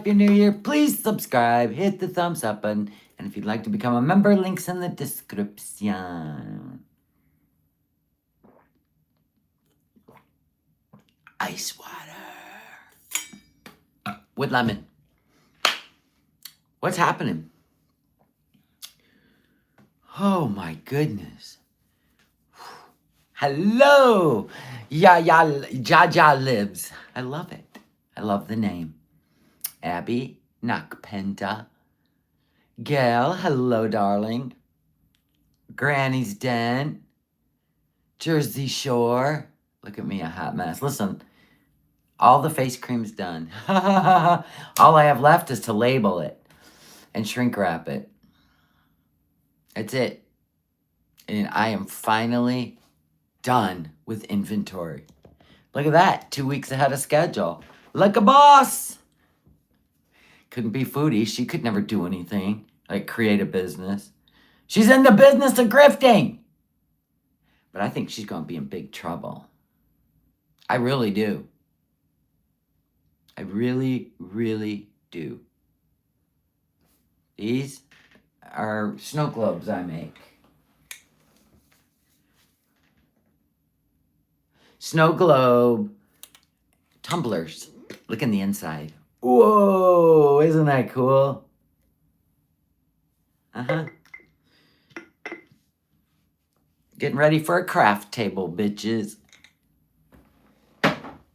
Happy New Year. Please subscribe, hit the thumbs up button, and if you'd like to become a member, links in the description. Ice water with lemon. What's happening? Oh my goodness. Hello. Jaja lives. I love it. I love the name. Abby Nakpenta. Gail, hello darling. Granny's Den. Jersey Shore. Look at me, a hot mess. Listen, all the face cream's done. All I have left is to label it and shrink wrap it. That's it. And I am finally done with inventory. Look at that. 2 weeks ahead of schedule. Like a boss. Couldn't be Foodie. She could never do anything like create a business. She's in the business of grifting. But I think she's going to be in big trouble. I really do. I really, really do. These are snow globes I make. Snow globe tumblers. Look in the inside. Whoa, isn't that cool? Getting ready for a craft table, bitches.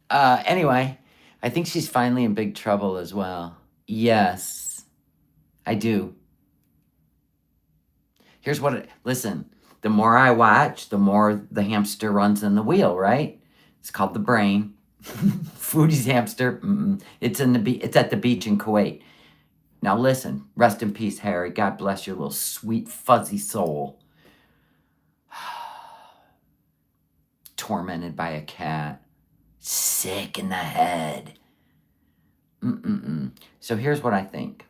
Anyway, I think she's finally in big trouble as well. Yes, I do. Here's what listen, the more I watch, the more the hamster runs in the wheel, right? It's called the brain. Foodie's hamster. It's at the beach in Kuwait. Now listen, rest in peace, Harry. God bless your little sweet fuzzy soul. Tormented by a cat. Sick in the head. So here's what I think.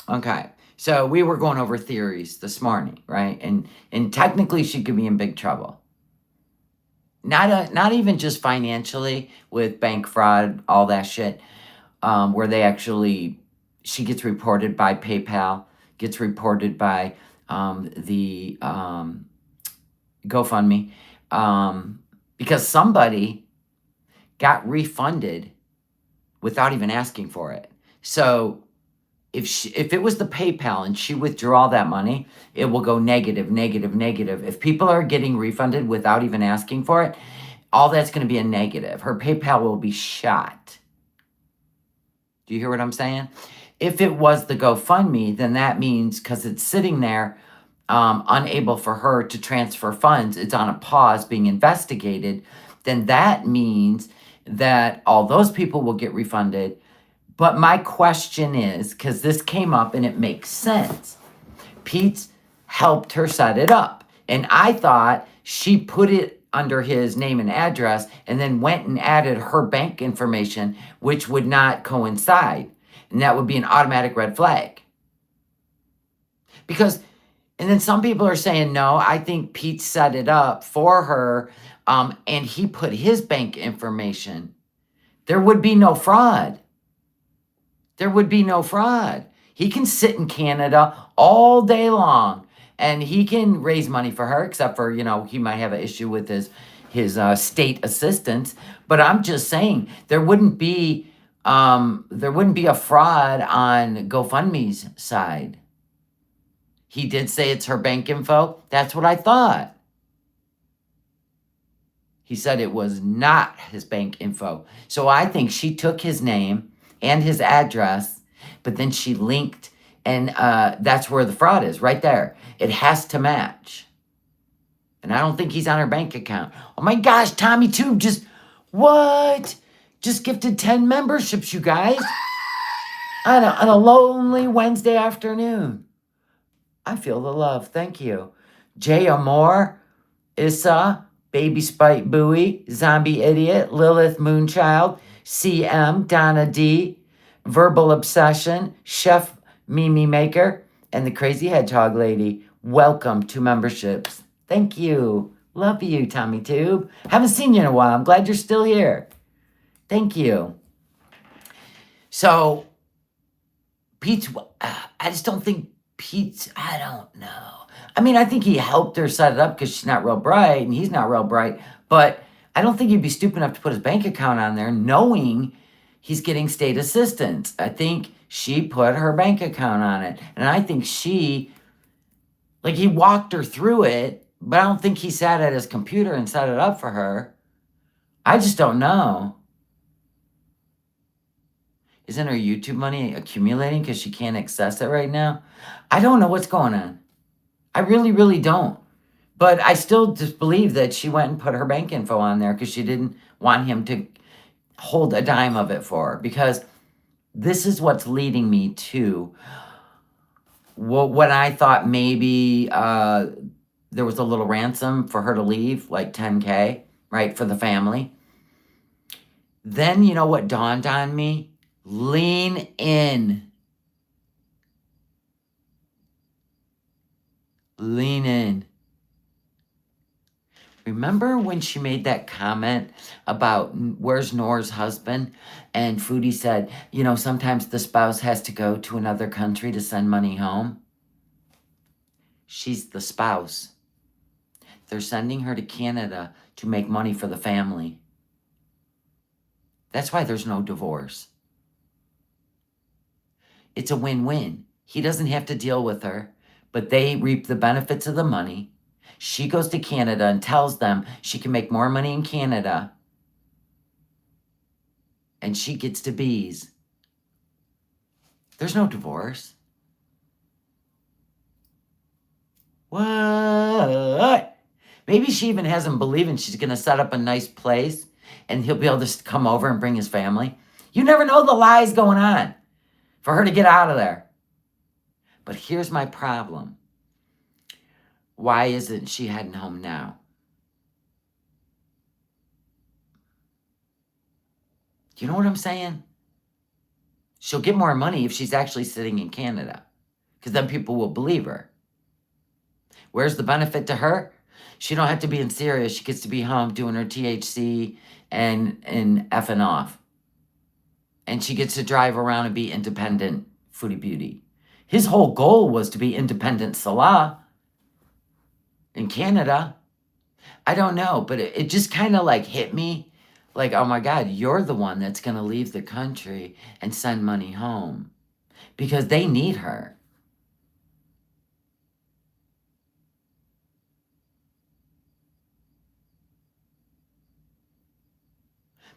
Okay. So we were going over theories this morning, right? And technically she could be in big trouble. Not even just financially with bank fraud, all that shit, where she gets reported by PayPal, gets reported by the GoFundMe, because somebody got refunded without even asking for it. So if it was the PayPal and she withdrew all that money, it will go negative, negative, negative. If people are getting refunded without even asking for it, all that's going to be a negative. Her PayPal will be shot. Do you hear what I'm saying? If it was the GoFundMe, then that means, because it's sitting there, unable for her to transfer funds, it's on a pause being investigated, then that means that all those people will get refunded. But my question is, because this came up and it makes sense, Pete's helped her set it up. And I thought she put it under his name and address and then went and added her bank information, which would not coincide. And that would be an automatic red flag. And then some people are saying, no, I think Pete set it up for her and he put his bank information. There would be no fraud. There would be no fraud. He can sit in Canada all day long and he can raise money for her, except for, he might have an issue with his state assistance. But I'm just saying there wouldn't be a fraud on GoFundMe's side. He did say it's her bank info. That's what I thought. He said it was not his bank info. So I think she took his name and his address, but then she linked, and that's where the fraud is, right there. It has to match. And I don't think he's on her bank account. Oh my gosh, Tommy Tube just gifted 10 memberships, you guys, on a lonely Wednesday afternoon. I feel the love, thank you. Jay Amore, Issa, Baby Spite Bowie, Zombie Idiot, Lilith Moonchild, CM, Donna D, Verbal Obsession, Chef Mimi Maker, and the Crazy Hedgehog Lady. Welcome to memberships. Thank you. Love you, Tommy Tube. Haven't seen you in a while. I'm glad you're still here. Thank you. So Pete's, I just don't think Pete's, I don't know. I mean, I think he helped her set it up because she's not real bright and he's not real bright, but I don't think he'd be stupid enough to put his bank account on there knowing he's getting state assistance. I think she put her bank account on it. And I think like he walked her through it, but I don't think he sat at his computer and set it up for her. I just don't know. Isn't her YouTube money accumulating because she can't access it right now? I don't know what's going on. I really, really don't. But I still just believe that she went and put her bank info on there because she didn't want him to hold a dime of it for her. Because this is what's leading me to what I thought maybe there was a little ransom for her to leave, like $10K, right, for the family. Then you know what dawned on me? Lean in. Lean in. Remember when she made that comment about where's Nora's husband? And Foodie said, you know, sometimes the spouse has to go to another country to send money home. She's the spouse. They're sending her to Canada to make money for the family. That's why there's no divorce. It's a win-win. He doesn't have to deal with her, but they reap the benefits of the money. She goes to Canada and tells them she can make more money in Canada, and she gets to bees. There's no divorce. What? Maybe she even has him believing she's going to set up a nice place and he'll be able to come over and bring his family. You never know the lies going on for her to get out of there. But here's my problem. Why isn't she heading home now? Do you know what I'm saying? She'll get more money if she's actually sitting in Canada, because then people will believe her. Where's the benefit to her? She don't have to be in Syria. She gets to be home doing her THC and effing off. And she gets to drive around and be independent Foodie Beauty. His whole goal was to be independent Salah in Canada. I don't know, but it just kind of like hit me. Like, oh my God, you're the one that's going to leave the country and send money home. Because they need her.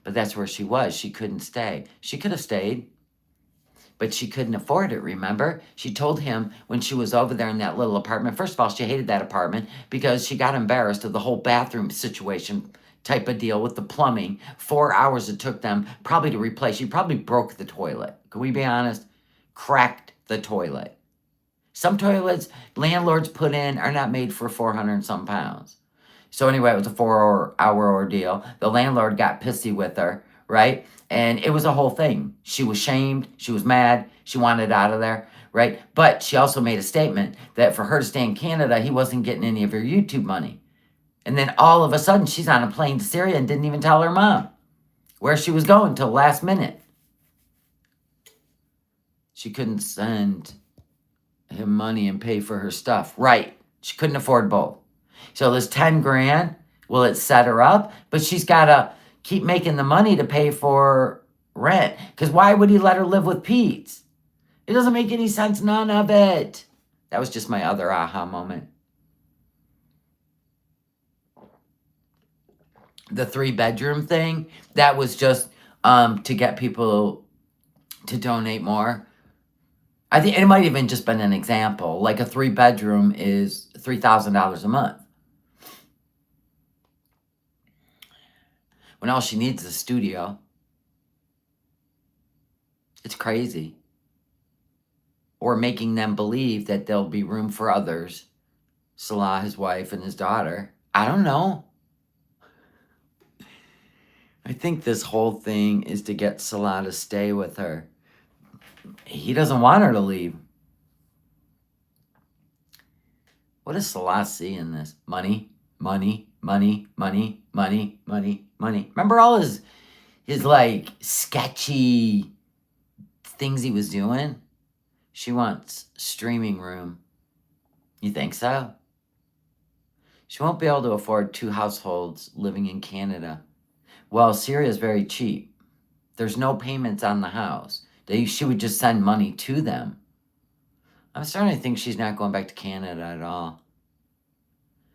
But that's where she was. She couldn't stay. She could have stayed, but she couldn't afford it, remember? She told him when she was over there in that little apartment, first of all, she hated that apartment because she got embarrassed of the whole bathroom situation type of deal with the plumbing. 4 hours it took them probably to replace. She probably broke the toilet. Can we be honest? Cracked the toilet. Some toilets landlords put in are not made for 400 and some pounds. So anyway, it was a 4-hour ordeal. The landlord got pissy with her, right? And it was a whole thing. She was shamed. She was mad. She wanted out of there, right? But she also made a statement that for her to stay in Canada, he wasn't getting any of her YouTube money. And then all of a sudden, she's on a plane to Syria and didn't even tell her mom where she was going till last minute. She couldn't send him money and pay for her stuff. Right. She couldn't afford both. So this 10 grand, will it set her up? But she's got to keep making the money to pay for rent. Because why would he let her live with Pete? It doesn't make any sense, none of it. That was just my other aha moment. The 3-bedroom thing, that was just to get people to donate more. I think it might even just been an example. Like a 3-bedroom is $3,000 a month. When all she needs is a studio. It's crazy. Or making them believe that there'll be room for others. Salah, his wife, and his daughter. I don't know. I think this whole thing is to get Salah to stay with her. He doesn't want her to leave. What does Salah see in this? Money, money, money, money, money, money, money. Remember all his like sketchy things he was doing? She wants streaming room. You think so? She won't be able to afford 2 households living in Canada. Well, Syria is very cheap. There's no payments on the house. She would just send money to them. I'm starting to think she's not going back to Canada at all.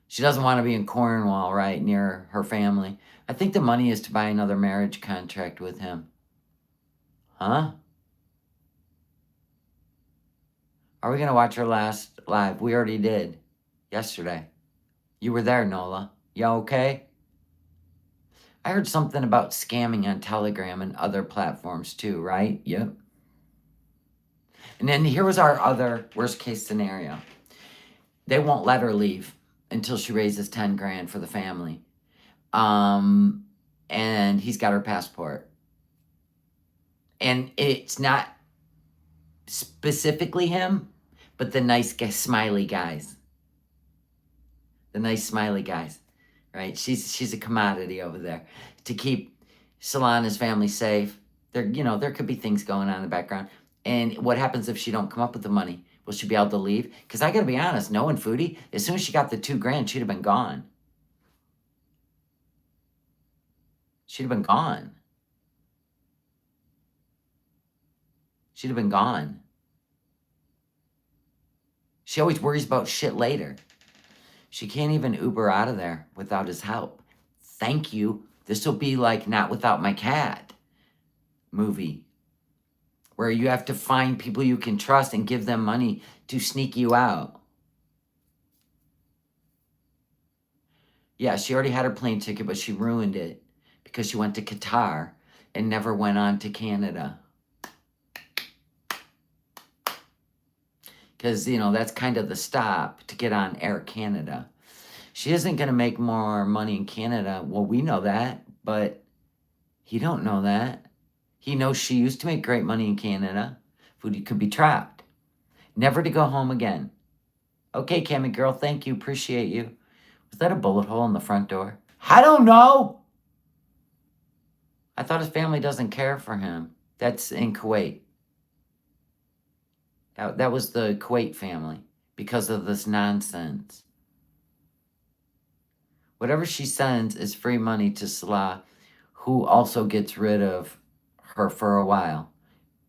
She doesn't want to be in Cornwall, right, near her family. I think the money is to buy another marriage contract with him. Huh? Are we going to watch her last live? We already did. Yesterday. You were there, Nola. You okay? I heard something about scamming on Telegram and other platforms too, right? Yep. And then here was our other worst case scenario. They won't let her leave until she raises 10 grand for the family. And he's got her passport. And it's not specifically him, but the nice smiley guys. The nice smiley guys, right? She's a commodity over there to keep Solana's family safe. There could be things going on in the background. And what happens if she don't come up with the money? Will she be able to leave? Because I got to be honest, knowing Foodie, as soon as she got the 2 grand, she'd have been gone. She'd have been gone. She'd have been gone. She always worries about shit later. She can't even Uber out of there without his help. Thank you. This will be like Not Without My Cat movie, where you have to find people you can trust and give them money to sneak you out. Yeah, she already had her plane ticket, but she ruined it because she went to Qatar and never went on to Canada. Because, that's kind of the stop to get on Air Canada. She isn't going to make more money in Canada. Well, we know that, but he don't know that. He knows she used to make great money in Canada. Foodie could be trapped. Never to go home again. Okay, Cammy girl, thank you, appreciate you. Was that a bullet hole in the front door? I don't know. I thought his family doesn't care for him. That's in Kuwait. That was the Kuwait family because of this nonsense. Whatever she sends is free money to Salah, who also gets rid of her for a while.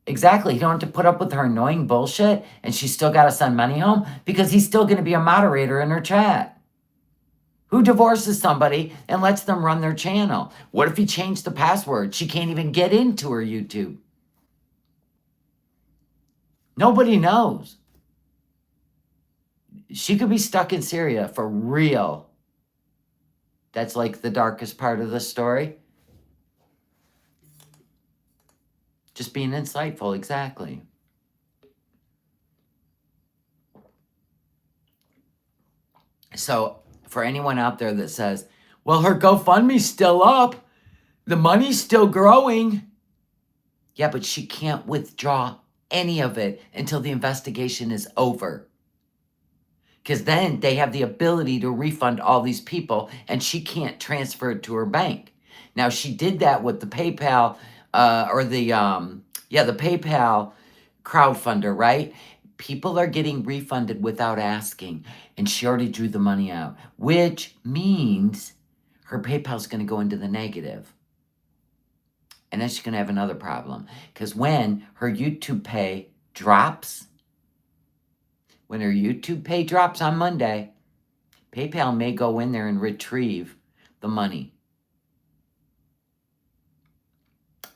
Exactly. You don't have to put up with her annoying bullshit, and she's still got to send money home because he's still going to be a moderator in her chat. Who divorces somebody and lets them run their channel? What if he changed the password? She can't even get into her YouTube. Nobody knows. She could be stuck in Syria for real. That's like the darkest part of the story. Just being insightful, exactly. So, for anyone out there that says, well, her GoFundMe's still up, the money's still growing. Yeah, but she can't withdraw any of it until the investigation is over. Because then they have the ability to refund all these people, and she can't transfer it to her bank. Now, she did that with the PayPal, the PayPal crowdfunder, right? People are getting refunded without asking, and she already drew the money out, which means her PayPal's going to go into the negative. And then she's going to have another problem, because when her YouTube pay drops, on Monday, PayPal may go in there and retrieve the money.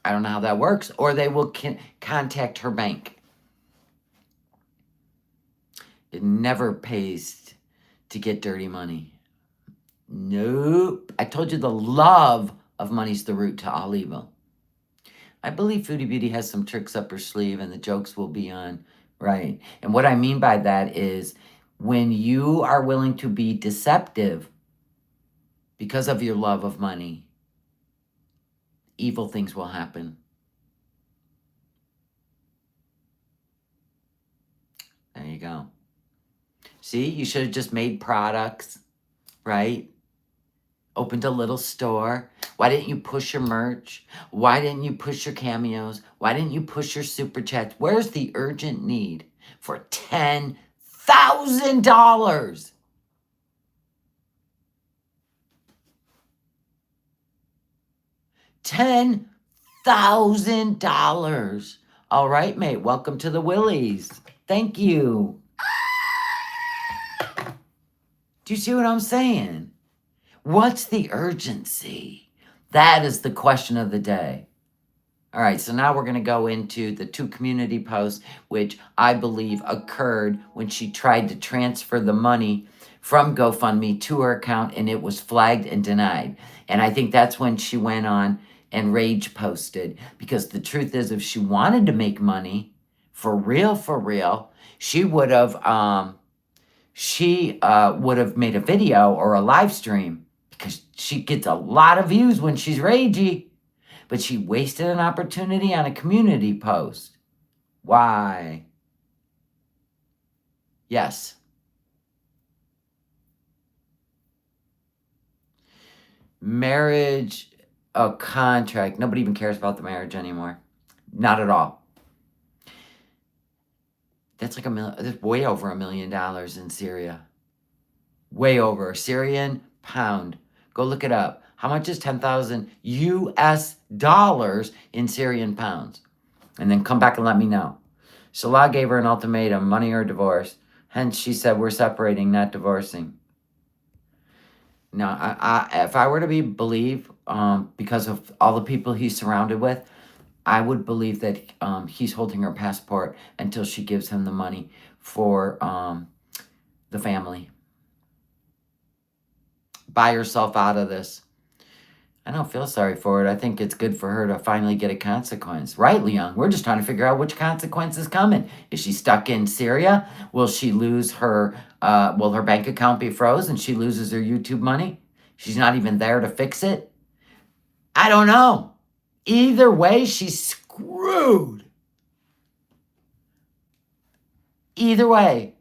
I don't know how that works, or they will contact her bank. It never pays to get dirty money. Nope. I told you the love of money's the root to all evil. I believe Foodie Beauty has some tricks up her sleeve, and the jokes will be on, right? And what I mean by that is when you are willing to be deceptive because of your love of money, evil things will happen. There you go. See, you should have just made products, right? Opened a little store. Why didn't you push your merch? Why didn't you push your cameos? Why didn't you push your super chats? Where's the urgent need? for $10,000. $10,000. All right, mate. Welcome to the Willies. Thank you. Do you see what I'm saying? What's the urgency? That is the question of the day. All right, so now we're going to go into the 2 community posts, which I believe occurred when she tried to transfer the money from GoFundMe to her account, and it was flagged and denied. And I think that's when she went on and rage posted, because the truth is, if she wanted to make money for real, she would have made a video or a live stream, because she gets a lot of views when she's ragey. But she wasted an opportunity on a community post. Why? Yes. Marriage, a contract. Nobody even cares about the marriage anymore. Not at all. That's like that's way over $1 million in Syria. Way over. Syrian pound. Go look it up. How much is 10,000 US dollars in Syrian pounds? And then come back and let me know. Salah gave her an ultimatum, money or divorce. Hence, she said, we're separating, not divorcing. Now, if I were to believe, because of all the people he's surrounded with, I would believe that he's holding her passport until she gives him the money for the family. Buy yourself out of this. I don't feel sorry for it. I think it's good for her to finally get a consequence. Right, Leon? We're just trying to figure out which consequence is coming. Is she stuck in Syria? Will she lose her, will her bank account be froze and she loses her YouTube money? She's not even there to fix it? I don't know. Either way, she's screwed. Either way.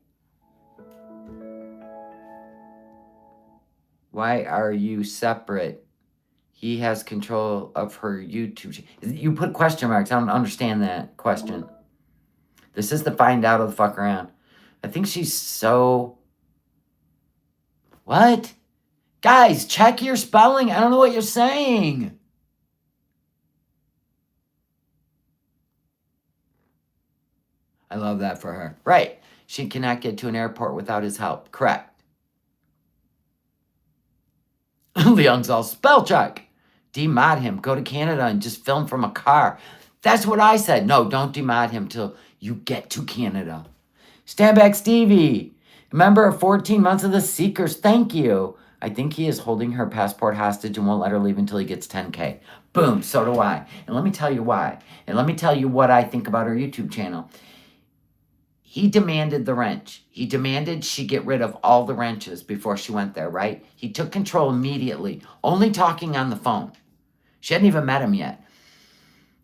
Why are you separate? He has control of her YouTube. You put question marks. I don't understand that question. This is the find out of the fuck around. I think she's so... What? Guys, check your spelling. I don't know what you're saying. I love that for her. Right. She cannot get to an airport without his help. Correct. Leon's all spell check. Demod him. Go to Canada and just film from a car. That's what I said. No, don't demod him till you get to Canada. Stand back, Stevie. Member of 14 months of the Seekers. Thank you. I think he is holding her passport hostage and won't let her leave until he gets 10K. Boom. So do I. And let me tell you why. And let me tell you what I think about her YouTube channel. He demanded the wrench. He demanded she get rid of all the wrenches before she went there, right? He took control immediately, only talking on the phone. She hadn't even met him yet.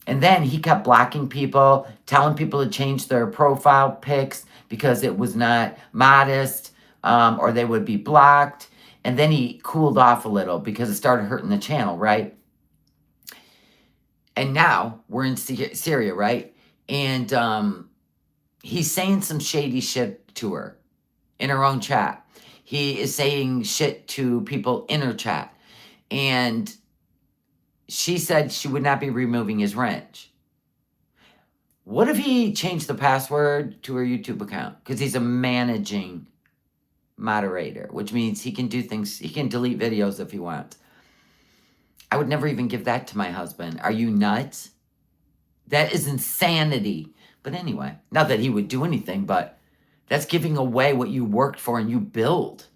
And then he kept blocking people, telling people to change their profile pics because it was not modest, or they would be blocked. And then he cooled off a little because it started hurting the channel, right? And now we're in Syria, right? And he's saying some shady shit to her in her own chat. He is saying shit to people in her chat. And she said she would not be removing his wrench. What if he changed the password to her YouTube account? Because he's a managing moderator, which means he can do things. He can delete videos if he wants. I would never even give that to my husband. Are you nuts? That is insanity. But anyway, not that he would do anything, but that's giving away what you worked for and you built.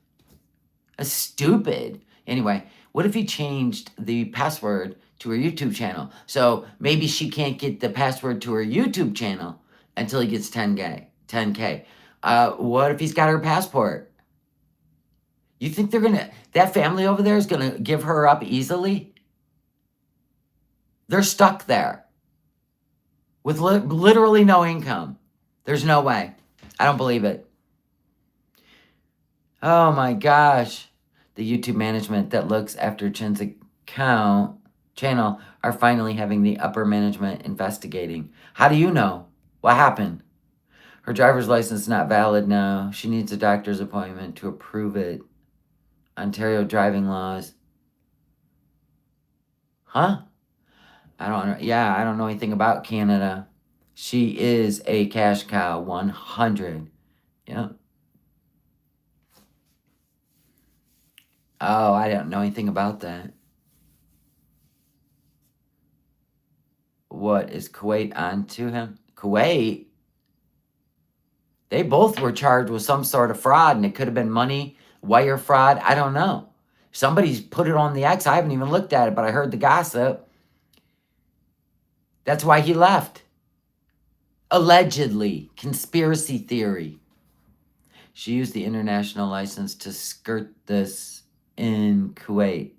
That's stupid. Anyway, what if he changed the password to her YouTube channel? So maybe she can't get the password to her YouTube channel until he gets 10K. What if he's got her passport? You think that family over there is going to give her up easily? They're stuck there with literally no income. There's no way. I don't believe it. Oh my gosh. The YouTube management that looks after Chin's channel are finally having the upper management investigating. How do you know? What happened? Her driver's license is not valid now. She needs a doctor's appointment to approve it. Ontario driving laws. Huh? I don't know. Yeah, I don't know anything about Canada. She is a cash cow, 100. Yeah. Oh, I don't know anything about that. What is Kuwait on to him? Kuwait? They both were charged with some sort of fraud, and it could have been money, wire fraud. I don't know. Somebody's put it on the X. I haven't even looked at it, but I heard the gossip. That's why he left. Allegedly. Conspiracy theory. She used the international license to skirt this in Kuwait.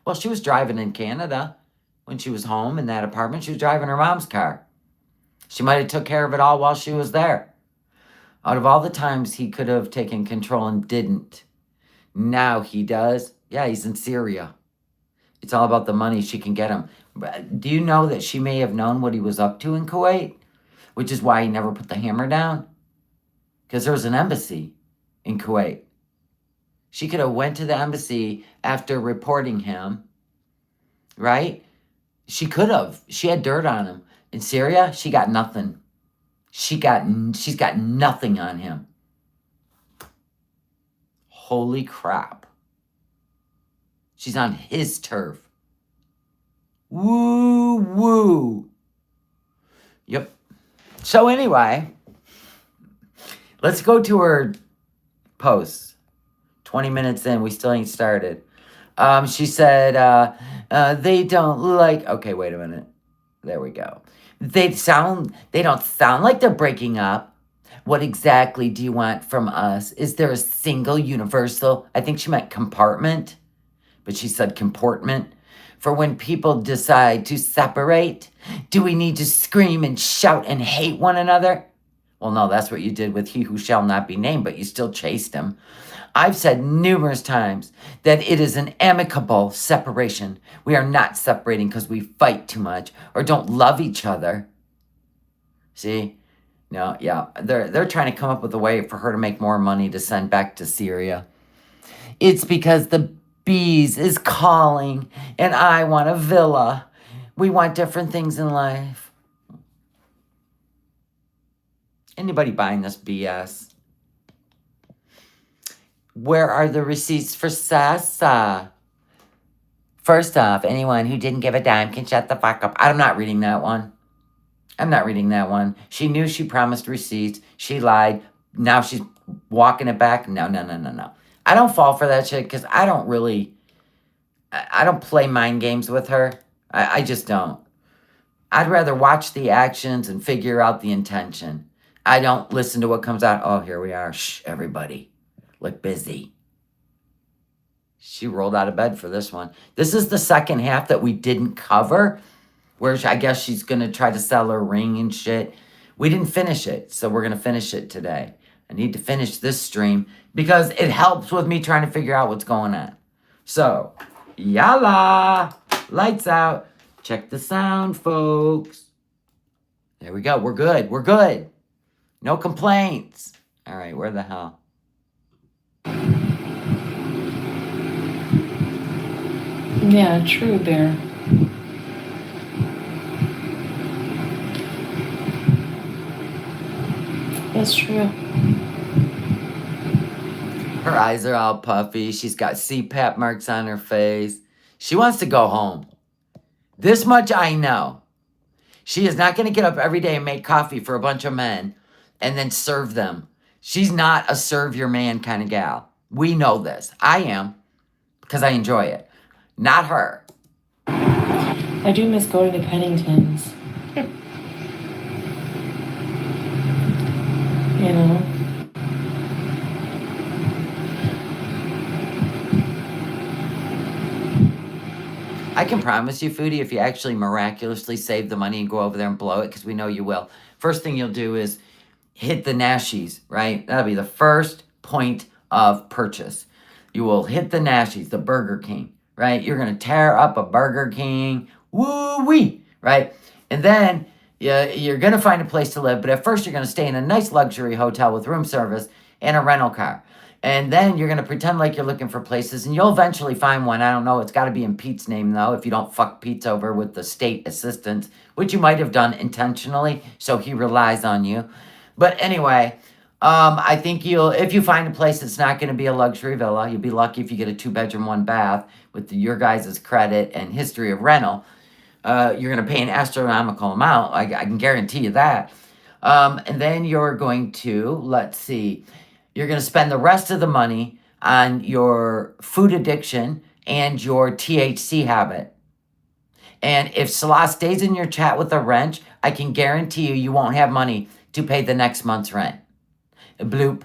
Well, she was driving in Canada when she was home in that apartment. She was driving her mom's car. She might have took care of it all while she was there. Out of all the times he could have taken control and didn't, now he does. Yeah, he's in Syria. It's all about the money she can get him. Do you know that she may have known what he was up to in Kuwait? Which is why he never put the hammer down? Because there was an embassy in Kuwait. She could have went to the embassy after reporting him, right? She could have. She had dirt on him. In Syria, she got nothing. She's got nothing on him. Holy crap. She's on his turf. Woo woo. Yep. So anyway, let's go to her posts. 20 minutes in, we still ain't started. She said, they don't like... Okay, wait a minute. There we go. They don't sound like they're breaking up. What exactly do you want from us? Is there a single universal... I think she meant compartment, but she said comportment. For when people decide to separate, do we need to scream and shout and hate one another? Well, no, that's what you did with He Who Shall Not Be Named, but you still chased him. I've said numerous times that it is an amicable separation. We are not separating because we fight too much or don't love each other. See? No, yeah. They're trying to come up with a way for her to make more money to send back to Syria. It's because the bees is calling and I want a villa. We want different things in life. Anybody buying this BS? Where are the receipts for Sasa? First off, anyone who didn't give a dime can shut the fuck up. I'm not reading that one. I'm not reading that one. She knew she promised receipts. She lied. Now she's walking it back. No. I don't fall for that shit because I don't play mind games with her. I just don't. I'd rather watch the actions and figure out the intention. I don't listen to what comes out. Oh, here we are. Shh, everybody. Look busy. She rolled out of bed for this one. This is the second half that we didn't cover, where I guess she's going to try to sell her ring and shit. We didn't finish it, so we're going to finish it today. I need to finish this stream because it helps with me trying to figure out what's going on. So, yalla! Lights out. Check the sound, folks. There we go. We're good. We're good. No complaints. All right, where the hell? Yeah, true, Bear. That's true. Her eyes are all puffy. She's got CPAP marks on her face. She wants to go home. This much I know. She is not going to get up every day and make coffee for a bunch of men and then serve them. She's not a serve your man kind of gal. We know this. I am because I enjoy it. Not her. I do miss going to Pennington's. You know? I can promise you, Foodie, if you actually miraculously save the money and go over there and blow it, because we know you will, first thing you'll do is hit the Nashies, right? That'll be the first point of purchase. You will hit the Nashies, the Burger King, right? You're going to tear up a Burger King, woo-wee, right? And then Yeah, you're going to find a place to live, but at first you're going to stay in a nice luxury hotel with room service and a rental car. And then you're going to pretend like you're looking for places, and you'll eventually find one. I don't know. It's got to be in Pete's name, though, if you don't fuck Pete's over with the state assistance, which you might have done intentionally, so he relies on you. But anyway, I think if you find a place that's not going to be a luxury villa, you'll be lucky if you get a 2-bedroom, 1-bath with your guys' credit and history of rental. You're going to pay an astronomical amount. I can guarantee you that. And then you're going to, let's see, you're going to spend the rest of the money on your food addiction and your THC habit. And if Salah stays in your chat with a wrench, I can guarantee you won't have money to pay the next month's rent. Bloop.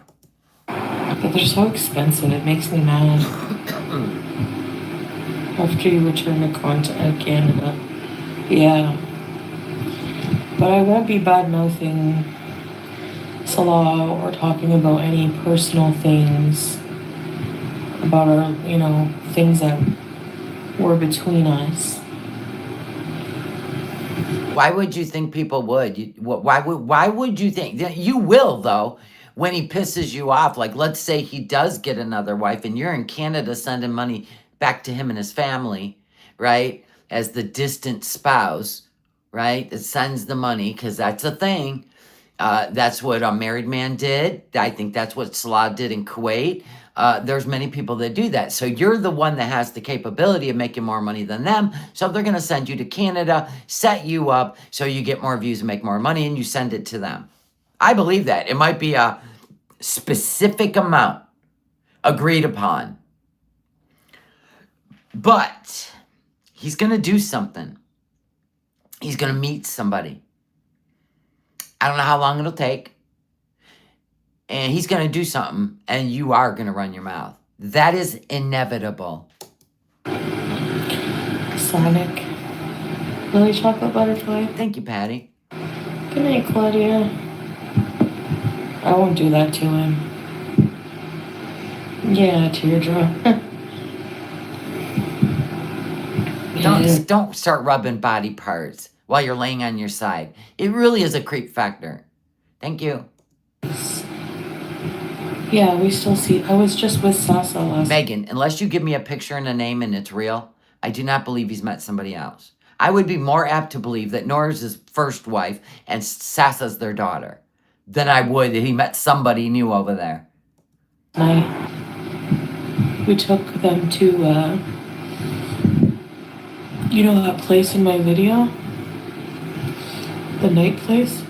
But they're so expensive. It makes me mad. After you return to Canada. Yeah. But I won't be bad-mouthing Salah or talking about any personal things about our, things that were between us. Why would you think people would? Why would you think? You will, though, when he pisses you off. Like, let's say he does get another wife and you're in Canada sending money back to him and his family, right? As the distant spouse, right? That sends the money, because that's a thing. That's what a married man did. I think that's what Salah did in Kuwait. There's many people that do that. So you're the one that has the capability of making more money than them. So they're going to send you to Canada, set you up so you get more views and make more money, and you send it to them. I believe that. It might be a specific amount agreed upon. But he's going to do something. He's going to meet somebody. I don't know how long it'll take. And he's going to do something, and you are going to run your mouth. That is inevitable. Sonic. Lily chocolate butterfly. Thank you, Patty. Good night, Claudia. I won't do that to him. Yeah, teardrop. Don't start rubbing body parts while you're laying on your side. It really is a creep factor. Thank you. Yeah, we still see. I was just with Sasa last. Megan, unless you give me a picture and a name and it's real, I do not believe he's met somebody else. I would be more apt to believe that Nora's his first wife and Sasa's their daughter than I would that he met somebody new over there. We took them to, that place in my video? The night place?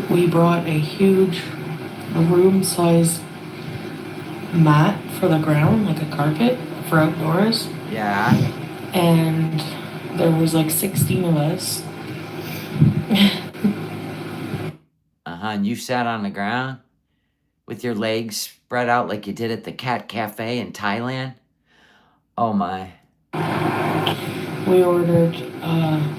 We brought a huge room-size mat for the ground, like a carpet for outdoors. Yeah. And there was like 16 of us. And you sat on the ground with your legs spread out like you did at the Cat Cafe in Thailand? Oh my. We ordered...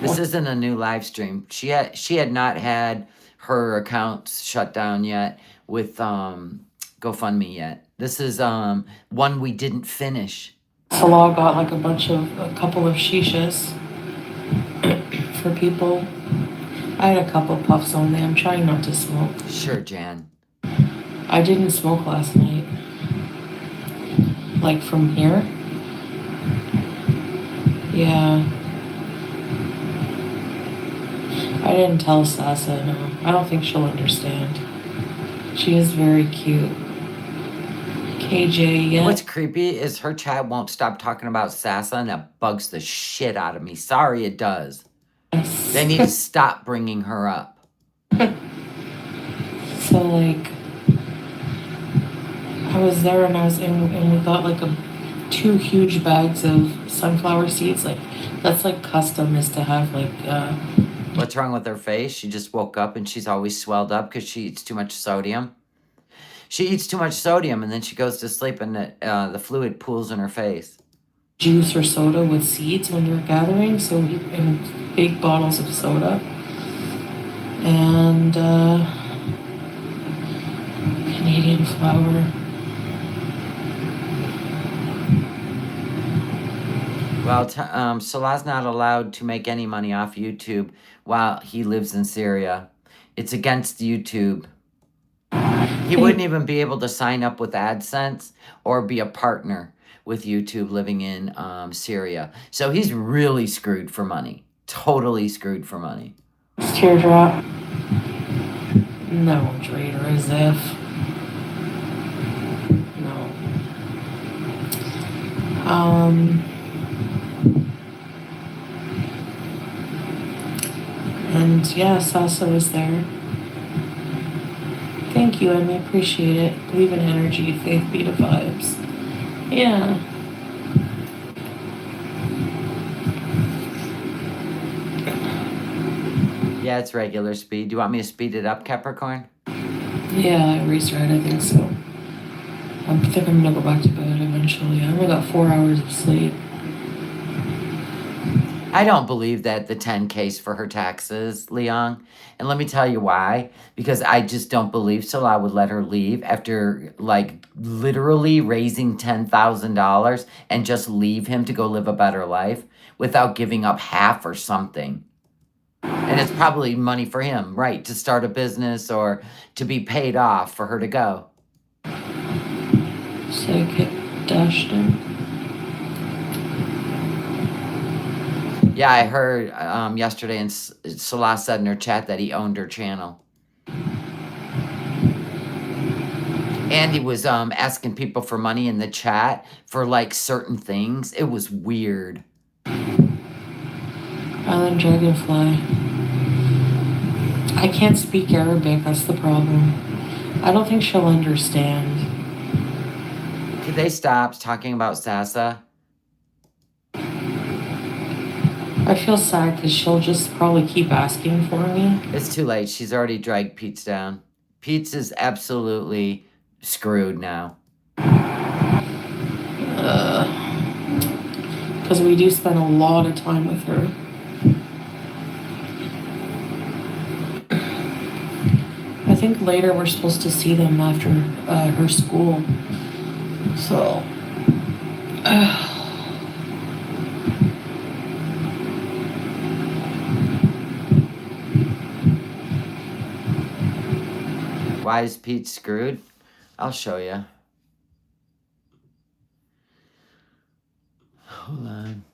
This isn't a new live stream. She had not had her accounts shut down yet with GoFundMe yet. This is one we didn't finish. Salah got like a couple of shishas for people. I had a couple puffs only. I'm trying not to smoke. Sure, Jan. I didn't smoke last night. Like from here. Yeah. I didn't tell Sasa, no. I don't think she'll understand. She is very cute. KJ, yeah. What's creepy is her chat won't stop talking about Sasa, and that bugs the shit out of me. Sorry, it does. Yes. They need to stop bringing her up. So, like, I was there and we got like 2 huge bags of sunflower seeds. Like, that's like custom, is to have like, What's wrong with her face? She just woke up and she's always swelled up because she eats too much sodium. She eats too much sodium and then she goes to sleep and the fluid pools in her face. Juice or soda with seeds when you're gathering, so in big bottles of soda. And Canadian flour. Well, Salah's not allowed to make any money off YouTube while he lives in Syria. It's against YouTube. He wouldn't even be able to sign up with AdSense or be a partner with YouTube living in Syria. So he's really screwed for money. Totally screwed for money. Teardrop. No, traitor, as if. No. And yeah, Sasa was there. Thank you, and we appreciate it. Believe in energy, faith, beta vibes. Yeah. Yeah, it's regular speed. Do you want me to speed it up, Capricorn? Yeah, restart, I think so. I think I'm gonna go back to bed eventually. I only got 4 hours of sleep. I don't believe that the 10K's for her taxes, Leon. And let me tell you why. Because I just don't believe Salah would let her leave after, like, literally raising $10,000 and just leave him to go live a better life without giving up half or something. And it's probably money for him, right, to start a business or to be paid off for her to go. Psychic dashed in. Yeah, I heard yesterday, and Salah said in her chat that he owned her channel. And he was asking people for money in the chat for, like, certain things. It was weird. Island Dragonfly. I can't speak Arabic, that's the problem. I don't think she'll understand. Could they stop talking about Sasa? I feel sad because she'll just probably keep asking for me. It's too late. She's already dragged Pete's down. Pete's is absolutely screwed now. Because we do spend a lot of time with her. I think later we're supposed to see them after her school. So. Why is Pete screwed? I'll show you. Hold on.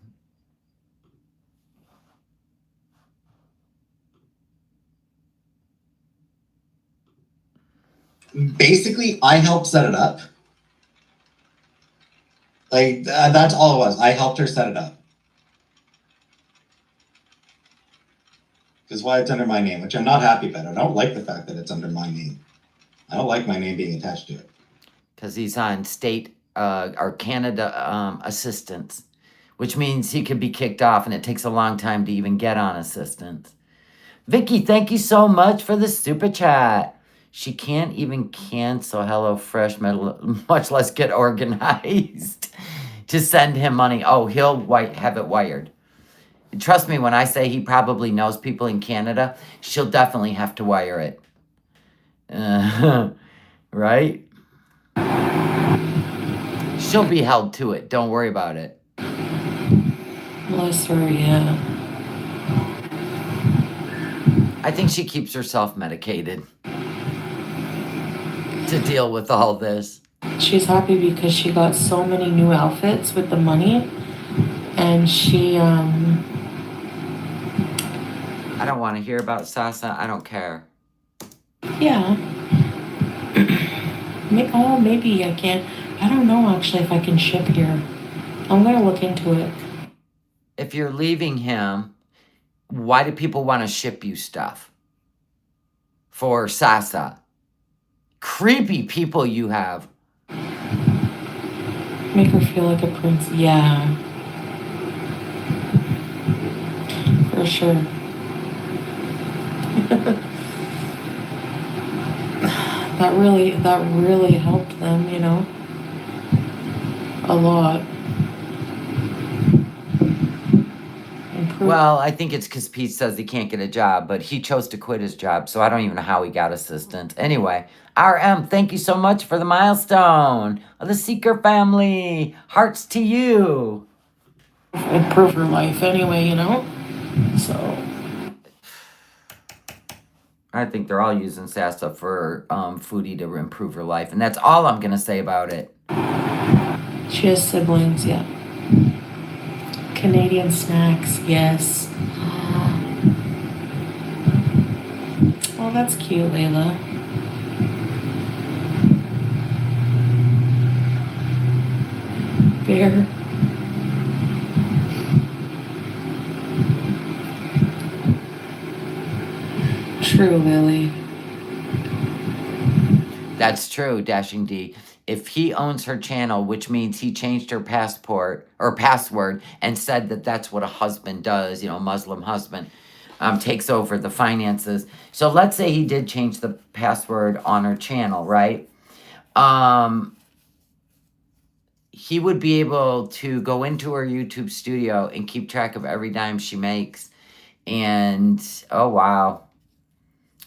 Basically, I helped set it up. Like, that's all it was. I helped her set it up. Because why it's under my name, which I'm not happy about. I don't like the fact that it's under my name. I don't like my name being attached to it. Because he's on state or Canada assistance, which means he could be kicked off, and it takes a long time to even get on assistance. Vicky, thank you so much for the super chat. She can't even cancel HelloFresh, much less get organized to send him money. Oh, he'll have it wired. Trust me when I say he probably knows people in Canada, she'll definitely have to wire it. Right? She'll be held to it. Don't worry about it. Bless her, yeah. I think she keeps herself medicated to deal with all this. She's happy because she got so many new outfits with the money. And she, I don't want to hear about Sasa. I don't care. Yeah. Maybe I can't. I don't know actually if I can ship here. I'm gonna look into it. If you're leaving him, why do people want to ship you stuff? For Sasa. Creepy people you have. Make her feel like a prince. Yeah. For sure. that really helped them, you know. A lot. Well, I think it's because Pete says he can't get a job, but he chose to quit his job, so I don't even know how he got assistance. Anyway, RM, thank you so much for the milestone of the Seeker family. Hearts to you. improve her life anyway, you know? So, I think they're all using SASA for Foodie to improve her life. And that's all I'm going to say about it. she has siblings, yeah. Canadian snacks, yes. Oh, that's cute, Layla. Bear. True, Lily. That's true, Dashing D. If he owns her channel, which means he changed her passport or password and said that that's what a husband does, a Muslim husband, takes over the finances. So let's say he did change the password on her channel, right? He would be able to go into her YouTube studio and keep track of every dime she makes. And, oh, wow.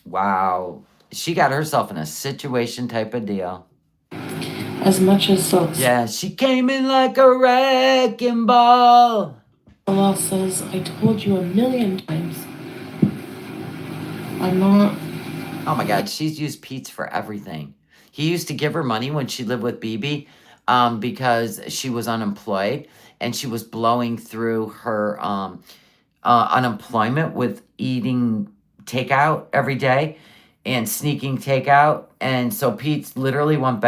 Wow. She got herself in a situation type of deal. As much as Yeah, she came in like a wrecking ball. Salah says, I told you 1,000,000 times. I'm not. Oh my God, she's used Pete's for everything. He used to give her money when she lived with BB because she was unemployed and she was blowing through her unemployment with eating takeout every day and sneaking takeout. And so Pete's literally went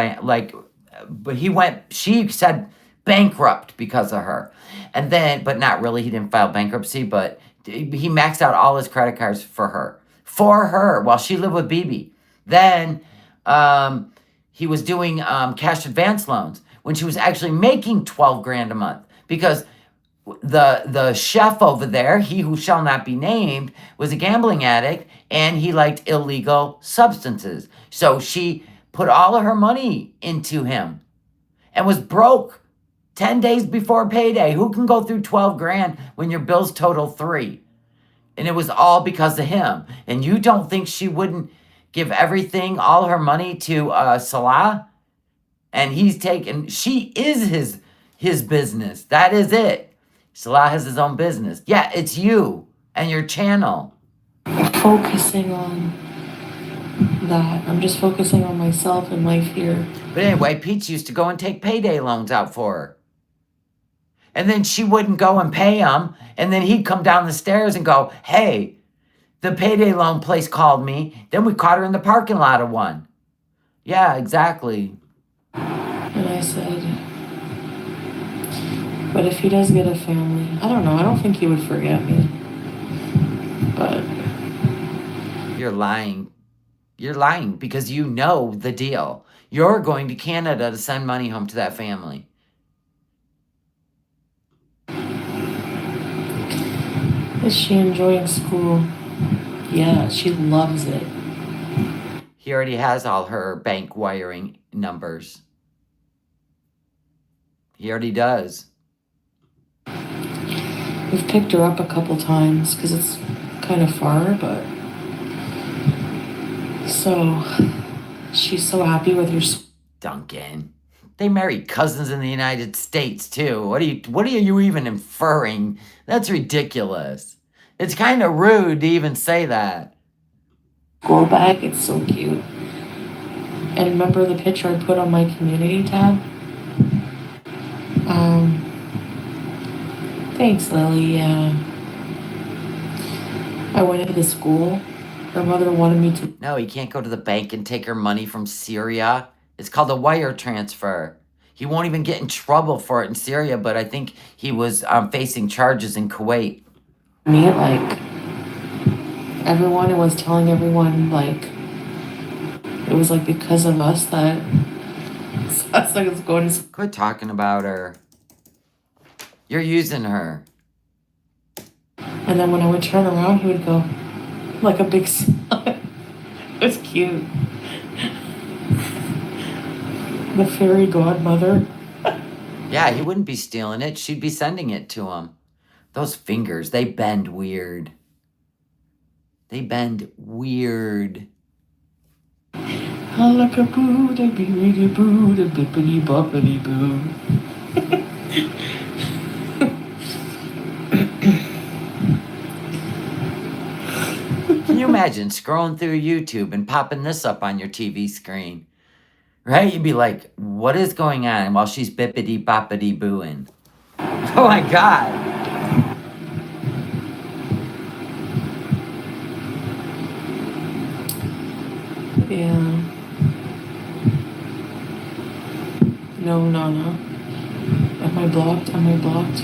she said bankrupt because of her. And then, but not really, he didn't file bankruptcy, but he maxed out all his credit cards for her while she lived with BB. Then he was doing cash advance loans when she was actually making 12 grand a month because the chef over there, he who shall not be named, was a gambling addict and he liked illegal substances. So she put all of her money into him and was broke 10 days before payday. Who can go through 12 grand when your bills total 3? And it was all because of him. And you don't think she wouldn't give everything, all her money to Salah? And she is his business. That is it. Salah has his own business. Yeah, it's you and your channel. Focusing on that. I'm just focusing on myself and life here. But anyway, Peach used to go and take payday loans out for her. And then she wouldn't go and pay him. And then he'd come down the stairs and go, hey, the payday loan place called me. Then we caught her in the parking lot of one. Yeah, exactly. And I said, but if he does get a family, I don't know. I don't think he would forget me. But you're lying. You're lying because you know the deal. You're going to Canada to send money home to that family. Is she enjoying school? Yeah, she loves it. He already has all her bank wiring numbers. He already does. We've picked her up a couple times because it's kind of far, but so she's so happy with her. Duncan. They married cousins in the United States too. What are you even inferring? That's ridiculous. It's kind of rude to even say that. School bag, it's so cute. And remember the picture I put on my community tab? Thanks, Lily. Yeah. I went into the school. Her mother wanted me to. No, he can't go to the bank and take her money from Syria. It's called a wire transfer. He won't even get in trouble for it in Syria, but I think he was facing charges in Kuwait. Me, like, everyone was telling everyone, like, it was like because of us that Sasha was going to. Quit talking about her. You're using her. And then when I would turn around, he would go like a big smile. It was cute. The fairy godmother. Yeah, he wouldn't be stealing it. She'd be sending it to him. Those fingers, they bend weird. They bend weird. Halakaboo, da bibbidi boo, da bippity boppity boo. imagine scrolling through YouTube and popping this up on your TV screen? Right? You'd be like, what is going on? While she's bippity boppity booing. Oh my God. Yeah. No, Nana. Am I blocked? Am I blocked?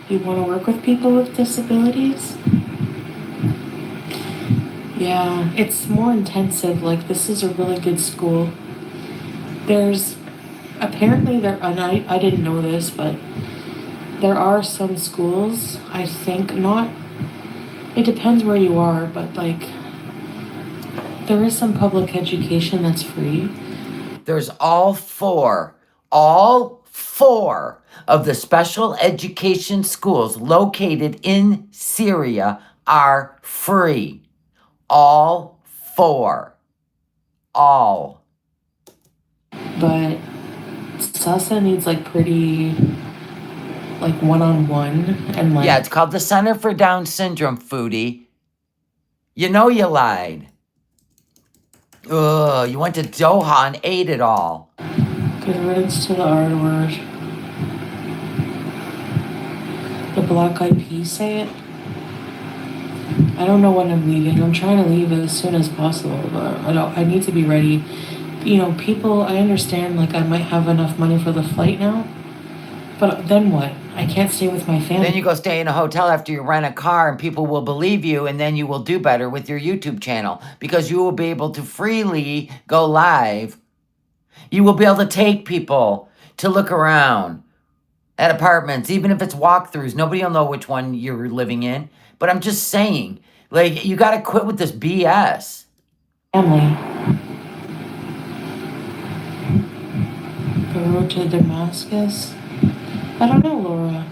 You want to work with people with disabilities? Yeah, it's more intensive. Like, this is a really good school. There's apparently there, and I didn't know this, but there are some schools, I think, not, it depends where you are, but like, there is some public education that's free. There's all four of the special education schools located in Syria are free. All four. All. But Sasa needs like pretty, like one-on-one and like. Yeah, it's called the Center for Down Syndrome, Foodie. You know you lied. Ugh, you went to Doha and ate it all. Good riddance to the R word. The Black Eyed Peas say it. I don't know when I'm leaving. I'm trying to leave as soon as possible, but I need to be ready. You know, people, I understand, like, I might have enough money for the flight now, but then what? I can't stay with my family. Then you go stay in a hotel after you rent a car and people will believe you, and then you will do better with your YouTube channel because you will be able to freely go live. You will be able to take people to look around at apartments, even if it's walkthroughs. Nobody will know which one you're living in. But I'm just saying, like, you got to quit with this BS. Family. The road to Damascus? I don't know, Laura.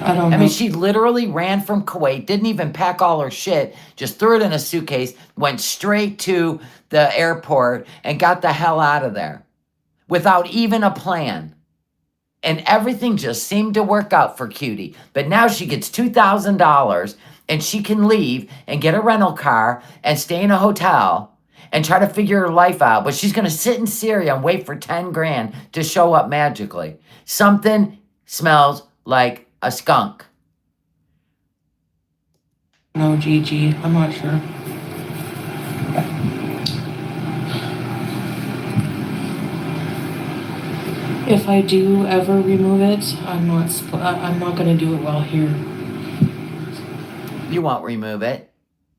I don't know. I mean, she literally ran from Kuwait, didn't even pack all her shit, just threw it in a suitcase, went straight to the airport, and got the hell out of there without even a plan. And everything just seemed to work out for Cutie. But now she gets $2,000 and she can leave and get a rental car and stay in a hotel and try to figure her life out. But she's going to sit in Syria and wait for 10 grand to show up magically. Something smells like a skunk. No, Gigi, I'm not sure. If I do ever remove it, I'm not gonna do it while here. You won't remove it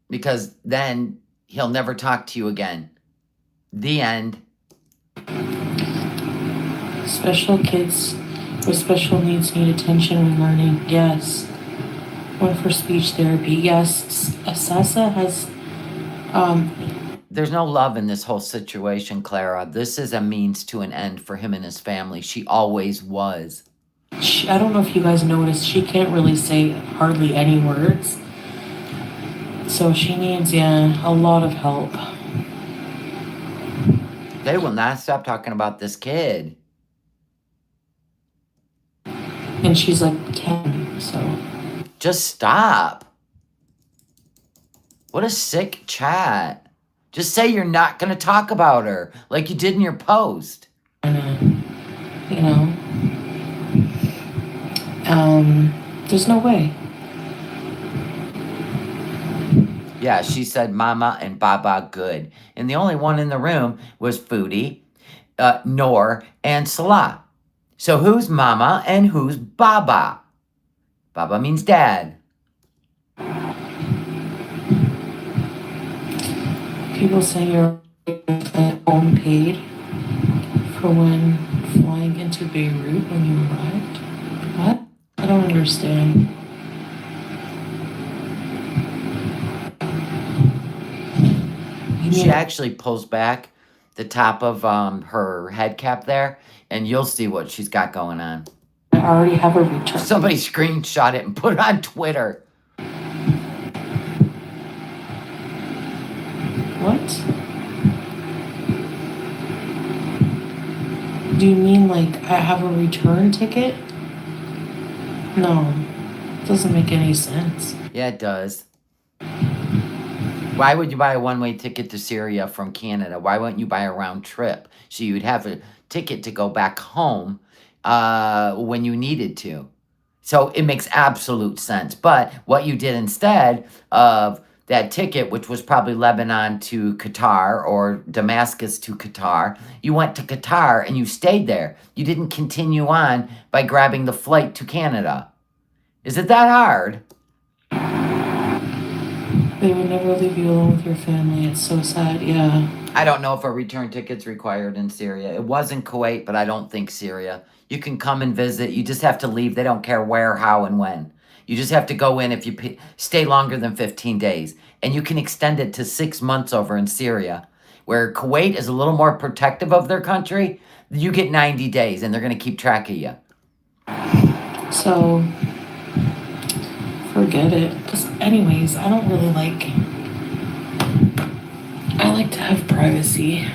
because then he'll never talk to you again. The end. Special kids with special needs need attention when learning. Yes. One for speech therapy. Yes. Sasa has. There's no love in this whole situation, Clara. This is a means to an end for him and his family. She always was. I don't know if you guys noticed, she can't really say hardly any words. So she needs, a lot of help. They will not stop talking about this kid. And she's like 10, so. Just stop. What a sick chat. Just say you're not going to talk about her like you did in your post. There's no way. Yeah, she said Mama and Baba good. And the only one in the room was Foodie, Noor, and Salah. So who's Mama and who's Baba? Baba means dad. People say you're unpaid for when flying into Beirut when you arrived. What? I don't understand. She actually pulls back the top of her head cap there, and you'll see what she's got going on. I already have a return. Somebody screenshot it and put it on Twitter. What? Do you mean like I have a return ticket? No, doesn't make any sense. Yeah, it does. Why would you buy a one-way ticket to Syria from Canada? Why wouldn't you buy a round trip so you would have a ticket to go back home when you needed to? So it makes absolute sense. But what you did instead of that ticket, which was probably Lebanon to Qatar or Damascus to Qatar, you went to Qatar and you stayed there. You didn't continue on by grabbing the flight to Canada. Is it that hard? They would never leave you alone with your family. It's so sad. Yeah. I don't know if a return ticket's required in Syria. It was in Kuwait, but I don't think Syria. You can come and visit. You just have to leave. They don't care where, how, and when. You just have to go in if you stay longer than 15 days. And you can extend it to 6 months over in Syria, where Kuwait is a little more protective of their country. You get 90 days, and they're going to keep track of you. So, forget it. Because anyways, I don't really like... I like to have privacy.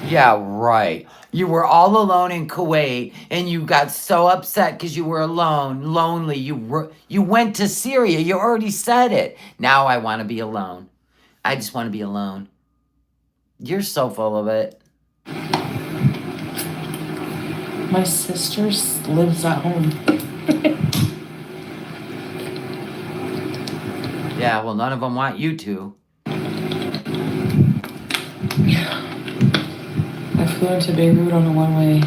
Yeah, right. You were all alone in Kuwait, and you got so upset because you were alone, lonely. You went to Syria. You already said it. Now I want to be alone. I just want to be alone. You're so full of it. My sister lives at home. Yeah, well, none of them want you to. I flew into Beirut on a one-way.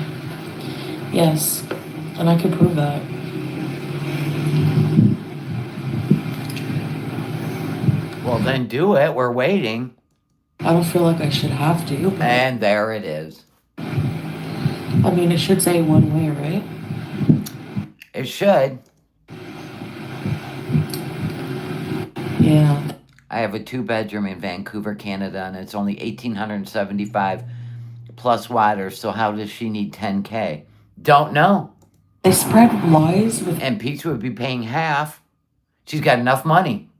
Yes, and I could prove that. Well, then do it. We're waiting. I don't feel like I should have to. But And there it is. I mean, it should say one-way, right? It should. Yeah. I have a 2-bedroom in Vancouver, Canada, and it's only 1,875 plus water. So how does she need 10K? Don't know. They spread lies with... And Peach would be paying half. She's got enough money.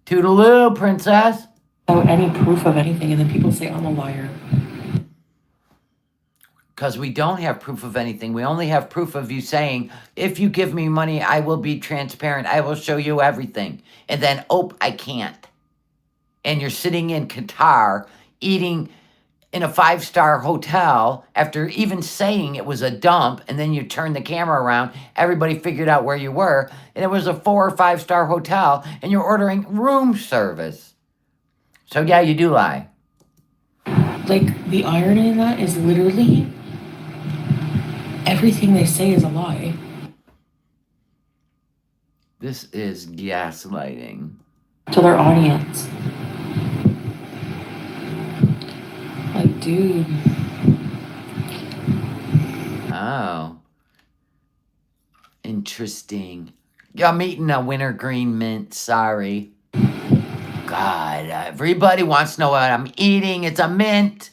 Toodaloo, princess. without any proof of anything, and then people say I'm a liar. Because we don't have proof of anything. We only have proof of you saying, if you give me money, I will be transparent. I will show you everything. And then, oh, I can't. And you're sitting in Qatar eating in a 5-star hotel after even saying it was a dump, and then you turn the camera around, everybody figured out where you were, and it was a 4 or 5-star hotel, and you're ordering room service. So yeah, you do lie. Like, the irony in that is literally everything they say is a lie. This is gaslighting. To their audience. Like, dude. Oh. Interesting. Yeah, I'm eating a wintergreen mint, sorry. God, everybody wants to know what I'm eating. It's a mint.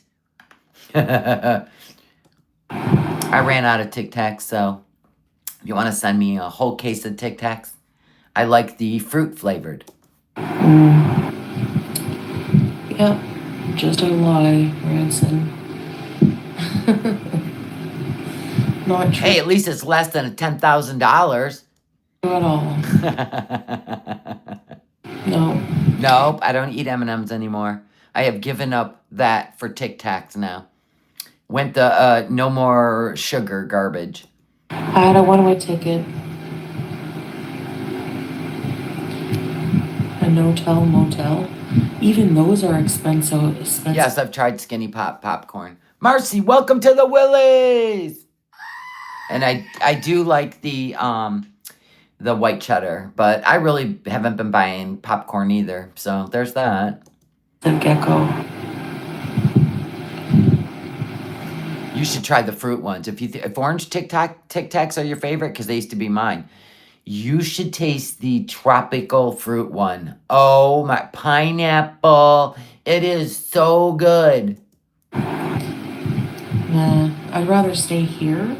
I ran out of Tic Tacs, so if you want to send me a whole case of Tic Tacs, I like the fruit flavored. Yep. Just a lie, Ranson. Not true Hey, at least it's less than $10,000. at all. No. Nope, I don't eat M&Ms anymore. I have given up that for Tic Tacs now. Went the no more sugar garbage. I had a one-way ticket. A no-tell motel. Even those are expensive. Yes, I've tried Skinny Pop popcorn. Marcy, welcome to the Willies. And I do like the white cheddar, but I really haven't been buying popcorn either. So there's that. The gecko. You should try the fruit ones. If orange Tic Tacs are your favorite, because they used to be mine, you should taste the tropical fruit one. Oh my, pineapple! It is so good. Nah, I'd rather stay here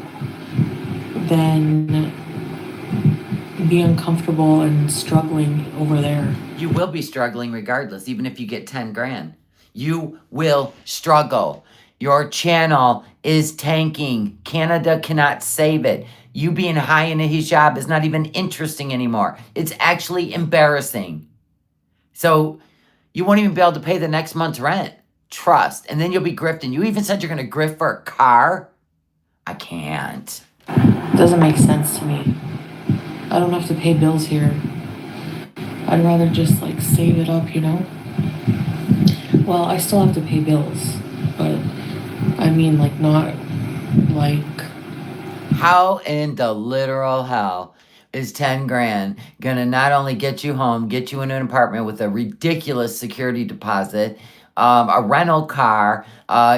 than be uncomfortable and struggling over there. You will be struggling regardless, even if you get 10 grand. You will struggle. Your channel is tanking. Canada cannot save it. You being high in a hijab is not even interesting anymore. It's actually embarrassing. So you won't even be able to pay the next month's rent. Trust. And then you'll be grifting. You even said you're going to grift for a car? I can't. Doesn't make sense to me. I don't have to pay bills here. I'd rather just like save it up, you know? Well, I still have to pay bills, but I mean like not like How in the literal hell is 10 grand gonna not only get you home, get you in an apartment with a ridiculous security deposit, a rental car,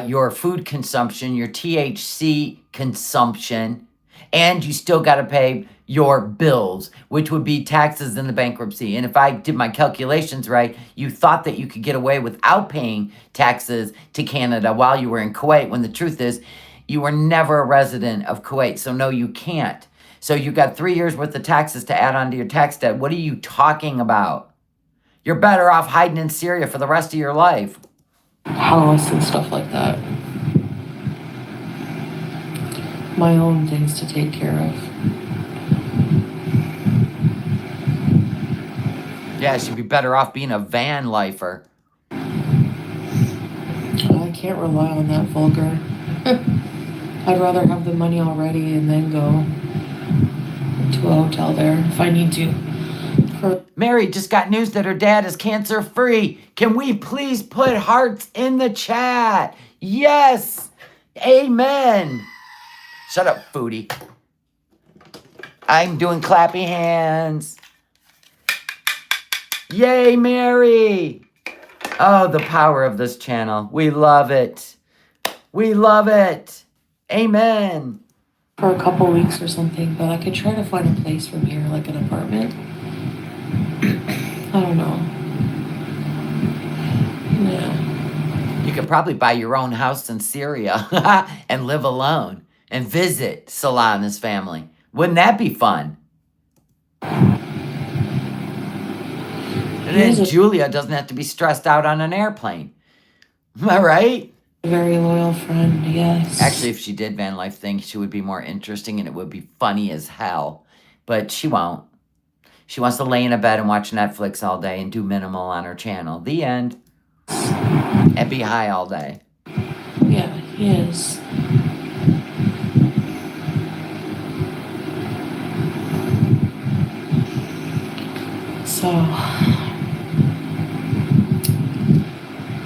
your food consumption, your THC consumption, and you still got to pay your bills, which would be taxes and the bankruptcy. And if I did my calculations right, you thought that you could get away without paying taxes to Canada while you were in Kuwait, when the truth is you were never a resident of Kuwait. So no, you can't. So you got 3 years worth of taxes to add on to your tax debt. What are you talking about? You're better off hiding in Syria for the rest of your life. house and stuff like that. My own things to take care of. Yeah, she'd be better off being a van lifer. I can't rely on that vulgar. I'd rather have the money already and then go to a hotel there if I need to. Mary just got news that her dad is cancer free. Can we please put hearts in the chat? Yes. Amen. Shut up, Foodie. I'm doing clappy hands. Yay, Mary. Oh, the power of this channel. We love it. We love it. Amen. For a couple weeks or something, but I could try to find a place from here, like an apartment. I don't know. Yeah. You could probably buy your own house in Syria and live alone and visit Salah and his family. Wouldn't that be fun? And then Julia doesn't have to be stressed out on an airplane. Am I right? Very loyal friend, yes. Actually, if she did van life thing, she would be more interesting and it would be funny as hell. But she won't. She wants to lay in a bed and watch Netflix all day and do minimal on her channel. The end. And be high all day. Yeah, he is. So,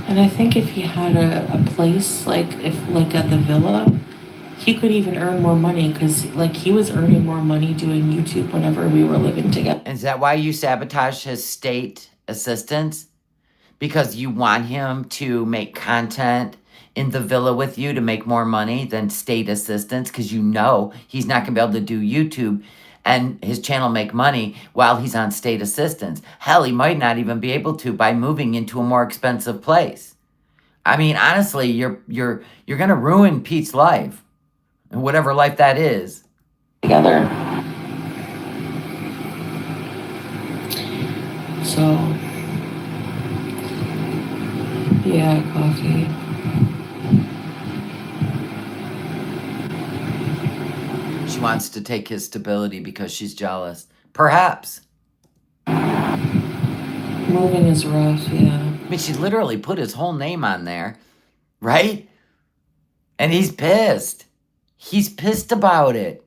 and I think if he had a place like at the villa, he could even earn more money because like he was earning more money doing YouTube whenever we were living together. Is that why you sabotage his state assistance? Because you want him to make content in the villa with you to make more money than state assistance, because you know he's not going to be able to do YouTube and his channel make money while he's on state assistance. Hell, he might not even be able to by moving into a more expensive place. I mean, honestly, you're going to ruin Pete's life, and whatever life that is. Together. So, yeah, coffee. She wants to take his stability because she's jealous. Perhaps. Moving is rough, yeah. I mean, she literally put his whole name on there, right? And he's pissed. He's pissed about it.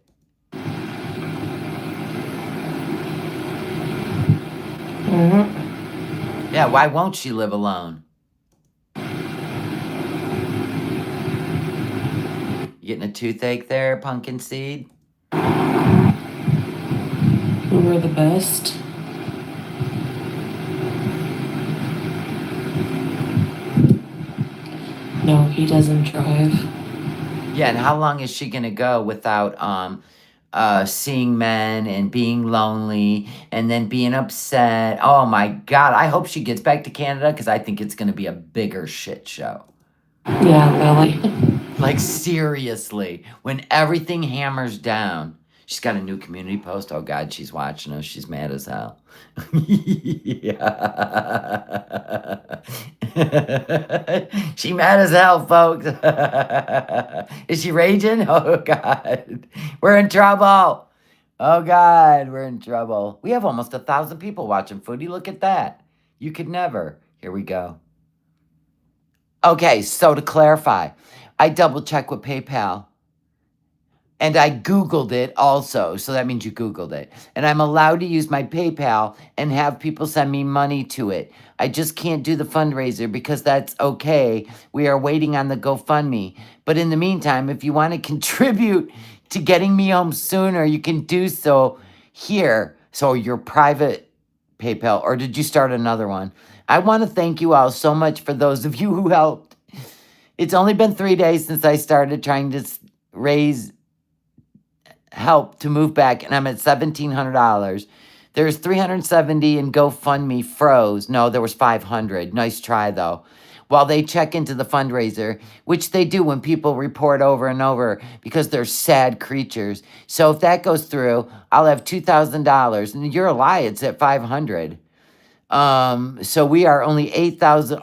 Mm-hmm. Yeah, why won't she live alone? You getting a toothache there, pumpkin seed? We were the best. No, he doesn't drive. Yeah, and how long is she gonna go without seeing men and being lonely and then being upset? Oh my God, I hope she gets back to Canada because I think it's gonna be a bigger shit show. Yeah, really. Like seriously, when everything hammers down, She's got a new community post. Oh God, she's watching us. She's mad as hell. Yeah. She mad as hell, folks. Is she raging? Oh God. We're in trouble. Oh God, we're in trouble. We have almost 1,000 people watching Foodie. Look at that. You could never. Here we go. Okay, so to clarify, I double check with PayPal. And I Googled it also. So that means you Googled it. And I'm allowed to use my PayPal and have people send me money to it. I just can't do the fundraiser because that's okay. We are waiting on the GoFundMe. But in the meantime, if you want to contribute to getting me home sooner, you can do so here. So your private PayPal, or did you start another one? I want to thank you all so much for those of you who helped. It's only been 3 days since I started trying to raise help to move back, and I'm at $1,700. There's 370 in GoFundMe froze. No, there was 500. Nice try, though. While they check into the fundraiser, which they do when people report over and over because they're sad creatures. So if that goes through, I'll have $2,000. And you're a lie, it's at 500. So we are only 8,000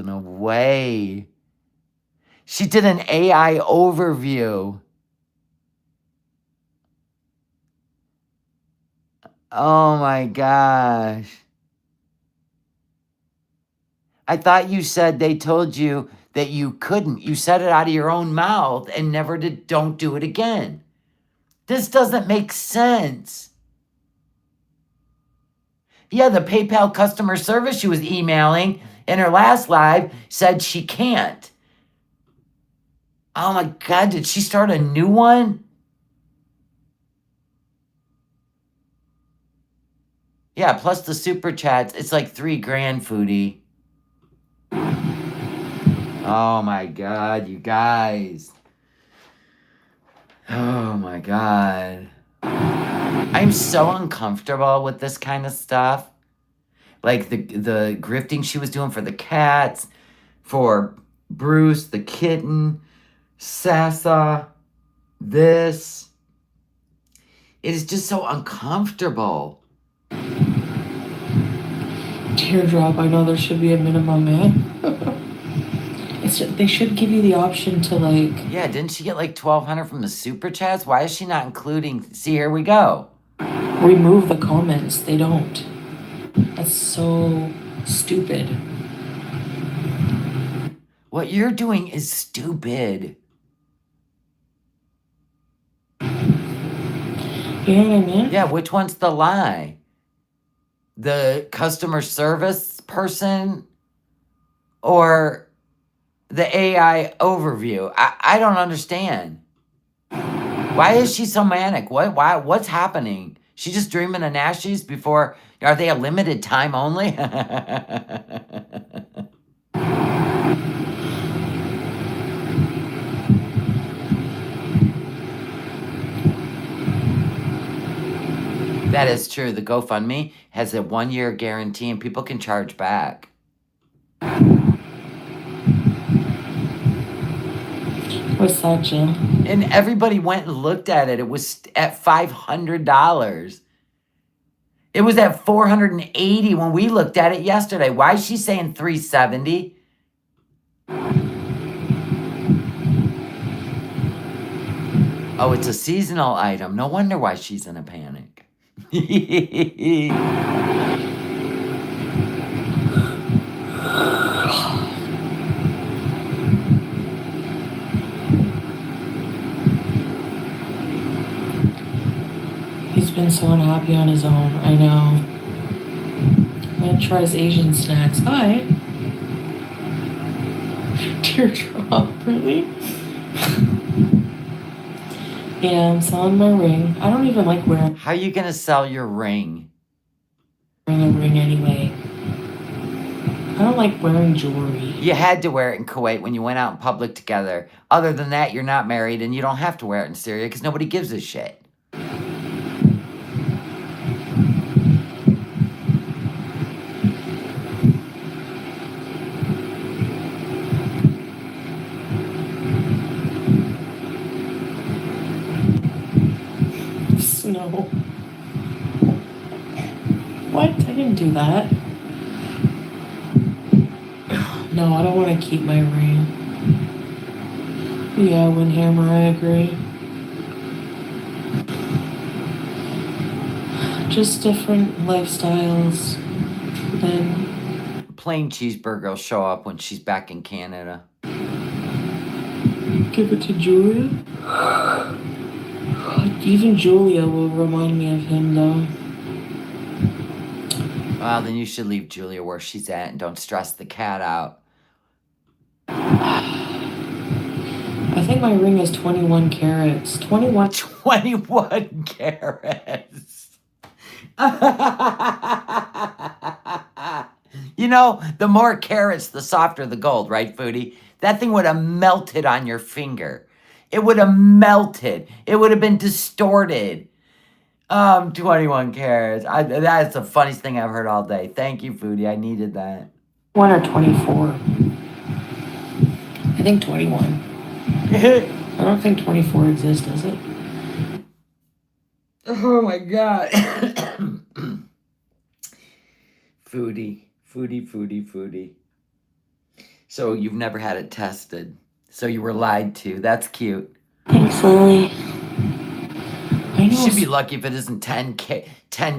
away. She did an AI overview. Oh my gosh. I thought you said they told you that you couldn't. You said it out of your own mouth and never did. Don't do it again. This doesn't make sense. Yeah, the PayPal customer service she was emailing in her last live said she can't. Oh my God, did she start a new one? Yeah, plus the super chats. It's like $3,000, Foodie. Oh my God, you guys. Oh my God. I'm so uncomfortable with this kind of stuff. Like the grifting she was doing for the cats, for Bruce, the kitten, Sasa, this. It is just so uncomfortable. Teardrop, I know there should be a minimum, man. They should give you the option to like. Yeah, didn't she get like 1,200 from the super chats? Why is she not including? See, here we go. Remove the comments. They don't. That's so stupid. What you're doing is stupid. You know what I mean? Yeah, which one's the lie? The customer service person or the AI overview? I don't understand. Why is she so manic? What's happening? She just dreaming of Nashies before? Are they a limited time only? That is true. The GoFundMe has a 1-year guarantee and people can charge back. What's that, Jim? And everybody went and looked at it. It was at $500. It was at $480 when we looked at it yesterday. Why is she saying $370? Oh, it's a seasonal item. No wonder why she's in a panic. He's been so unhappy on his own. I know. I'm gonna try his Asian snacks. Hi. Teardrop, really? Yeah, I'm selling my ring. I don't even like wearing How are you going to sell your ring? a ring anyway. I don't like wearing jewelry. You had to wear it in Kuwait when you went out in public together. Other than that, you're not married and you don't have to wear it in Syria because nobody gives a shit. No. What? I didn't do that. No, I don't want to keep my ring. Yeah, Windhammer, I agree. Just different lifestyles than... Plain cheeseburger will show up when she's back in Canada. Give it to Julia? Even Julia will remind me of him, though. Well, then you should leave Julia where she's at and don't stress the cat out. I think my ring is 21 carats. 21 carats. You know, the more carats, the softer the gold, right, Foodie? That thing would have melted on your finger. It would have melted. It would have been distorted. 21 carats. That's the funniest thing I've heard all day. Thank you, Foodie. I needed that. 1 or 24. I think 21. I don't think 24 exists, does it? Oh my God. Foodie. So you've never had it tested. So you were lied to. That's cute. Thanks, Lily. I know. She'd be lucky if it isn't 10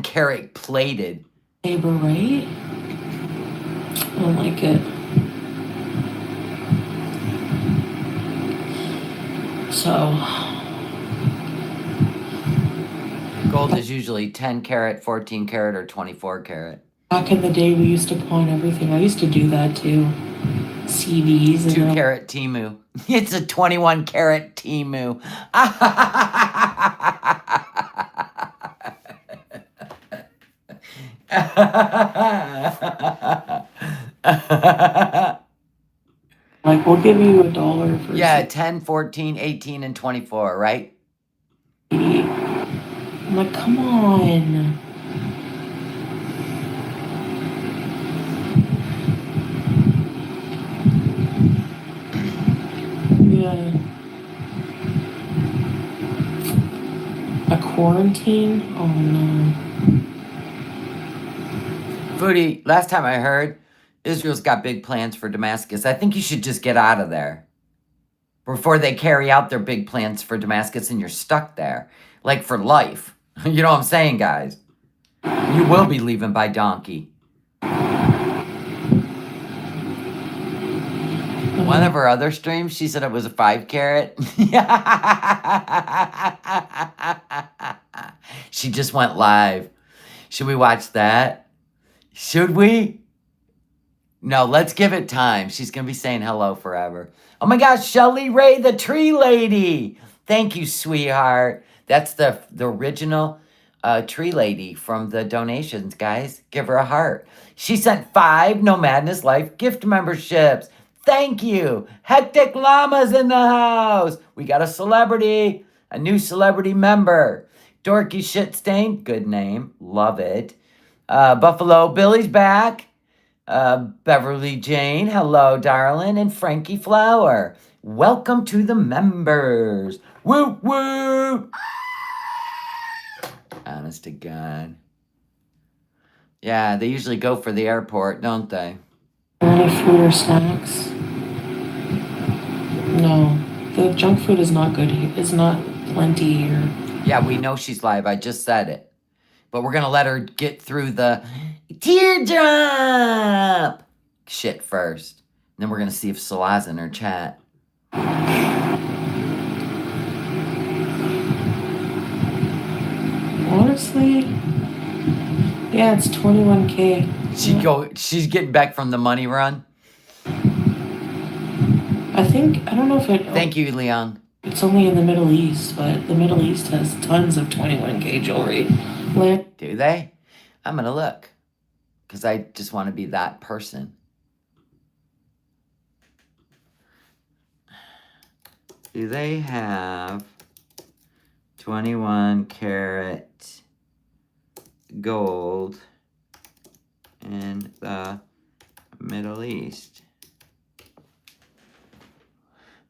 carat plated. Saber, right? I don't like it. So. Gold is usually 10 carat, 14 carat, or 24 carat. Back in the day, we used to pawn everything. I used to do that too. CDs. 2 carat Timu. It's a 21 carat Timu. Like, we'll give you $1 for... Yeah, 10, 14, 18, and 24, right? I'm like, come on. Yeah. A quarantine? Oh no. Foodie, last time I heard, Israel's got big plans for Damascus. I think you should just get out of there before they carry out their big plans for Damascus and you're stuck there. Like for life. You know what I'm saying, guys? You will be leaving by donkey. One of her other streams, she said it was a 5 carat. She just went live. Should we watch that? Should we? No, let's give it time. She's going to be saying hello forever. Oh my gosh, Shelly Ray, the tree lady. Thank you, sweetheart. That's the original tree lady from the donations, guys. Give her a heart. She sent 5 No Madness Life gift memberships. Thank you. Hectic Llama's in the house. We got a celebrity, a new celebrity member. Dorky Shit Stain, good name. Love it. Buffalo Billy's back. Beverly Jane, hello, darling. And Frankie Flower. Welcome to the members. Woo, woo. Honest to God. Yeah, they usually go for the airport, don't they? Any food or snacks? No. The junk food is not good here. It's not plenty here. Yeah, we know she's live. I just said it. But we're going to let her get through the teardrop shit first. And then we're going to see if Salah's in her chat. Honestly, yeah, it's 21K. She's getting back from the money run. I don't know if it... Thank you, Leon. It's only in the Middle East, but the Middle East has tons of 21K jewelry. Do they? I'm going to look. Because I just want to be that person. Do they have 21 karat gold in the Middle East?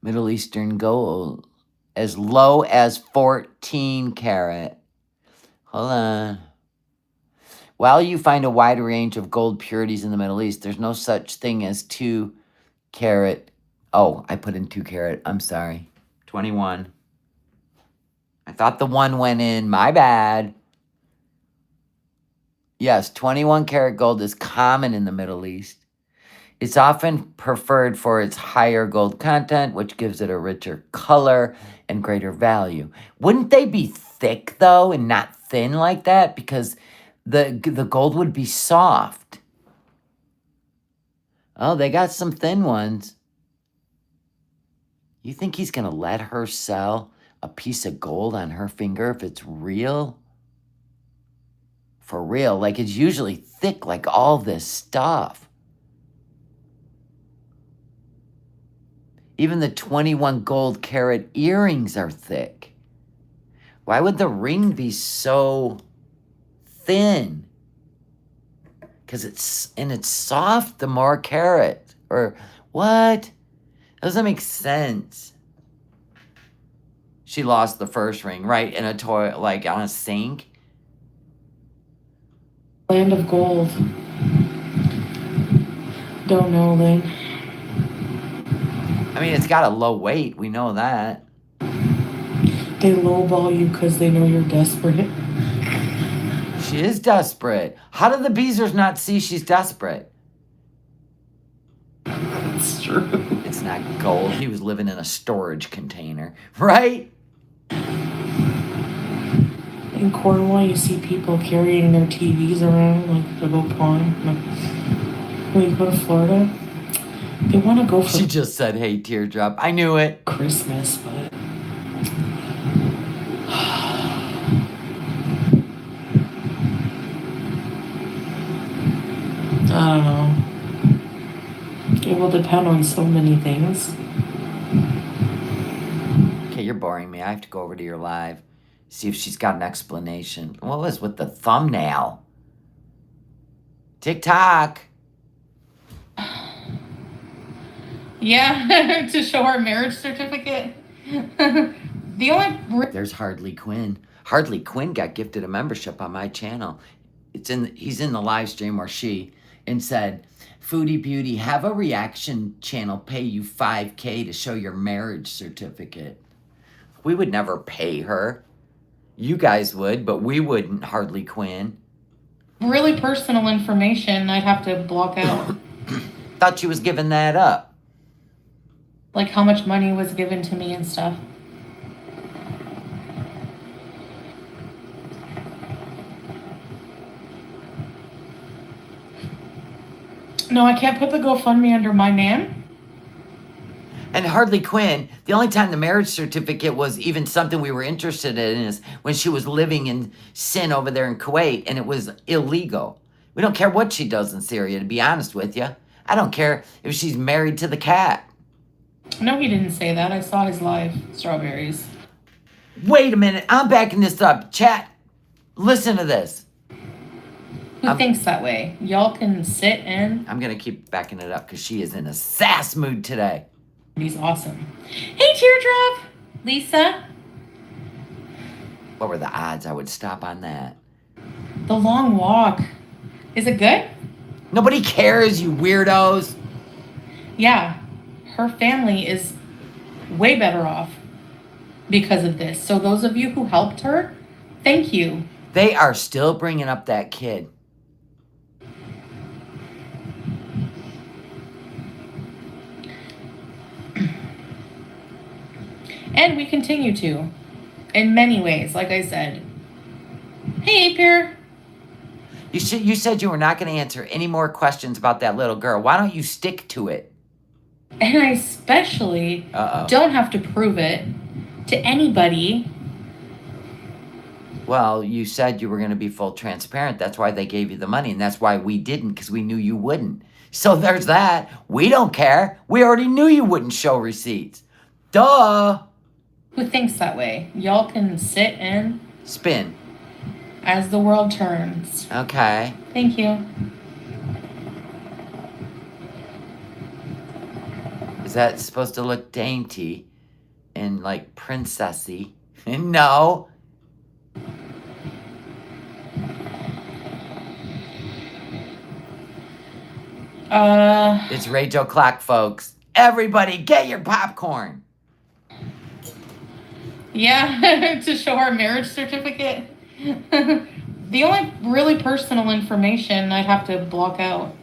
Middle Eastern gold as low as 14 karat. Hold on. While you find a wide range of gold purities in the Middle East, there's no such thing as 2 carat. Oh, I put in 2 carat. I'm sorry. 21. I thought the 1 went in. My bad. Yes, 21 karat gold is common in the Middle East. It's often preferred for its higher gold content, which gives it a richer color and greater value. Wouldn't they be thick, though, and not thin like that? Because the gold would be soft. Oh, they got some thin ones. You think he's going to let her sell a piece of gold on her finger if it's real? For real, like it's usually thick like all this stuff. Even the 21 gold carat earrings are thick. Why would the ring be so thin? Because it's soft the more carat. Or what? Doesn't make sense. She lost the first ring, right? In a toilet, like on a sink. Land of gold. Don't know, Lynn. I mean, it's got a low weight. We know that. They lowball you because they know you're desperate. She is desperate. How do the Beezers not see she's desperate? It's true. It's not gold. He was living in a storage container, right? In Cornwall, you see people carrying their TVs around like to go pawn. When you go to Florida, they want to go for She just said, hey, teardrop. I knew it. Christmas, but I don't know. It will depend on so many things. Okay, you're boring me. I have to go over to your live. See if she's got an explanation. What was with the thumbnail? TikTok. Yeah, to show our marriage certificate. The only There's Hardly Quinn. Hardly Quinn got gifted a membership on my channel. He's in the live stream, or she, and said, Foodie Beauty, have a reaction channel pay you $5K to show your marriage certificate. We would never pay her. You guys would, but we wouldn't, Hardly Quinn. really personal information I'd have to block out. Thought she was giving that up. Like how much money was given to me and stuff. No, I can't put the GoFundMe under my name. And Hardly Quinn, the only time the marriage certificate was even something we were interested in is when she was living in sin over there in Kuwait, and it was illegal. We don't care what she does in Syria, to be honest with you. I don't care if she's married to the cat. No, he didn't say that. I saw his live strawberries. Wait a minute, I'm backing this up. Chat, listen to this. Who thinks that way? Y'all can sit in. I'm going to keep backing it up because she is in a sass mood today. He's awesome. Hey, Teardrop! Lisa? What were the odds I would stop on that? The long walk. Is it good? Nobody cares, you weirdos. Yeah. Her family is way better off because of this. So those of you who helped her, thank you. They are still bringing up that kid. And we continue to, in many ways, like I said. Hey, Apier. You said you were not going to answer any more questions about that little girl. Why don't you stick to it? And I especially don't have to prove it to anybody. Well, you said you were going to be full transparent. That's why they gave you the money, and that's why we didn't, because we knew you wouldn't. So there's that. We don't care. We already knew you wouldn't show receipts. Duh. Who thinks that way? Y'all can sit in. Spin. As the world turns. Okay. Thank you. Is that supposed to look dainty and like princessy? No. It's Rachel Clock, folks. Everybody, get your popcorn. Yeah, to show our marriage certificate. The only really personal information I'd have to block out,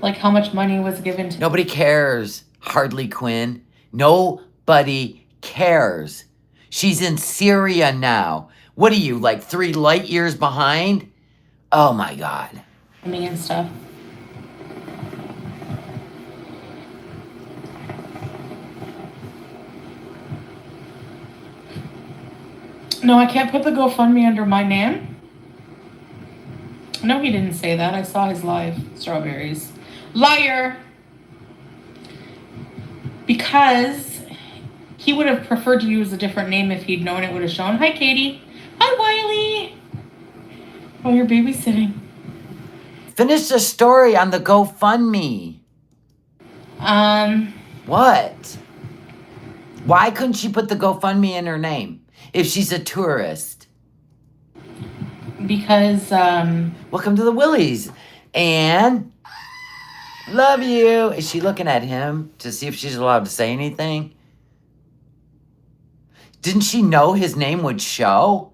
like how much money was given to. Nobody cares, Harley Quinn. Nobody cares. She's in Syria now. What are you, like 3 light years behind? Oh my God. Me and stuff. No, I can't put the GoFundMe under my name. No, he didn't say that. I saw his live strawberries. Liar! Because he would have preferred to use a different name if he'd known it would have shown. Hi, Katie. Hi, Wiley. Oh, you're babysitting. Finish the story on the GoFundMe. What? Why couldn't she put the GoFundMe in her name if she's a tourist? Because, Welcome to the Willies. And love you. Is she looking at him to see if she's allowed to say anything? Didn't she know his name would show?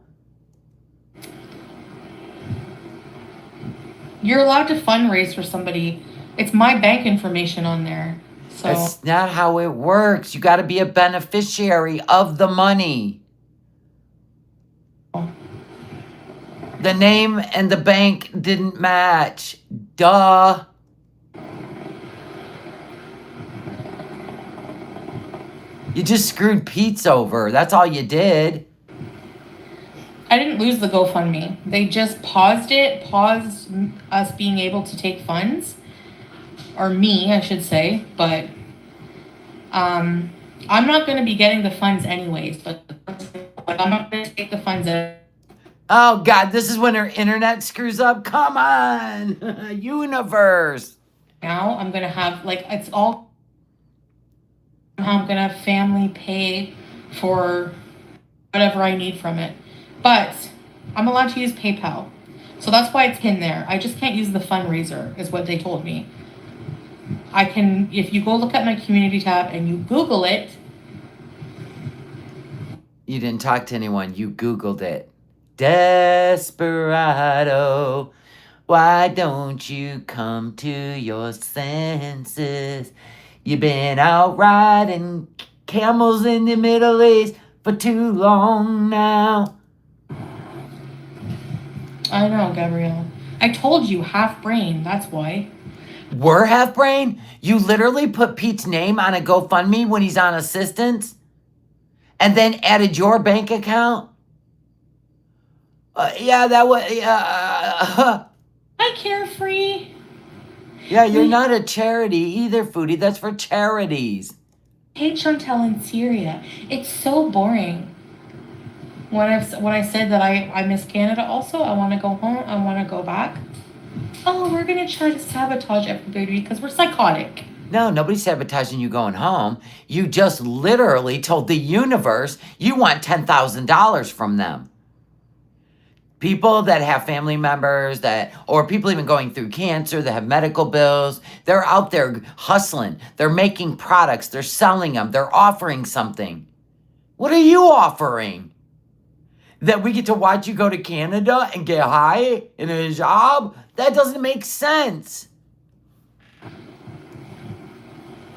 you're allowed to fundraise for somebody. It's my bank information on there. So That's not how it works. You got to be a beneficiary of the money. The name and the bank didn't match. Duh. You just screwed Pete's over. That's all you did. I didn't lose the GoFundMe. They just paused us being able to take funds. Or me, I should say. But I'm not going to be getting the funds anyways. But I'm not going to take the funds out. Oh, God, this is when her internet screws up? Come on. Universe. Now I'm going to have, like, it's all... I'm going to have family pay for whatever I need from it. But I'm allowed to use PayPal. So that's why it's in there. I just can't use the fundraiser, is what they told me. I can, if you go look at my community tab and you Google it. You didn't talk to anyone. You Googled it. Desperado, why don't you come to your senses? You've been out riding camels in the Middle East for too long now. I know, Gabrielle. I told you, half brain, that's why. We're half brain? You literally put Pete's name on a GoFundMe when he's on assistance? And then added your bank account? Yeah, that was... Hi, Carefree. Yeah, you're not a charity either, Foodie. That's for charities. I hate Chantel in Syria. It's so boring. When I said that I miss Canada also, I want to go home, I want to go back. Oh, we're going to try to sabotage everybody because we're psychotic. No, nobody's sabotaging you going home. You just literally told the universe you want $10,000 from them. People that have family members or people even going through cancer that have medical bills, they're out there hustling. They're making products. They're selling them. They're offering something. What are you offering? That we get to watch you go to Canada and get high in a job? That doesn't make sense.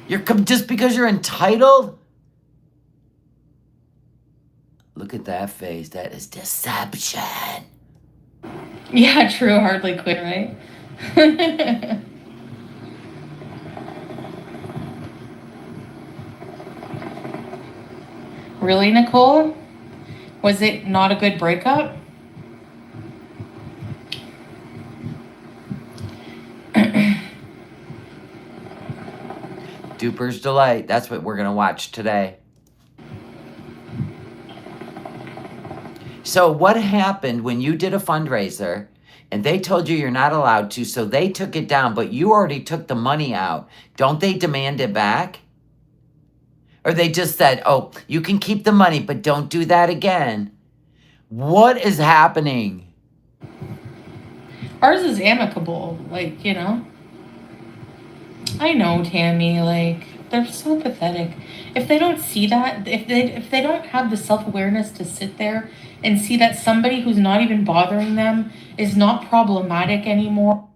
Just because you're entitled? Look at that face. That is deception. Yeah, true. Hardly quit, right? Really, Nicole? Was it not a good breakup? Duper's Delight. That's what we're going to watch today. So what happened when you did a fundraiser and they told you you're not allowed to, so they took it down, but you already took the money out? Don't they demand it back? Or they just said, oh, you can keep the money, but don't do that again. What is happening? Ours is amicable, like, you know. I know, Tammy, like they're so pathetic. If they don't see that, if they don't have the self-awareness to sit there and see that somebody who's not even bothering them is not problematic anymore.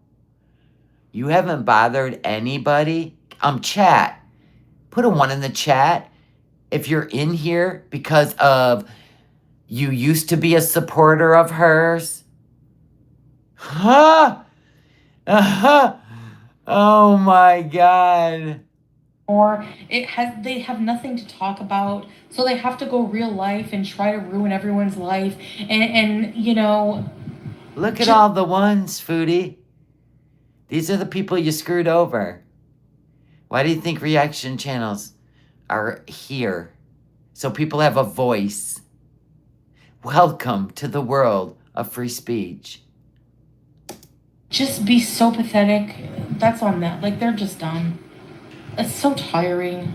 You haven't bothered anybody? Chat. Put a 1 in the chat if you're in here because of you used to be a supporter of hers. Huh? Uh-huh. Oh my God. Or they have nothing to talk about, so they have to go real life and try to ruin everyone's life and Look at all the ones, Foodie. These are the people you screwed over. Why do you think reaction channels are here? So people have a voice. Welcome to the world of free speech. just be so pathetic. That's on that. Like they're just dumb. It's so tiring.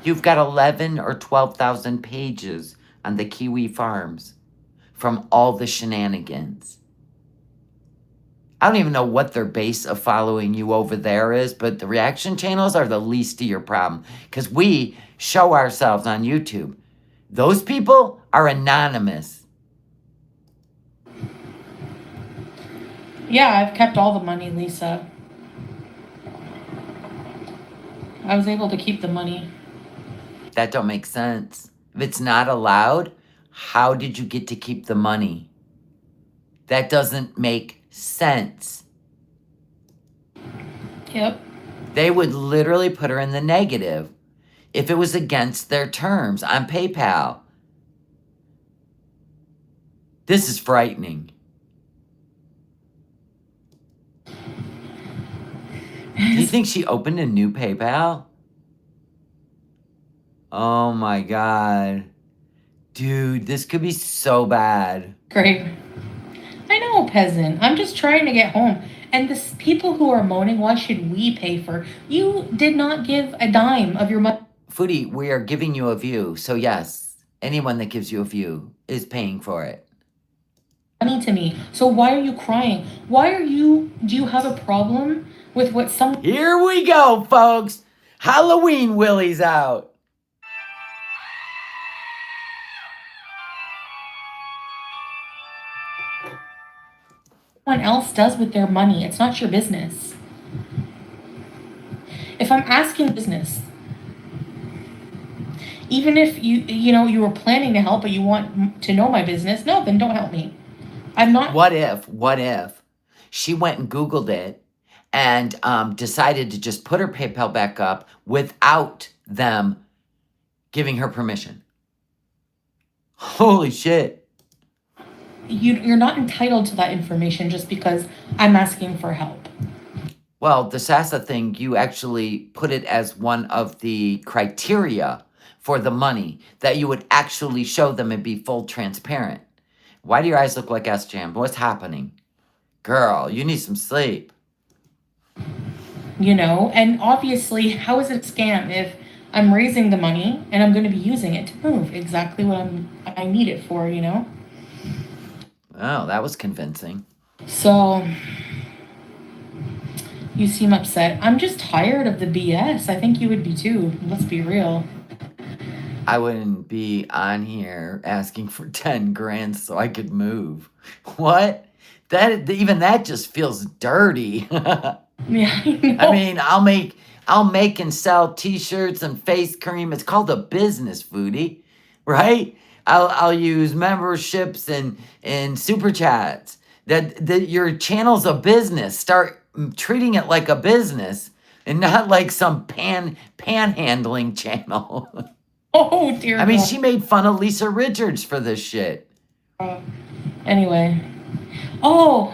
You've got 11 or 12,000 pages on the Kiwi farms from all the shenanigans. I don't even know what their base of following you over there is, but the reaction channels are the least of your problem because we show ourselves on YouTube. Those people are anonymous. Yeah, I've kept all the money, Lisa. I was able to keep the money. That don't make sense. If it's not allowed, how did you get to keep the money? That doesn't make sense. Yep. They would literally put her in the negative if it was against their terms on PayPal. This is frightening. Do you think she opened a new PayPal? Oh my God. Dude, this could be so bad. Great. I know, peasant. I'm just trying to get home. And the people who are moaning, why should we pay for? You did not give a dime of your money Foodie, we are giving you a view. So yes, anyone that gives you a view is paying for it. to me. So why are you crying? Do you have a problem with what someone Here we go, folks. Halloween Willie's out. else does with their money? It's not your business. If I'm asking business, even if you were planning to help but you want to know my business, no, then don't help me. I'm not. What if she went and Googled it and decided to just put her PayPal back up without them giving her permission? Holy shit. You're not entitled to that information just because I'm asking for help. Well, the SASA thing, you actually put it as one of the criteria for the money, that you would actually show them and be full transparent. Why do your eyes look like S-Jam? What's happening? Girl, you need some sleep. And obviously, how is it a scam if I'm raising the money and I'm going to be using it to move exactly what I need it for, Oh, that was convincing. So, you seem upset. I'm just tired of the BS. I think you would be too. Let's be real. I wouldn't be on here asking for 10 grand so I could move. What? Even that just feels dirty. Yeah, I know. I mean, I'll make and sell t-shirts and face cream. It's called a business, Foodie, right? I'll use memberships and super chats. That your channel's a business. Start treating it like a business and not like some panhandling channel. Oh, dear I mean, God. she made fun of Lisa Richards for this shit. Anyway. Oh,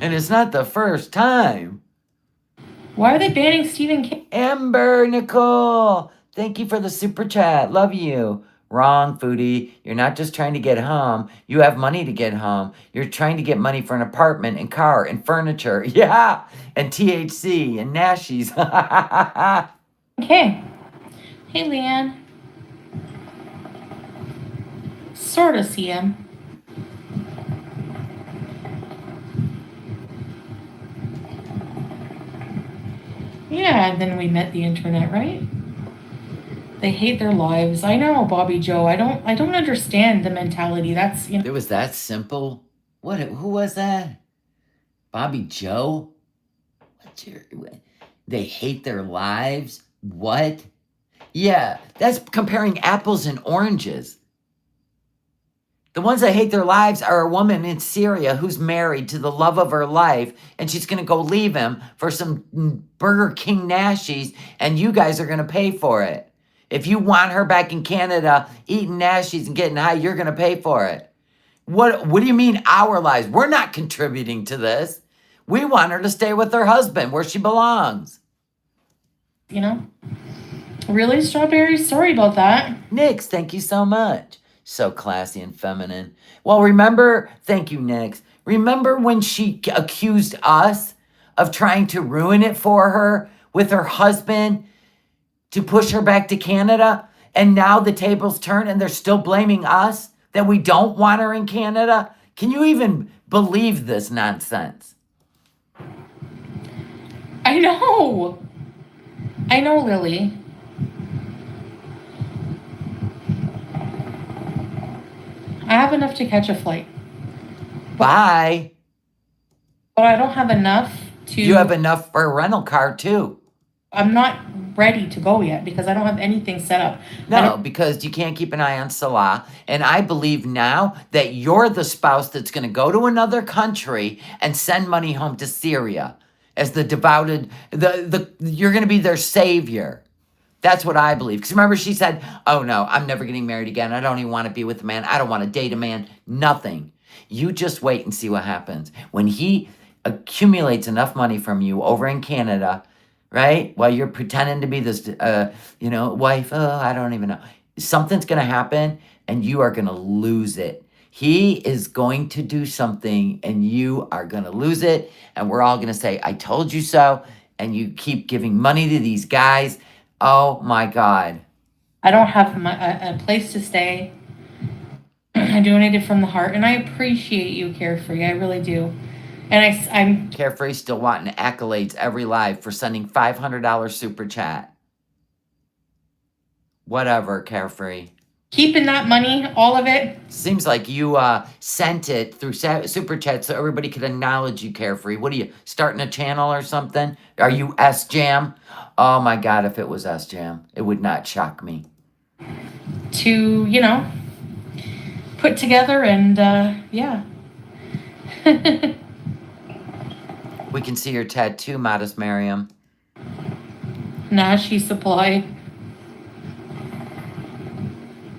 And it's not the first time. why are they banning Stephen King? Amber Nicole, thank you for the super chat. Love you. Wrong, Foodie. You're not just trying to get home. You have money to get home. You're trying to get money for an apartment and car and furniture. Yeah. And THC and Nashies. Okay. Hey, Leanne. Sort of see him. Yeah, and then we met the internet, right? They hate their lives. I know, Bobby Joe. I don't understand the mentality. That's, It was that simple. What? Who was that? Bobby Joe? What's your? They hate their lives. What? Yeah, that's comparing apples and oranges. The ones that hate their lives are a woman in Syria who's married to the love of her life, and she's going to go leave him for some Burger King Nashies, and you guys are going to pay for it. If you want her back in Canada eating Nashies and getting high, you're going to pay for it. What do you mean our lives? We're not contributing to this. We want her to stay with her husband where she belongs. you know, really, Strawberry? Sorry about that. Nix, thank you so much. So classy and feminine. Well, remember, thank you, Nix. Remember when she accused us of trying to ruin it for her with her husband to push her back to Canada? And now the tables turn and they're still blaming us that we don't want her in Canada? Can you even believe this nonsense? I know. I know, Lily. I have enough to catch a flight, Bye. but I don't have enough to. You have enough for a rental car too. I'm not ready to go yet because I don't have anything set up. No, because you can't keep an eye on Salah. And I believe now that you're the spouse that's going to go to another country and send money home to Syria as the devoted, you're going to be their savior. That's what I believe. Because remember, she said, oh no, I'm never getting married again. I don't even want to be with a man. I don't want to date a man. Nothing. You just wait and see what happens. When he accumulates enough money from you over in Canada, right? While you're pretending to be this, wife, I don't even know. Something's going to happen and you are going to lose it. He is going to do something and you are going to lose it. And we're all going to say, I told you so. And you keep giving money to these guys. Oh my God. I don't have a place to stay. I donated from the heart, and I appreciate you, Carefree. I really do. And I'm Carefree still wanting accolades every live for sending $500 super chat. Whatever, Carefree. keeping that money, all of it. Seems like you sent it through super chat so everybody could acknowledge you, Carefree. What are you, starting a channel or something? Are you S-Jam? Oh my God, if it was S-Jam, it would not shock me. To, put together and, yeah. We can see your tattoo, Modest Miriam. Nashi Supply.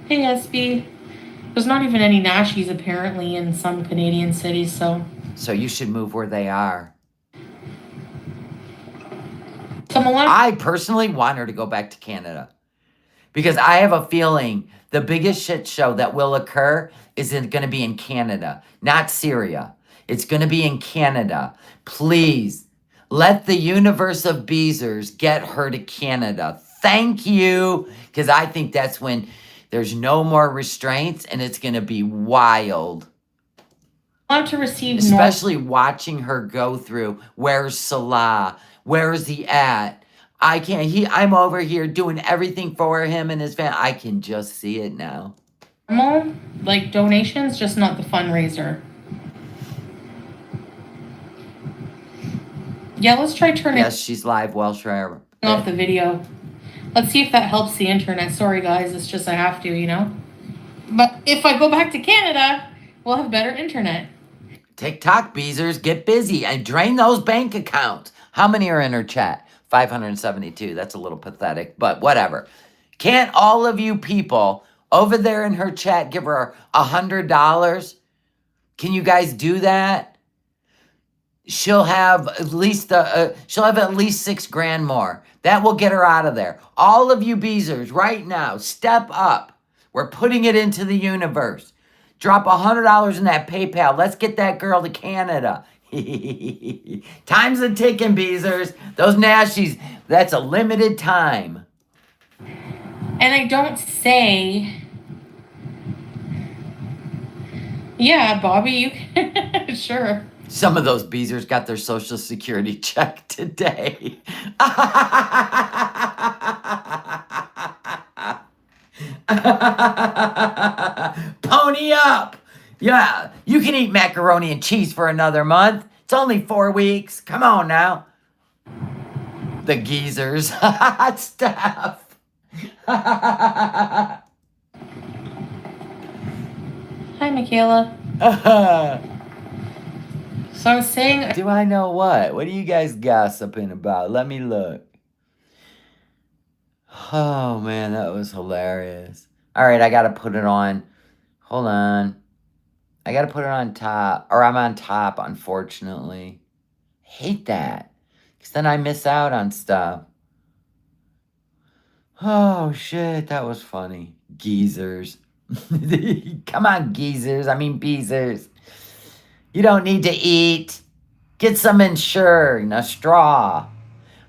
Hey, SB. There's not even any Nashis apparently in some Canadian cities, so. So you should move where they are. Melania. I personally want her to go back to Canada. Because I have a feeling the biggest shit show that will occur is going to be in Canada, not Syria. It's going to be in Canada. Please, let the universe of Beezers get her to Canada. Thank you. Because I think that's when there's no more restraints and it's going to be wild. Want to receive Especially watching her go through, where's Salah? Where's he at? I'm over here doing everything for him and his family. I can just see it now. normal, like donations, just not the fundraiser. Yeah, let's try turning Yes, she's live, Welshire. off the video. Let's see if that helps the internet. Sorry, guys, it's just I have to, But if I go back to Canada, we'll have better internet. TikTok Beezers, get busy and drain those bank accounts. How many are in her chat? 572. That's a little pathetic, but whatever. Can't all of you people over there in her chat give her $100? Can you guys do that? She'll have at least $6,000 more. That will get her out of there. All of you Beezers right now, step up. We're putting it into the universe. Drop $100 in that PayPal. Let's get that girl to Canada. Time's a ticking, Beezers. Those Nashies, that's a limited time. And I don't say, yeah, Bobby, you can, sure. Some of those beezers got their social security check today. Pony up! Yeah, you can eat macaroni and cheese for another month. It's only 4 weeks. Come on now. The geezers. Steph. Hi, Michaela. So I was saying, Do I know what? What are you guys gossiping about? Let me look. Oh man, that was hilarious. All right, I gotta put it on. Hold on. I gotta put it on top, or I'm on top, unfortunately. Hate that, because then I miss out on stuff. Oh shit, that was funny. Geezers. Come on, geezers. I mean, beezers. You don't need to eat. Get some insured, a straw.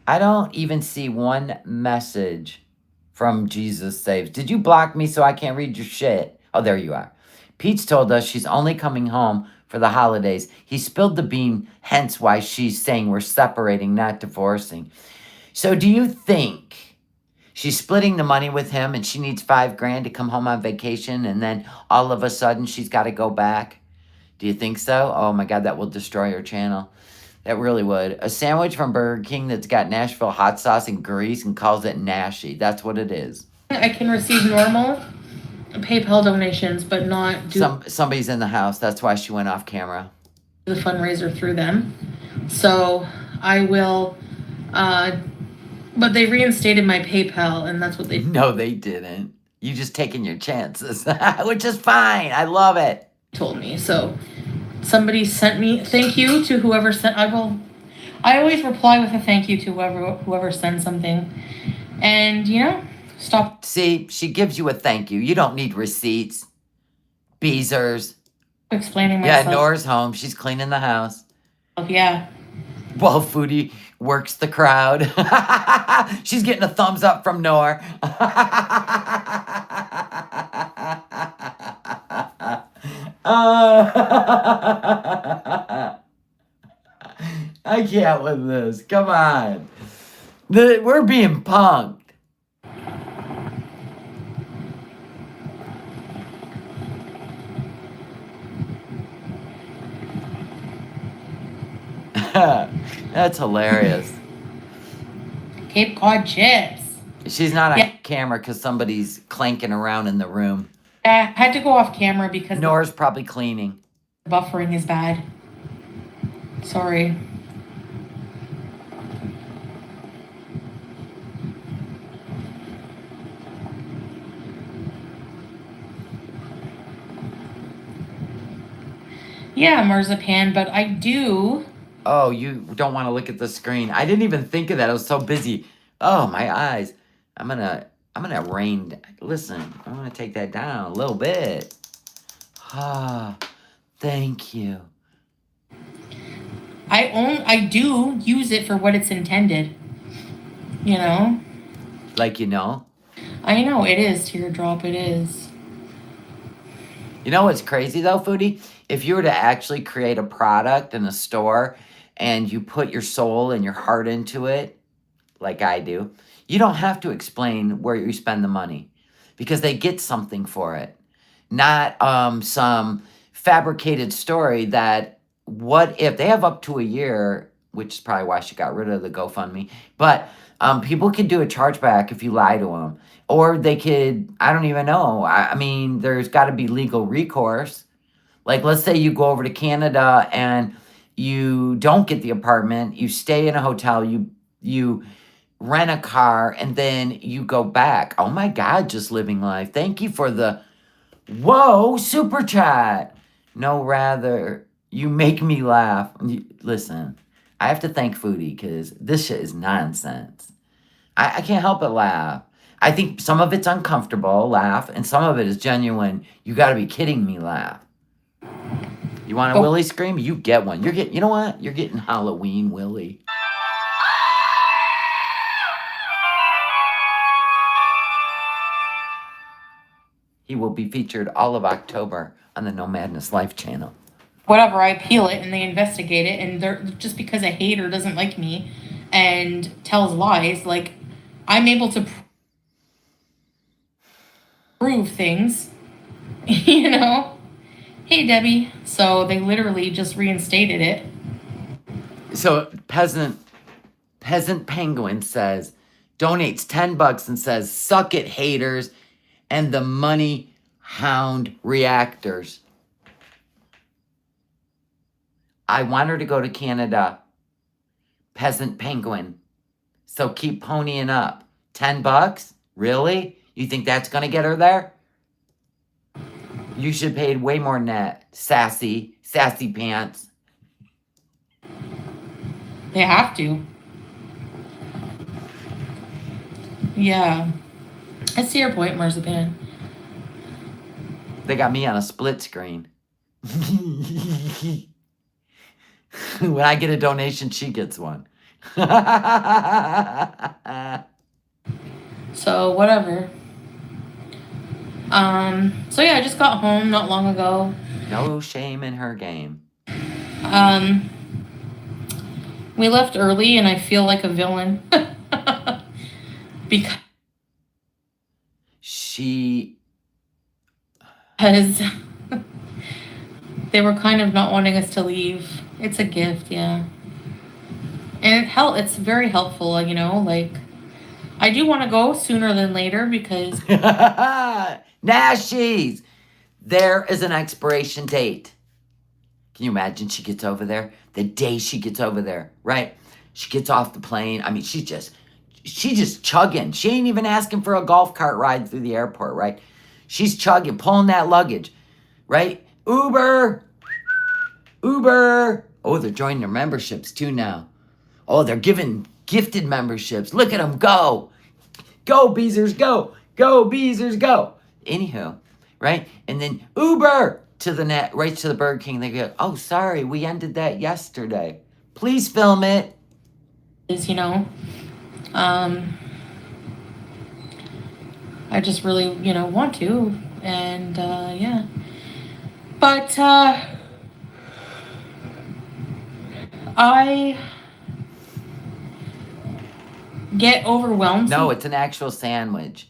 I don't even see one message from Jesus Saves. Did you block me so I can't read your shit? Oh, there you are. Peach told us she's only coming home for the holidays. He spilled the bean, hence why she's saying we're separating, not divorcing. So do you think she's splitting the money with him and she needs $5,000 to come home on vacation and then all of a sudden she's got to go back? Do you think so? Oh my God, that will destroy her channel. That really would. A sandwich from Burger King that's got Nashville hot sauce and grease and calls it Nashy. That's what it is. I can receive normal PayPal donations, but not do Somebody's in the house. That's why she went off camera. the fundraiser through them. So I will, but they reinstated my PayPal, and that's what they No, they didn't. You just taking your chances, which is fine. I love it. told me. So somebody sent me thank you to whoever sent. I always reply with a thank you to whoever sends something, and stop See, she gives you a thank you. You don't need receipts. Beezers. explaining Yeah, myself. Nora's home. She's cleaning the house. Yeah. While Foodie works the crowd. She's getting a thumbs up from Nor. I can't with this. Come on. We're being punked. That's hilarious. Cape Cod chips. She's not on Yeah. camera because somebody's clanking around in the room. I had to go off camera because Nora's probably cleaning. the buffering is bad. Sorry. Yeah, marzipan, but I do. Oh, you don't want to look at the screen. I didn't even think of that. I was so busy. Oh, my eyes. I'm gonna rain. Listen, I'm gonna take that down a little bit. Ah, thank you. I do use it for what it's intended. Like I know it is teardrop. It is. You know what's crazy though, Foodie? If you were to actually create a product in a store and you put your soul and your heart into it, like I do, you don't have to explain where you spend the money because they get something for it. Not some fabricated story that what if they have up to a year, which is probably why she got rid of the GoFundMe, but people could do a chargeback if you lie to them. Or they could, I don't even know. I mean, there's got to be legal recourse. Like, let's say you go over to Canada and you don't get the apartment, you stay in a hotel, you rent a car, and then you go back. Oh my God, just living life. Thank you for the, whoa, super chat. No, rather, you make me laugh. Listen, I have to thank Foodie because this shit is nonsense. I can't help but laugh. I think some of it's uncomfortable, laugh, and some of it is genuine. You got to be kidding me, laugh. You want a Willy scream? You get one. You know what? You're getting Halloween Willy. He will be featured all of October on the No Madness Life channel. whatever, I appeal it and they investigate it, and they're just because a hater doesn't like me and tells lies, like I'm able to prove things, you know. Hey Debbie. So they literally just reinstated it. So peasant penguin says, donates $10 and says, suck it, haters, and the money hound reactors. I want her to go to Canada. Peasant penguin. So keep ponying up. $10? Really? You think that's going to get her there? You should pay way more than that. Sassy pants. They have to. Yeah. I see your point, Marzipan. They got me on a split screen. When I get a donation, she gets one. So whatever. So yeah, I just got home not long ago. No shame in her game. We left early and I feel like a villain. Because they were kind of not wanting us to leave. It's a gift, yeah. And it's very helpful, you know, like I do want to go sooner than later because Nashies! There is an expiration date. Can you imagine she gets over there? The day she gets over there, right? She gets off the plane. I mean, she's just chugging. She ain't even asking for a golf cart ride through the airport, right? She's chugging, pulling that luggage, right? Uber. Oh, they're joining their memberships too now. Oh, they're giving gifted memberships. Look at them go. Go, Beezers, go. Go, Beezers, go. Anywho, right? And then Uber to the net, right to the Burger King. They go, oh, sorry, we ended that yesterday. Please film it. You know, I just really, you know, want to. And, yeah. But, I get overwhelmed. No, it's an actual sandwich.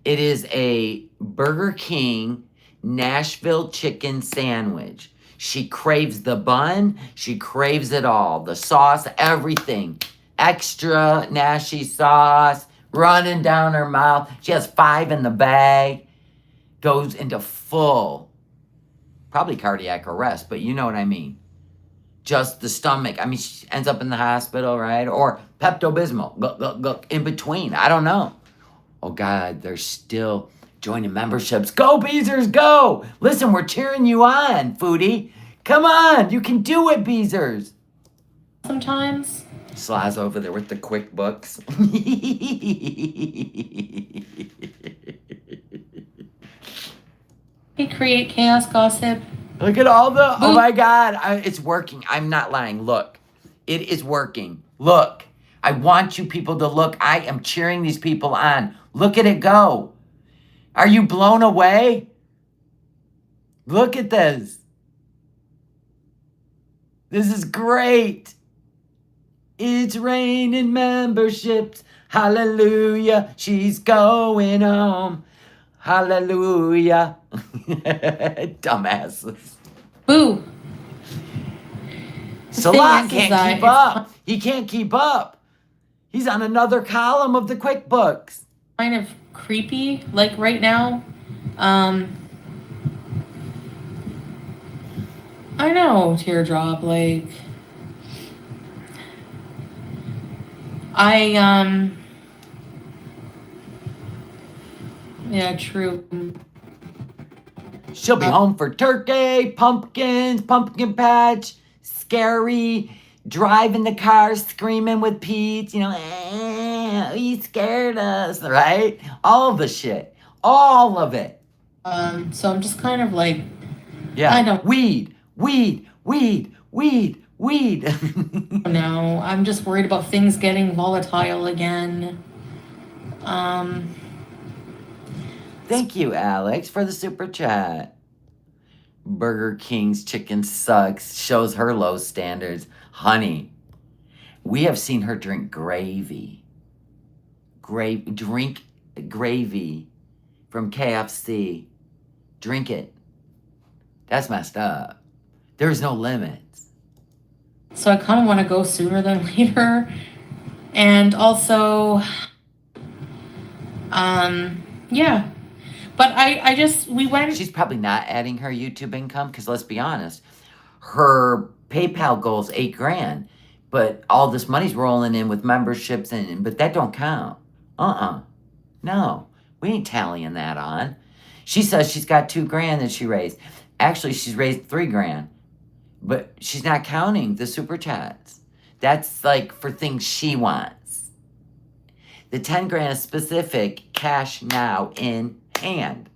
It is a Burger King Nashville chicken sandwich. She craves the bun. She craves it all. The sauce, everything. Extra Nashy sauce running down her mouth. She has 5 in the bag. Goes into full, probably cardiac arrest, but you know what I mean. Just the stomach. I mean, she ends up in the hospital, right? Or Pepto-Bismol, in between. I don't know. Oh, God, they're still joining memberships. Go, Beezers, go! Listen, we're cheering you on, Foodie. Come on, you can do it, Beezers. Sometimes. Slaz over there with the QuickBooks. We create chaos gossip. Look at all the... Oh, my God. It's working. I'm not lying. Look. It is working. Look. I want you people to look. I am cheering these people on. Look at it go. Are you blown away? Look at this. This is great. It's raining memberships. Hallelujah. She's going home. Hallelujah. Dumbasses. Boo. Salah can't keep up. He can't keep up. He's on another column of the QuickBooks. Kind of creepy, like right now. I know, teardrop, like yeah, true. She'll be home for turkey, pumpkins, pumpkin patch, scary, driving the car, screaming with Pete, you know, he scared us, right? All of the shit. All of it. So I'm just kind of like, yeah, I don't... Weed. No, I'm just worried about things getting volatile again. Thank you, Alex, for the super chat. Burger King's chicken sucks, shows her low standards. Honey, we have seen her drink gravy. Drink gravy from KFC. Drink it. That's messed up. There's no limits. So I kind of want to go sooner than later. And also, yeah. But we went. She's probably not adding her YouTube income because let's be honest, her PayPal goal is $8,000, but all this money's rolling in with memberships but that don't count. No, we ain't tallying that on. She says she's got $2,000 that she raised. Actually, she's raised $3,000, but she's not counting the super chats. That's like for things she wants. The $10,000 is specific cash now in hand.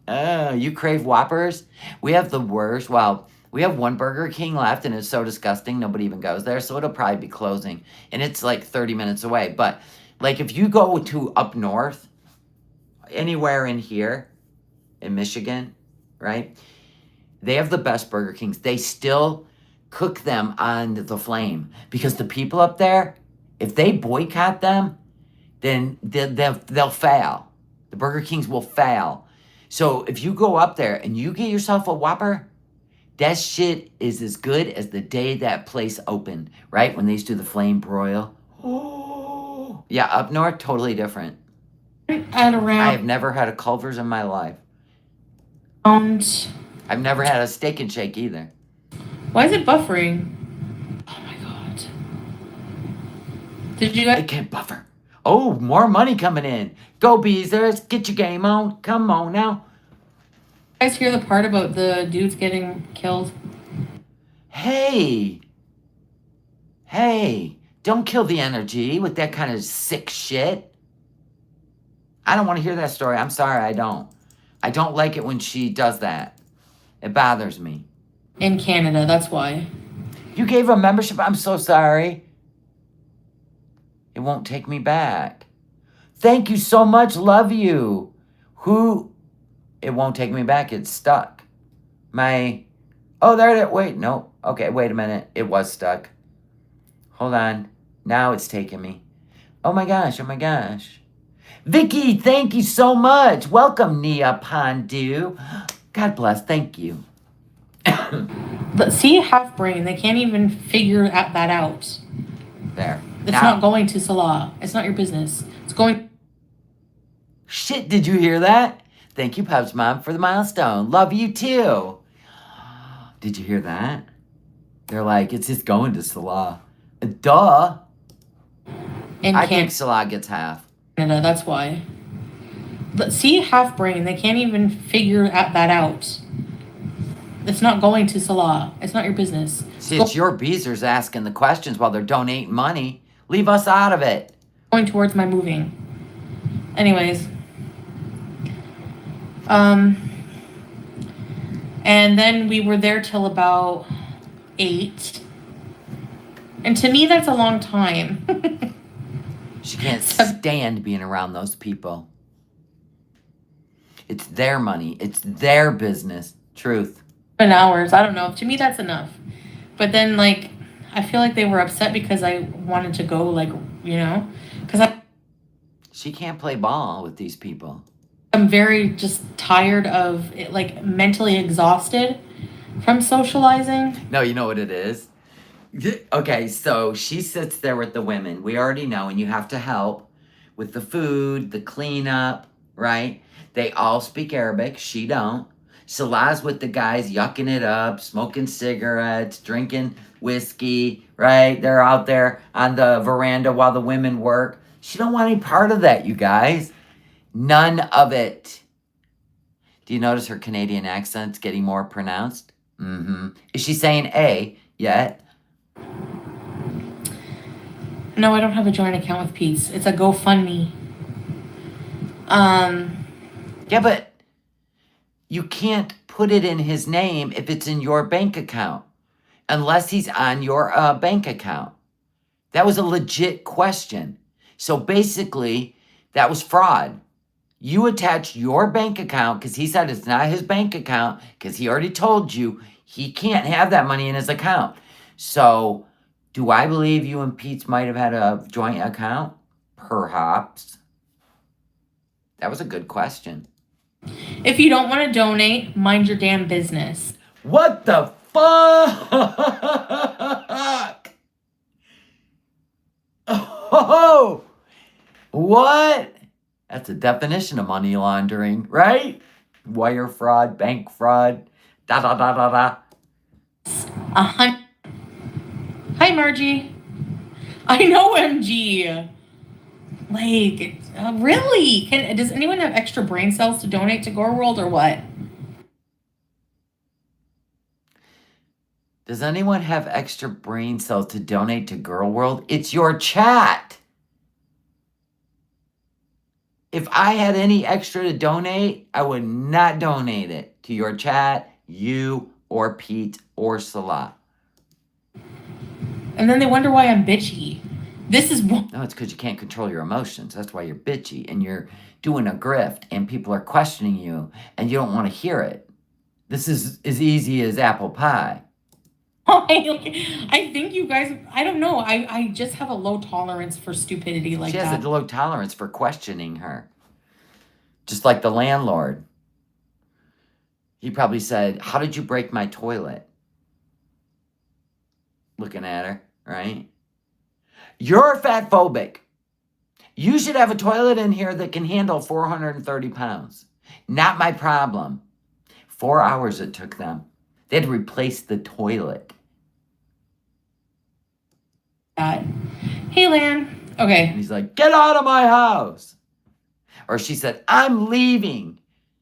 Oh, you crave Whoppers? We have the worst. Well, we have one Burger King left, and it's so disgusting nobody even goes there, so it'll probably be closing. And it's like 30 minutes away. But like if you go to up north, anywhere in here, in Michigan, right? They have the best Burger Kings. They still cook them on the flame because the people up there, if they boycott them, then they'll fail. The Burger Kings will fail. So if you go up there and you get yourself a Whopper, that shit is as good as the day that place opened, right? When they used to do the flame broil. Oh, yeah, up north, totally different. At around. I have never had a Culver's in my life. I've never had a Steak and Shake either. Why is it buffering? Oh my god. Did you guys? It can't buffer. Oh, more money coming in. Go, Beezers. Get your game on. Come on now. You guys hear the part about the dudes getting killed? Hey, don't kill the energy with that kind of sick shit. I don't want to hear that story. I'm sorry, I don't. I don't like it when she does that. It bothers me. In Canada, that's why. You gave a membership? I'm so sorry. It won't take me back. Thank you so much. Love you. Who? It won't take me back. It's stuck. Oh, there it is. Wait, no. Okay, wait a minute. It was stuck. Hold on. Now it's taking me. Oh my gosh. Vicky, thank you so much. Welcome, Nia Pondu. God bless. Thank you. But see, half brain. They can't even figure that out. There. It's not going to Salah. It's not your business. It's going. Shit, did you hear that? Thank you, Pub's Mom, for the milestone. Love you too. Did you hear that? They're like, it's just going to Salah. Duh. I think Salah gets half. Canada, that's why. But see, half brain. They can't even figure that out. It's not going to Salah. It's not your business. See, it's your Beezers asking the questions while they're donating money. Leave us out of it. Going towards my moving. Anyways. And then we were there till about 8. And to me, that's a long time. She can't stand being around those people. It's their money. It's their business. Truth. Hours. I don't know. To me, that's enough. But then, like, I feel like they were upset because I wanted to go, like, because She can't play ball with these people. I'm very just tired of it, like, mentally exhausted from socializing. No, you know what it is? Okay, so she sits there with the women. We already know, and you have to help with the food, the cleanup, right? They all speak Arabic. She don't. Salah's with the guys yucking it up, smoking cigarettes, drinking whiskey, right? They're out there on the veranda while the women work. She don't want any part of that, you guys. None of it. Do you notice her Canadian accent's getting more pronounced? Mm-hmm. Is she saying A yet? No, I don't have a joint account with Pete's. It's a GoFundMe. Yeah, but you can't put it in his name if it's in your bank account. Unless he's on your bank account. That was a legit question. So basically, that was fraud. You attach your bank account because he said it's not his bank account because he already told you he can't have that money in his account. So, do I believe you and Pete might have had a joint account? Perhaps. That was a good question. If you don't want to donate, mind your damn business. What the fuck? Oh, what? That's a definition of money laundering, right? Wire fraud, bank fraud, da da da da da. Hi, Margie. I know, MG. Like, really? Does anyone have extra brain cells to donate to Gore World or what? Does anyone have extra brain cells to donate to Girl World? It's your chat. If I had any extra to donate, I would not donate it to your chat, you, or Pete, or Salah. And then they wonder why I'm bitchy. This is No, it's because you can't control your emotions. That's why you're bitchy and you're doing a grift and people are questioning you and you don't want to hear it. This is as easy as apple pie. I think you guys, I don't know. I just have a low tolerance for stupidity like She has that. a low tolerance for questioning her. Just like the landlord. He probably said, "How did you break my toilet?" Looking at her, right? You're fat phobic. You should have a toilet in here that can handle 430 pounds. Not my problem. 4 hours it took them. They had to replace the toilet. Hey, Lan. Okay. And he's like, "Get out of my house." Or she said, "I'm leaving."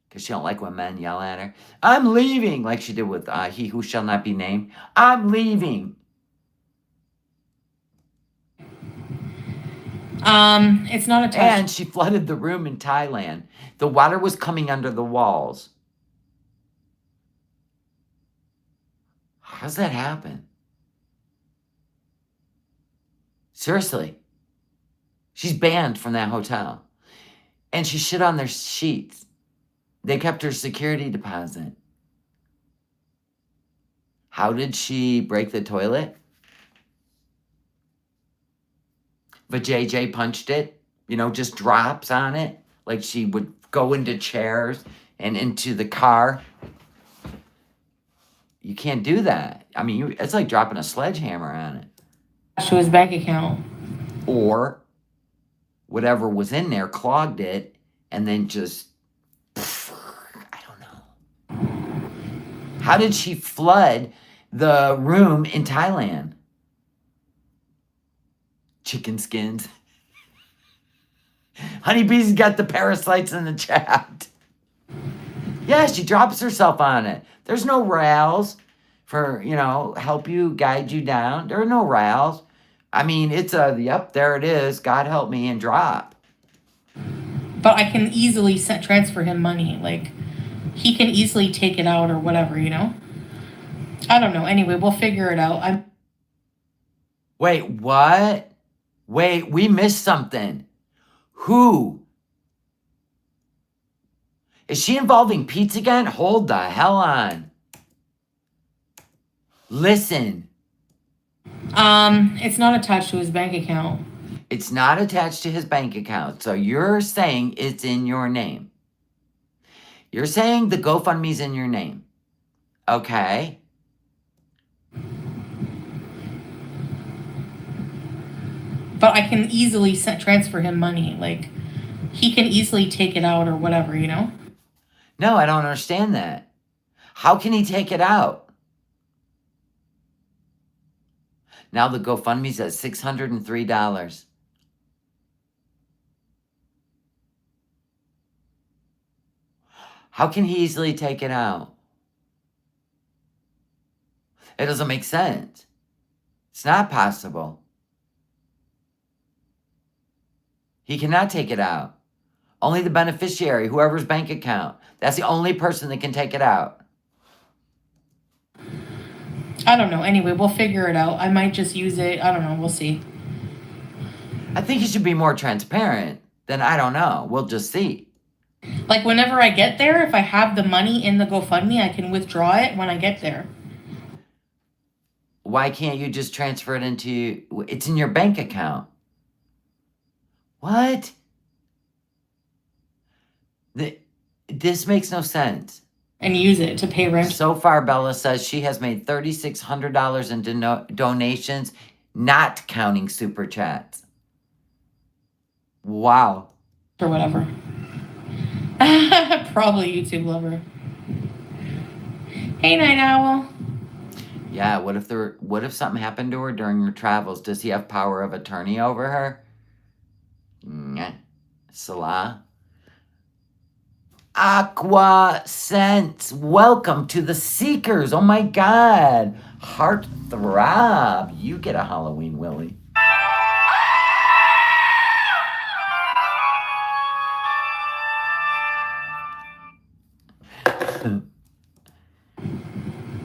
Because she don't like when men yell at her. "I'm leaving," like she did with He Who Shall Not Be Named. "I'm leaving." It's not a touch. And she flooded the room in Thailand. The water was coming under the walls. How's that happen? Seriously. She's banned from that hotel. And she shit on their sheets. They kept her security deposit. How did she break the toilet? But JJ punched it, just drops on it. Like she would go into chairs and into the car. You can't do that. I mean, it's like dropping a sledgehammer on it. To his bank account. Or whatever was in there clogged it and then just, I don't know. How did she flood the room in Thailand? Chicken skins. Honeybee's got the parasites in the chat. Yeah, she drops herself on it. There's no rails for, help you, guide you down. There are no rails. I mean, it's yep, there it is. God help me and drop. But I can easily transfer him money. Like, he can easily take it out or whatever, I don't know. Anyway, we'll figure it out. Wait, what? Wait, we missed something. Who? Is she involving Pete again? Hold the hell on. Listen. It's not attached to his bank account. It's not attached to his bank account. So you're saying it's in your name. You're saying the GoFundMe's in your name. Okay. But I can easily transfer him money. Like, he can easily take it out or whatever, No, I don't understand that. How can he take it out? Now the GoFundMe's at $603. How can he easily take it out? It doesn't make sense. It's not possible. He cannot take it out. Only the beneficiary, whoever's bank account. That's the only person that can take it out. I don't know. Anyway, we'll figure it out. I might just use it. I don't know. We'll see. I think he should be more transparent than I don't know. We'll just see. Like whenever I get there, if I have the money in the GoFundMe, I can withdraw it when I get there. Why can't you just transfer it into, it's in your bank account? What? This makes no sense. And use it to pay rent. So far, Bella says she has made $3,600 in donations, not counting super chats. Wow. Or whatever. Probably YouTube lover. Hey, Night Owl. Yeah, what if something happened to her during her travels? Does he have power of attorney over her? Nyeh. Salah. Aqua Sense, welcome to the Seekers. Oh my God. Heart throb. You get a Halloween Willy.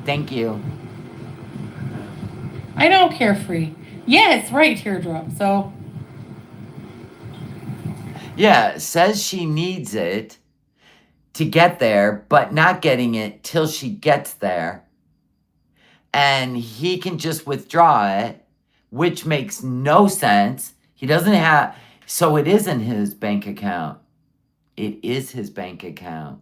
Thank you. I know, Carefree. Yes, right, Teardrop. So, Yeah, says she needs it to get there, but not getting it till she gets there. And he can just withdraw it, which makes no sense. He doesn't have, so it isn't his bank account. It is his bank account.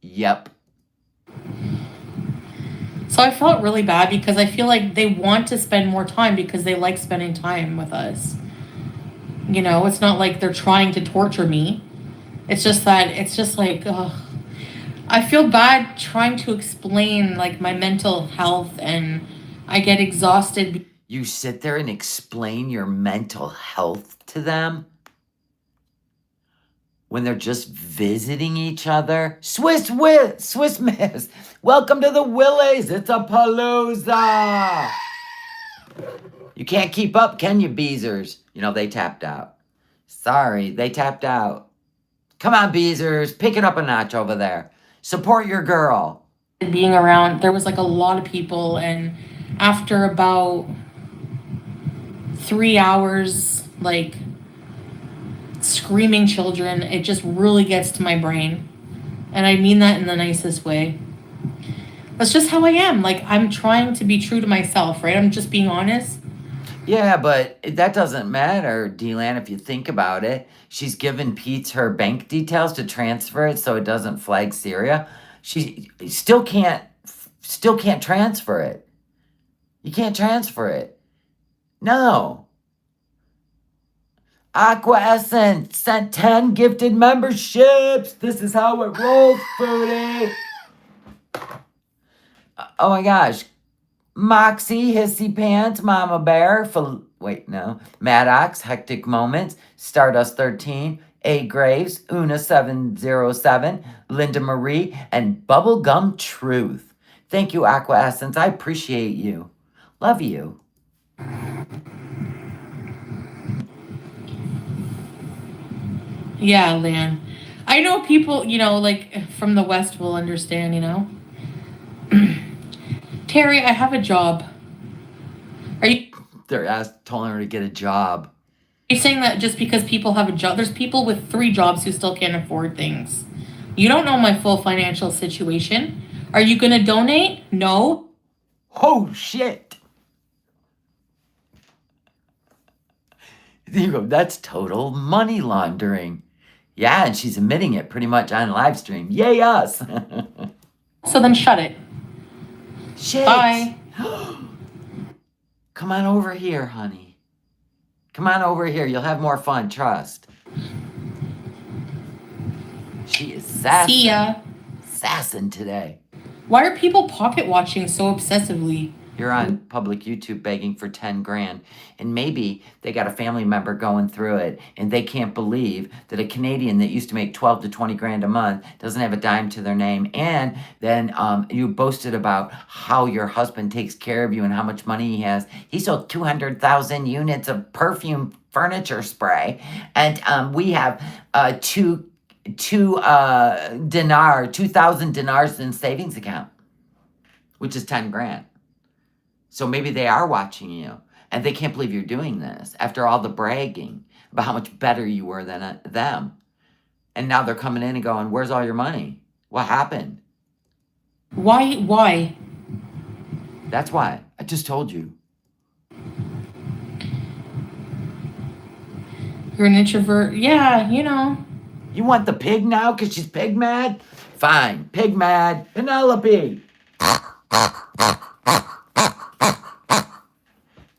Yep. so I felt really bad because I feel like they want to spend more time because they like spending time with us. You know, it's not like they're trying to torture me. It's just that, it's just like, ugh. I feel bad trying to explain like my mental health, and I get exhausted. You sit there and explain your mental health to them when they're just visiting each other. Swiss Miss, welcome to the Willies. It's a palooza. You can't keep up, can you, Beezers? You know, they tapped out. Sorry, they tapped out. Come on, Beezers, pick it up a notch over there. Support your girl. Being around, there was like a lot of people, and after about 3 hours, like screaming children, it just really gets to my brain. And I mean that in the nicest way. That's just how I am. Like, I'm trying to be true to myself, right? I'm just being honest. Yeah, but that doesn't matter, Delan, if you think about it. She's given Pete her bank details to transfer it so it doesn't flag Syria. She still can't transfer it. You can't transfer it. No. Aqua Essence sent 10 gifted memberships. This is how it rolls, Foodie. Oh my gosh. Moxie, Hissy Pants, Mama Bear, Maddox, Hectic Moments, Stardust 13, A. Graves, Una 707, Linda Marie, and Bubblegum Truth. Thank you, Aqua Essence. I appreciate you. Love you. Yeah, Lan. I know people, you know, like from the West will understand, you know. Terry, I have a job. Are you They're telling her to get a job. saying that just because people have a job? There's people with 3 jobs who still can't afford things. You don't know my full financial situation. Are you going to donate? No. Oh, shit. You go, that's total money laundering. Yeah, and she's admitting it pretty much on live stream. Yay, us. So then shut it. Shit. Bye. Come on over here, honey. Come on over here. You'll have more fun. Trust. She is sassing. See ya. Sassing today. Why are people pocket watching so obsessively? You're on public YouTube begging for 10 grand. And maybe they got a family member going through it and they can't believe that a Canadian that used to make 12 to 20 grand a month doesn't have a dime to their name. And then you boasted about how your husband takes care of you and how much money he has. He sold 200,000 units of perfume furniture spray. And we have 2,000 dinars in savings account, which is 10 grand. So maybe they are watching you. And they can't believe you're doing this after all the bragging about how much better you were than them. And now they're coming in and going, where's all your money? What happened? Why? That's why. I just told you. You're an introvert. Yeah, you know. You want the pig now because she's pig mad? Fine. Pig mad. Penelope.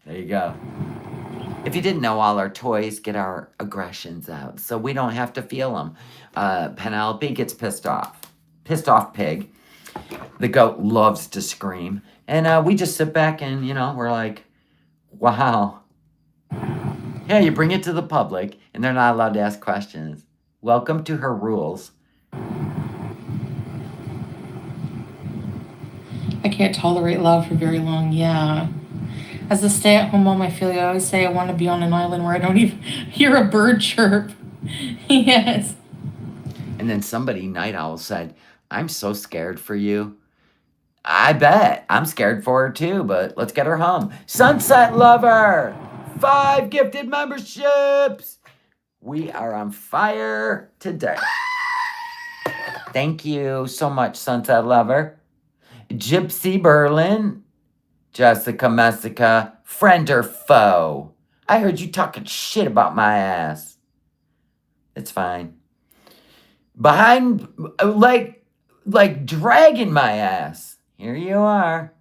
There you go. If you didn't know, all our toys get our aggressions out, so we don't have to feel them. Penelope gets pissed off. Pissed off pig. The goat loves to scream. And we just sit back and, we're like, wow. Yeah, you bring it to the public, and they're not allowed to ask questions. Welcome to her rules. I can't tolerate love for very long. Yeah. As a stay-at-home mom, I feel like I always say I want to be on an island where I don't even hear a bird chirp. Yes. And then somebody, Night Owl, said, I'm so scared for you. I bet. I'm scared for her too, but let's get her home. Sunset Lover! 5 gifted memberships! We are on fire today. Thank you so much, Sunset Lover. Gypsy Berlin. Jessica Messica. Friend or foe? I heard you talking shit about my ass. It's fine. Behind, like dragging my ass. Here you are.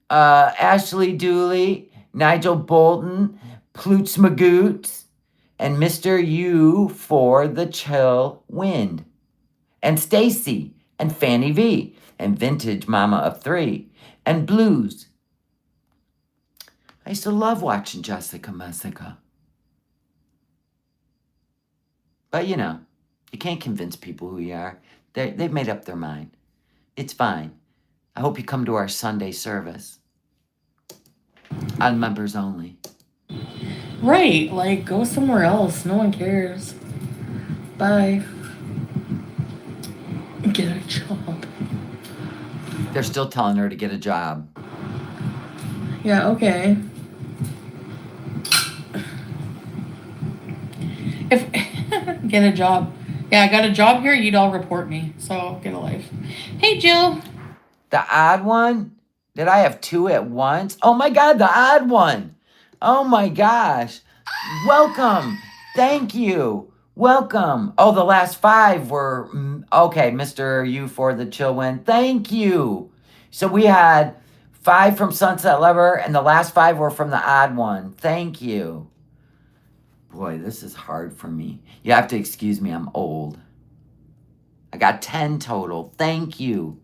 Ashley Dooley, Nigel Bolton, Ploots Magoots, and Mr. U for the Chill Wind. And Stacy, and Fanny V, and Vintage Mama of 3, and Blues. I used to love watching Jessica Messica. But you can't convince people who you are. They've made up their mind. It's fine. I hope you come to our Sunday service. On members only. Right. Like, go somewhere else. No one cares. Bye. Get a job. They're still telling her to get a job. Yeah, okay. If get a job. Yeah, I got a job here, you'd all report me. So get a life. Hey, Jill. The odd one? Did I have 2 at once? Oh my God, the odd one. Oh my gosh. Welcome. Thank you. Welcome. Oh, the last 5 were, okay, Mr. U for the Chill Wind. Thank you. So we had 5 from Sunset Lover, and the last 5 were from the odd one. Thank you. Boy, this is hard for me. You have to excuse me, I'm old. I got 10 total. Thank you.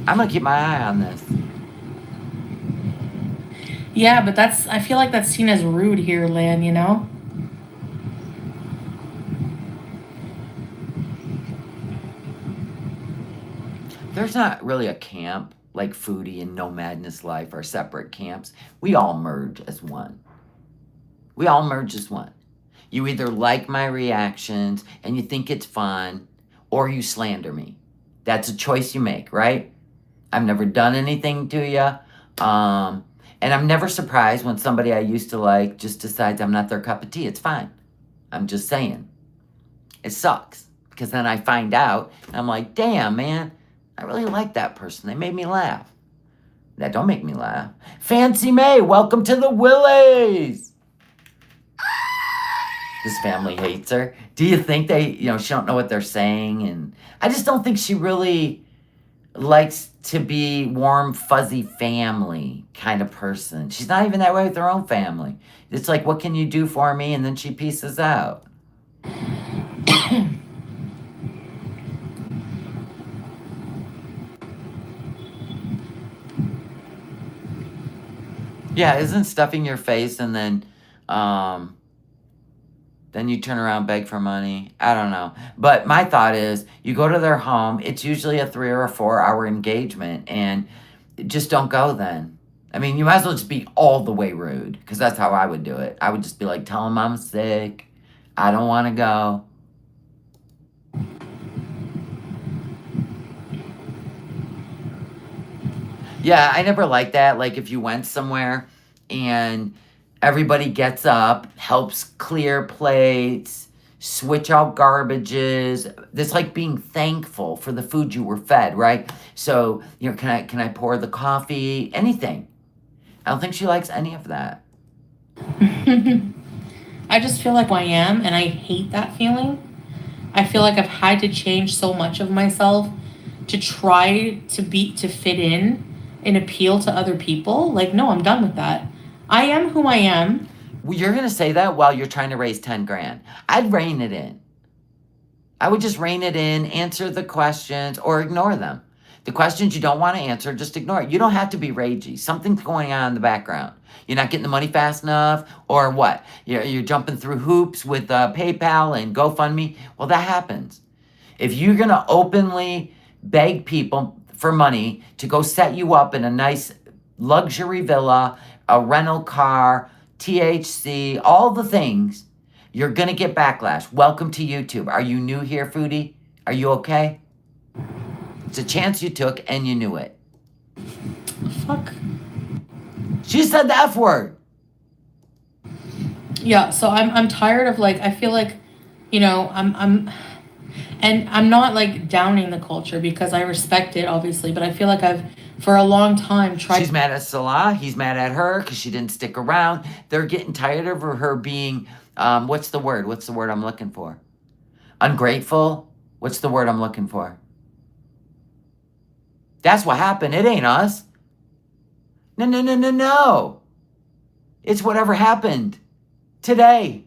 I'm gonna keep my eye on this. Yeah, but I feel like that's seen as rude here, Lan, you know? There's not really a camp like Foodie and No Madness Life are separate camps. We all merge as one. We all merge as one. You either like my reactions and you think it's fun, or you slander me. That's a choice you make, right? I've never done anything to you. And I'm never surprised when somebody I used to like just decides I'm not their cup of tea. It's fine. I'm just saying. It sucks. Because then I find out, and I'm like, damn, man, I really like that person. They made me laugh. That don't make me laugh. Fancy May, welcome to the Willies. This family hates her. Do you think she don't know what they're saying? And I just don't think she really likes to be warm, fuzzy family kind of person. She's not even that way with her own family. It's like, what can you do for me? And then she pieces out. Yeah, isn't stuffing your face and then you turn around, beg for money? I don't know. But my thought is, you go to their home, it's usually a 3 or a 4 hour engagement, and just don't go then. I mean, you might as well just be all the way rude, because that's how I would do it. I would just be like, tell them I'm sick. I don't want to go. Yeah, I never liked that. Like, if you went somewhere and everybody gets up, helps clear plates, switch out garbages. It's like being thankful for the food you were fed, right? So, can I pour the coffee? Anything. I don't think she likes any of that. I just feel like who I am, and I hate that feeling. I feel like I've had to change so much of myself to try to fit in and appeal to other people. Like, no, I'm done with that. I am who I am. Well, you're going to say that while you're trying to raise 10 grand. I'd rein it in. I would just rein it in, answer the questions, or ignore them. The questions you don't want to answer, just ignore it. You don't have to be ragey. Something's going on in the background. You're not getting the money fast enough, or what? You're jumping through hoops with PayPal and GoFundMe. Well, that happens. If you're going to openly beg people for money to go set you up in a nice luxury villa, a rental car, THC, all the things, you're going to get backlash. Welcome to YouTube. Are you new here, Foodie? Are you okay? It's a chance you took and you knew it. Fuck. She said the F word. Yeah, so I'm tired of, like, I feel like, and I'm not like downing the culture because I respect it, obviously, but I feel like I've for a long time tried. She's mad at Salah. He's mad at her because she didn't stick around. They're getting tired of her being, what's the word? What's the word I'm looking for? Ungrateful? What's the word I'm looking for? That's what happened. It ain't us. No. It's whatever happened today.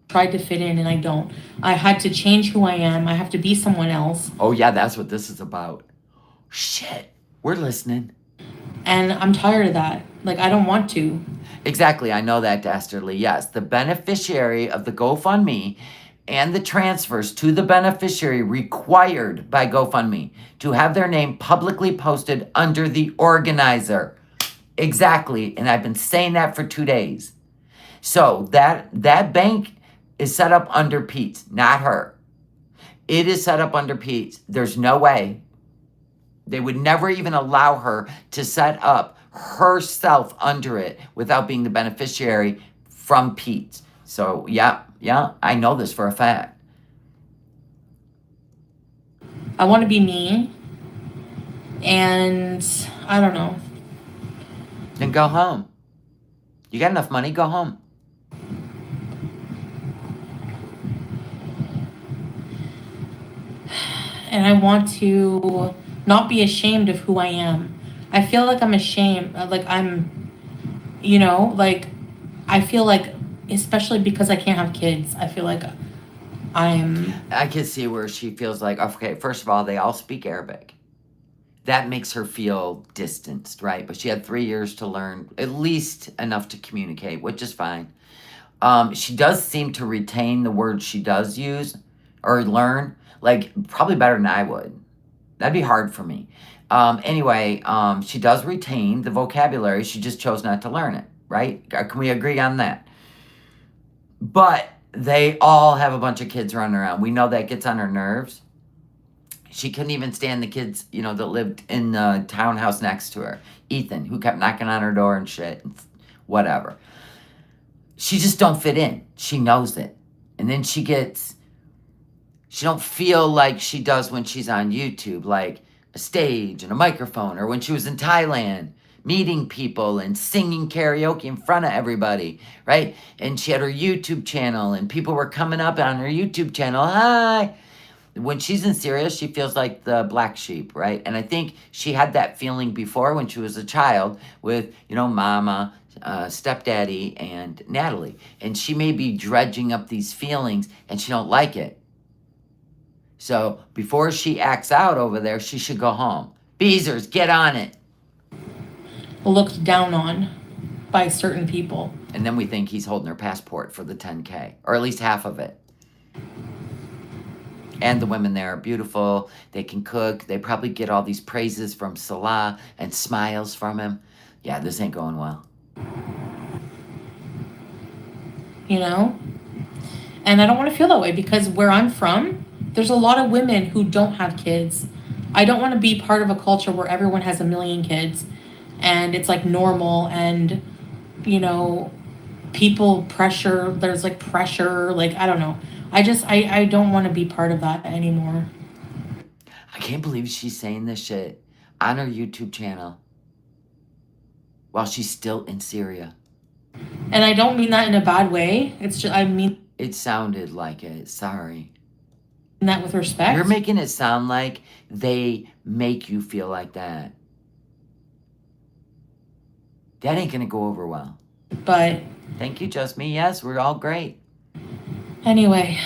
Tried to fit in and I don't. I had to change who I am. I have to be someone else. Oh, yeah, that's what this is about. Shit. We're listening. And I'm tired of that. Like, I don't want to. Exactly. I know that, Dastardly. Yes, the beneficiary of the GoFundMe and the transfers to the beneficiary required by GoFundMe to have their name publicly posted under the organizer. Exactly. And I've been saying that for 2 days. So that bank is set up under Pete's, not her. It is set up under Pete's. There's no way. They would never even allow her to set up herself under it without being the beneficiary from Pete's. So, yeah, I know this for a fact. I want to be me. And I don't know. Then go home. You got enough money, go home. And I want to not be ashamed of who I am. I feel like I'm ashamed. Like I'm, I feel like, especially because I can't have kids, I feel like I can see where she feels like, okay, first of all, they all speak Arabic. That makes her feel distanced, right? But she had 3 years to learn at least enough to communicate, which is fine. She does seem to retain the words she does use or learn, like probably better than I would. That'd be hard for me. Anyway, she does retain the vocabulary. She just chose not to learn it, right? Can we agree on that? But they all have a bunch of kids running around. We know that gets on her nerves. She couldn't even stand the kids, that lived in the townhouse next to her. Ethan, who kept knocking on her door and shit, and whatever. She just don't fit in. She knows it. And then she don't feel like she does when she's on YouTube, like a stage and a microphone, or when she was in Thailand, meeting people and singing karaoke in front of everybody, right? And she had her YouTube channel, and people were coming up on her YouTube channel, hi. When she's in Syria, she feels like the black sheep, right? And I think she had that feeling before when she was a child with, Mama, stepdaddy, and Natalie. And she may be dredging up these feelings, and she don't like it. So before she acts out over there, she should go home. Beezers, get on it. Looked down on by certain people. And then we think he's holding her passport for the 10K, or at least half of it. And the women there are beautiful. They can cook. They probably get all these praises from Salah and smiles from him. Yeah, this ain't going well. And I don't want to feel that way because where I'm from, there's a lot of women who don't have kids. I don't want to be part of a culture where everyone has a million kids and it's like normal and you know, people pressure, there's like pressure, like, I don't know. I don't want to be part of that anymore. I can't believe she's saying this shit on her YouTube channel while she's still in Syria. And I don't mean that in a bad way. It's just, I mean It sounded like it. Sorry. that with respect. You're making it sound like they make you feel like that. That ain't gonna go over well. But Thank you, Just Me. Yes, we're all great. anyway.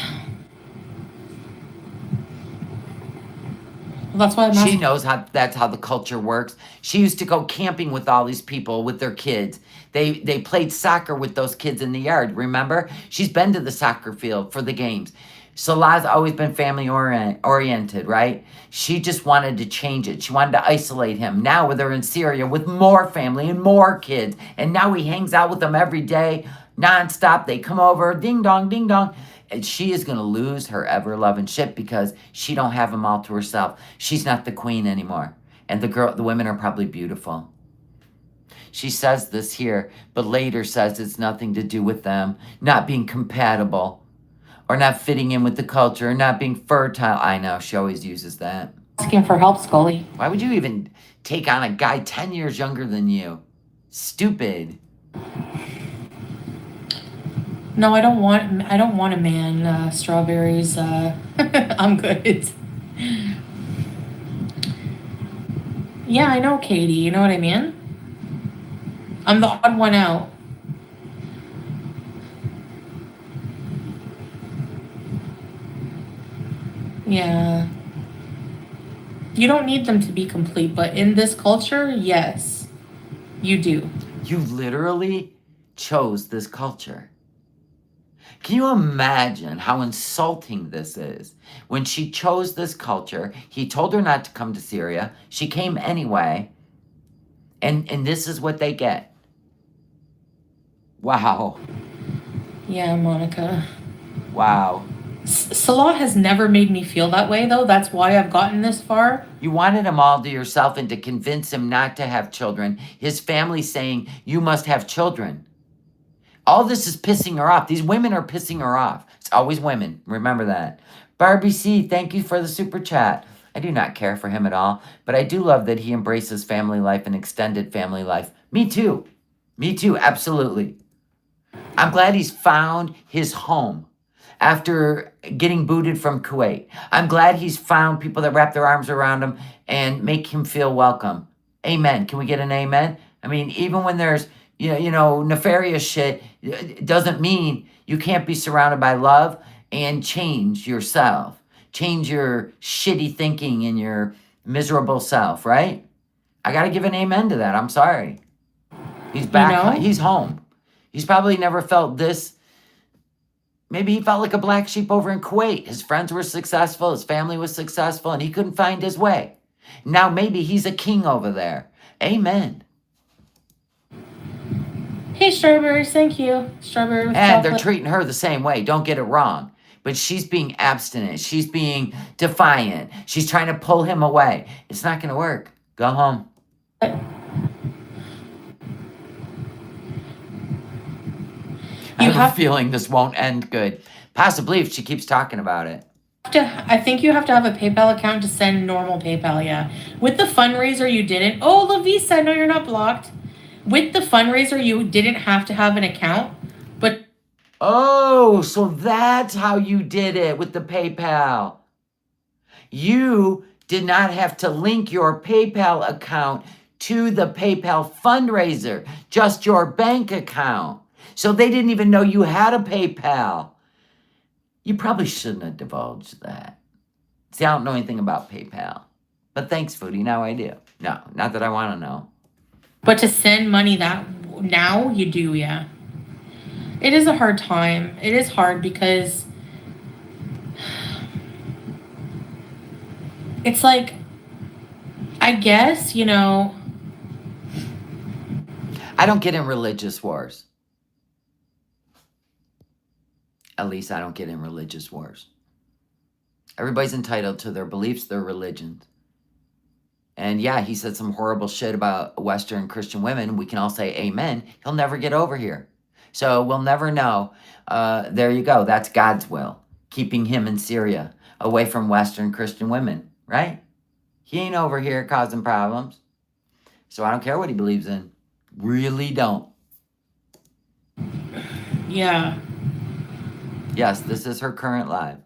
Well, that's why I'm She asking. knows how that's how the culture works. She used to go camping with all these people with their kids. They played soccer with those kids in the yard, remember? She's been to the soccer field for the games. Salah's always been family oriented, right? She just wanted to change it. She wanted to isolate him. Now they're in Syria with more family and more kids. And now he hangs out with them every day, nonstop. They come over, ding dong, ding dong. And she is going to lose her ever-loving shit because she don't have them all to herself. She's not the queen anymore. And the women are probably beautiful. She says this here, but later says it's nothing to do with them not being compatible or not fitting in with the culture or not being fertile. I know, she always uses that. Asking for help, Scully. Why would you even take on a guy 10 years younger than you? Stupid. No, I don't want a man. Strawberries. I'm good. Yeah, I know, Katie. You know what I mean? I'm the odd one out. Yeah. You don't need them to be complete, but in this culture, yes, you do. You literally chose this culture. Can you imagine how insulting this is? When she chose this culture, he told her not to come to Syria. She came anyway. And this is what they get. Wow. Yeah, Monica. Wow. Salah has never made me feel that way, though. That's why I've gotten this far. You wanted him all to yourself and to convince him not to have children. His family saying, you must have children. All this is pissing her off. These women are pissing her off. It's always women. Remember that. Barbie C, thank you for the super chat. I do not care for him at all, but I do love that he embraces family life and extended family life. Me too. Me too, absolutely. I'm glad he's found his home after getting booted from Kuwait. I'm glad he's found people that wrap their arms around him and make him feel welcome. Amen. Can we get an amen? I mean, even when there's nefarious shit, it doesn't mean you can't be surrounded by love and change yourself. Change your shitty thinking and your miserable self, right? I got to give an amen to that. I'm sorry. He's back. He's home. He's probably never felt this. Maybe he felt like a black sheep over in Kuwait. His friends were successful. His family was successful, and he couldn't find his way. Now maybe he's a king over there. Amen. Hey, strawberries, thank you. Strawberry with And they're chocolate. treating her the same way. Don't get it wrong. But she's being abstinent. She's being defiant. She's trying to pull him away. It's not going to work. Go home. I have a feeling this won't end good. Possibly if she keeps talking about it. I think you have to have a PayPal account to send normal PayPal, yeah. With the fundraiser, you didn't. Oh, Lavisa, no, you're not blocked. With the fundraiser, you didn't have to have an account, but... Oh, so that's how you did it with the PayPal. You did not have to link your PayPal account to the PayPal fundraiser, just your bank account. So they didn't even know you had a PayPal. You probably shouldn't have divulged that. See, I don't know anything about PayPal. But thanks, Foodie, now I do. No, not that I want to know. But to send money that now, you do, yeah. It is a hard time. It is hard because it's like, I guess, I don't get in religious wars. At least I don't get in religious wars. Everybody's entitled to their beliefs, their religions. And yeah, he said some horrible shit about Western Christian women. We can all say amen. He'll never get over here. So we'll never know. There you go. That's God's will. Keeping him in Syria away from Western Christian women, right? He ain't over here causing problems. So I don't care what he believes in. Really don't. Yeah. Yes, this is her current live.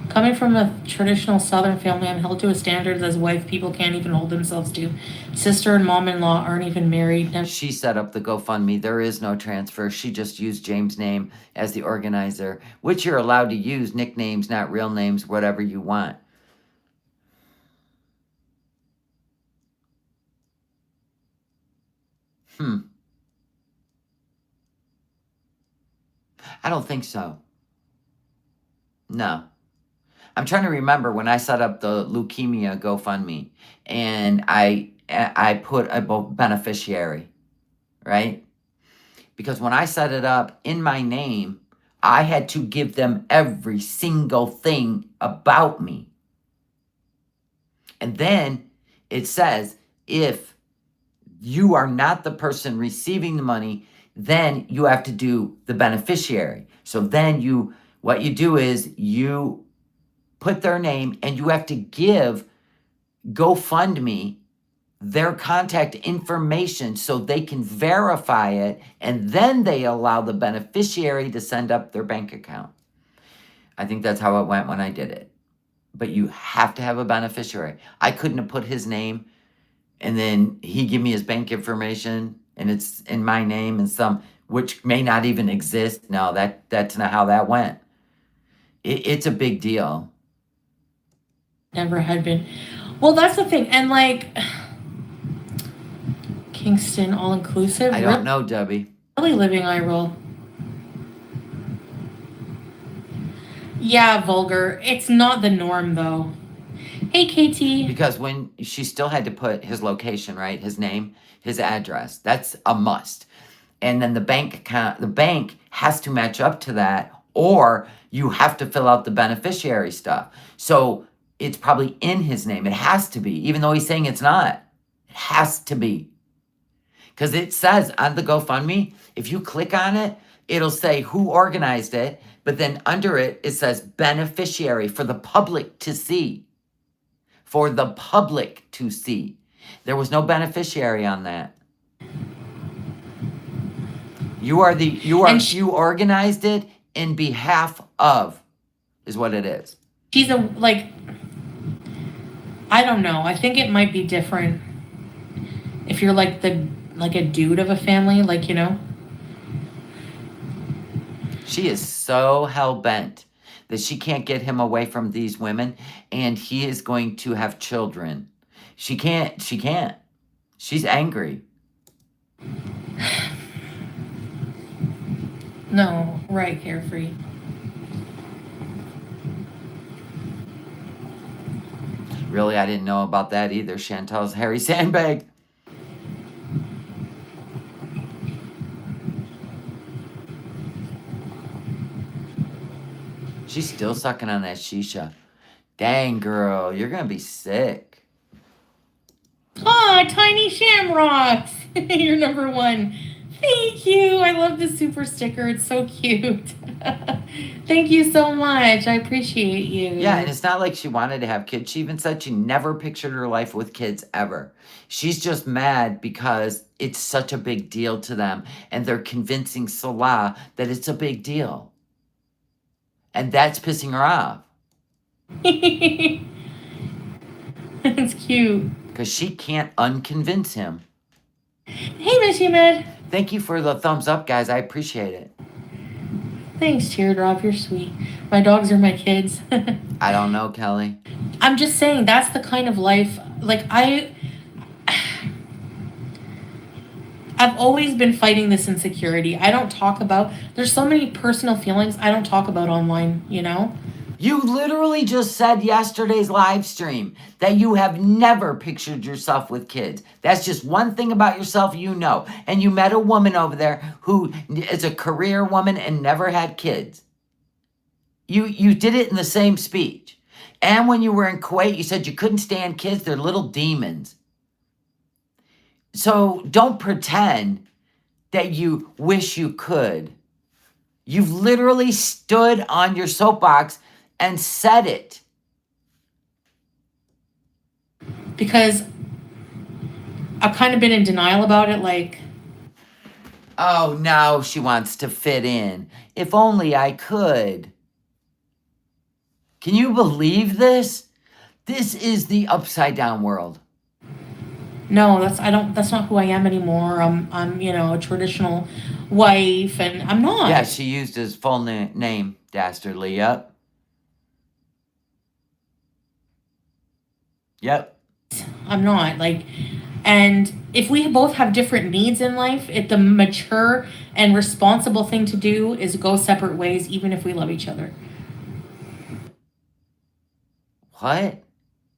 Coming from a traditional Southern family, I'm held to a standard as a wife people can't even hold themselves to. Sister and mom-in-law aren't even married. She set up the GoFundMe. There is no transfer. She just used James' name as the organizer, which you're allowed to use nicknames, not real names, whatever you want. I don't think so. No. I'm trying to remember when I set up the leukemia GoFundMe and I put a beneficiary, right? Because when I set it up in my name, I had to give them every single thing about me. And then it says, if you are not the person receiving the money, then you have to do the beneficiary. So then what you do is you put their name and you have to give GoFundMe their contact information so they can verify it, and then they allow the beneficiary to send up their bank account. I think that's how it went when I did it. But you have to have a beneficiary. I couldn't have put his name and then he give me his bank information and it's in my name and some which may not even exist. No, that's not how that went. It's a big deal. Never had been. Well, that's the thing. And like Kingston all inclusive. I don't know, Debbie. Really living eye roll. Yeah, vulgar. It's not the norm though. Hey, KT. Because when she still had to put his location, right? His name, his address. That's a must. And then the bank has to match up to that, or you have to fill out the beneficiary stuff. So it's probably in his name. It has to be, even though he's saying it's not. It has to be. Because it says on the GoFundMe, if you click on it, it'll say who organized it, but then under it, it says beneficiary for the public to see. For the public to see. There was no beneficiary on that. You organized it in behalf of, is what it is. She's I don't know. I think it might be different if you're like a dude of a family, like, you know. She is so hell-bent that she can't get him away from these women, and he is going to have children. She can't. She's angry. No, right, Carefree. Really, I didn't know about that either. Chantal's Harry Sandbag. She's still sucking on that shisha. Dang, girl, you're gonna be sick. Aw, Tiny Shamrocks! You're number one. Thank you. I love the super sticker. It's so cute. Thank you so much. I appreciate you. Yeah, and it's not like she wanted to have kids. She even said she never pictured her life with kids ever. She's just mad because it's such a big deal to them, and they're convincing Salah that it's a big deal. And that's pissing her off. It's cute. Because she can't unconvince him. Hey, Miss Ahmed. Thank you for the thumbs up, guys. I appreciate it. Thanks, Teardrop. You're sweet. My dogs are my kids. I don't know, Kelly. I'm just saying that's the kind of life, like, I've always been fighting this insecurity. I don't talk about, there's so many personal feelings I don't talk about online, you know? You literally just said yesterday's live stream that you have never pictured yourself with kids. That's just one thing about yourself you know. And you met a woman over there who is a career woman and never had kids. You did it in the same speech. And when you were in Kuwait, you said you couldn't stand kids. They're little demons. So don't pretend that you wish you could. You've literally stood on your soapbox and said it. Because I've kind of been in denial about it, like, Oh, now she wants to fit in. If only I could. Can you believe this? This is the upside down world. no, that's not who I am anymore. I'm a traditional wife, and I'm not. Yeah, she used his full name, dastardly. Yep. Yep. I'm not, like, and if we both have different needs in life, the mature and responsible thing to do is go separate ways, even if we love each other. What?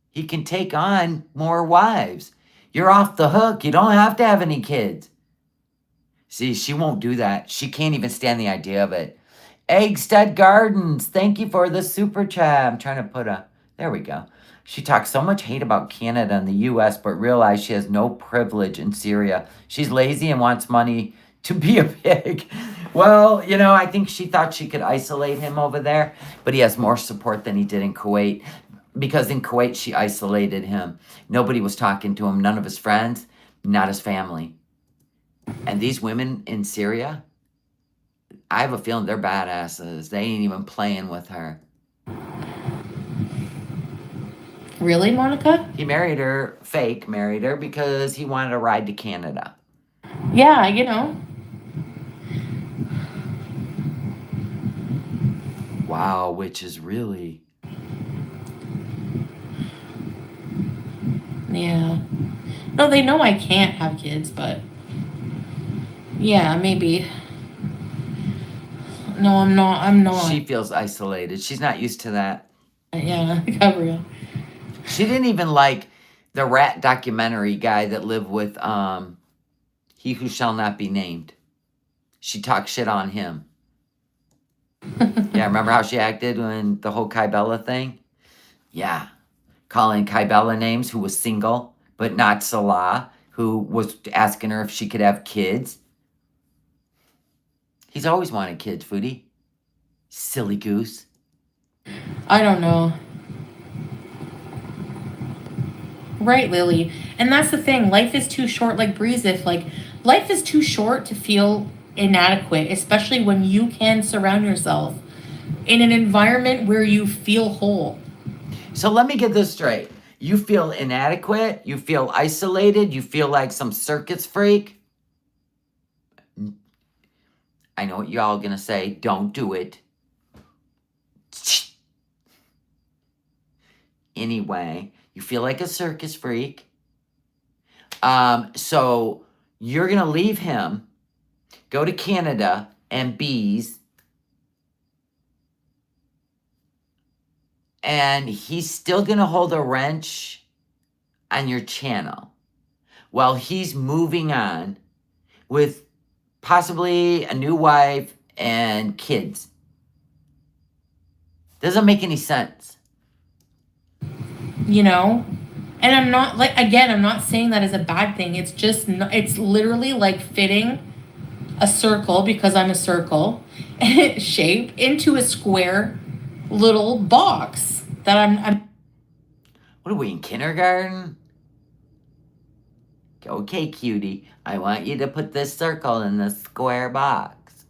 He can take on more wives. You're off the hook. You don't have to have any kids. See, she won't do that. She can't even stand the idea of it. Eggstead Gardens, thank you for the super chat. I'm trying to put there we go. She talks so much hate about Canada and the US, but realized she has no privilege in Syria. She's lazy and wants money to be a pig. Well, I think she thought she could isolate him over there, but he has more support than he did in Kuwait. Because in Kuwait, she isolated him. Nobody was talking to him, none of his friends, not his family. And these women in Syria, I have a feeling they're badasses. They ain't even playing with her. Really, Monica? He married her, fake married her, because he wanted a ride to Canada. Yeah. Wow, which is really... Yeah. No, they know I can't have kids, but yeah, maybe. No, I'm not. I'm not. She feels isolated. She's not used to that. Yeah, Gabrielle. She didn't even like the rat documentary guy that lived with He Who Shall Not Be Named. She talked shit on him. Yeah, remember how she acted when the whole Kybella thing? Yeah. Calling Kybella names, who was single, but not Salah, who was asking her if she could have kids. He's always wanted kids, Foodie. Silly goose. I don't know. Right, Lily. And that's the thing. Life is too short, like Breezif. Like, life is too short to feel inadequate, especially when you can surround yourself in an environment where you feel whole. So let me get this straight. You feel inadequate, you feel isolated, you feel like some circus freak. I know what y'all gonna say. Don't do it. Anyway, you feel like a circus freak. So you're gonna leave him, go to Canada and bees, and he's still gonna hold a wrench on your channel while he's moving on with possibly a new wife and kids. Doesn't make any sense. And I'm not, like, again, I'm not saying that as a bad thing. It's just, it's literally like fitting a circle, because I'm a circle shape, into a square little box that I'm What are we, in kindergarten? Okay, cutie, I want you to put this circle in the square box.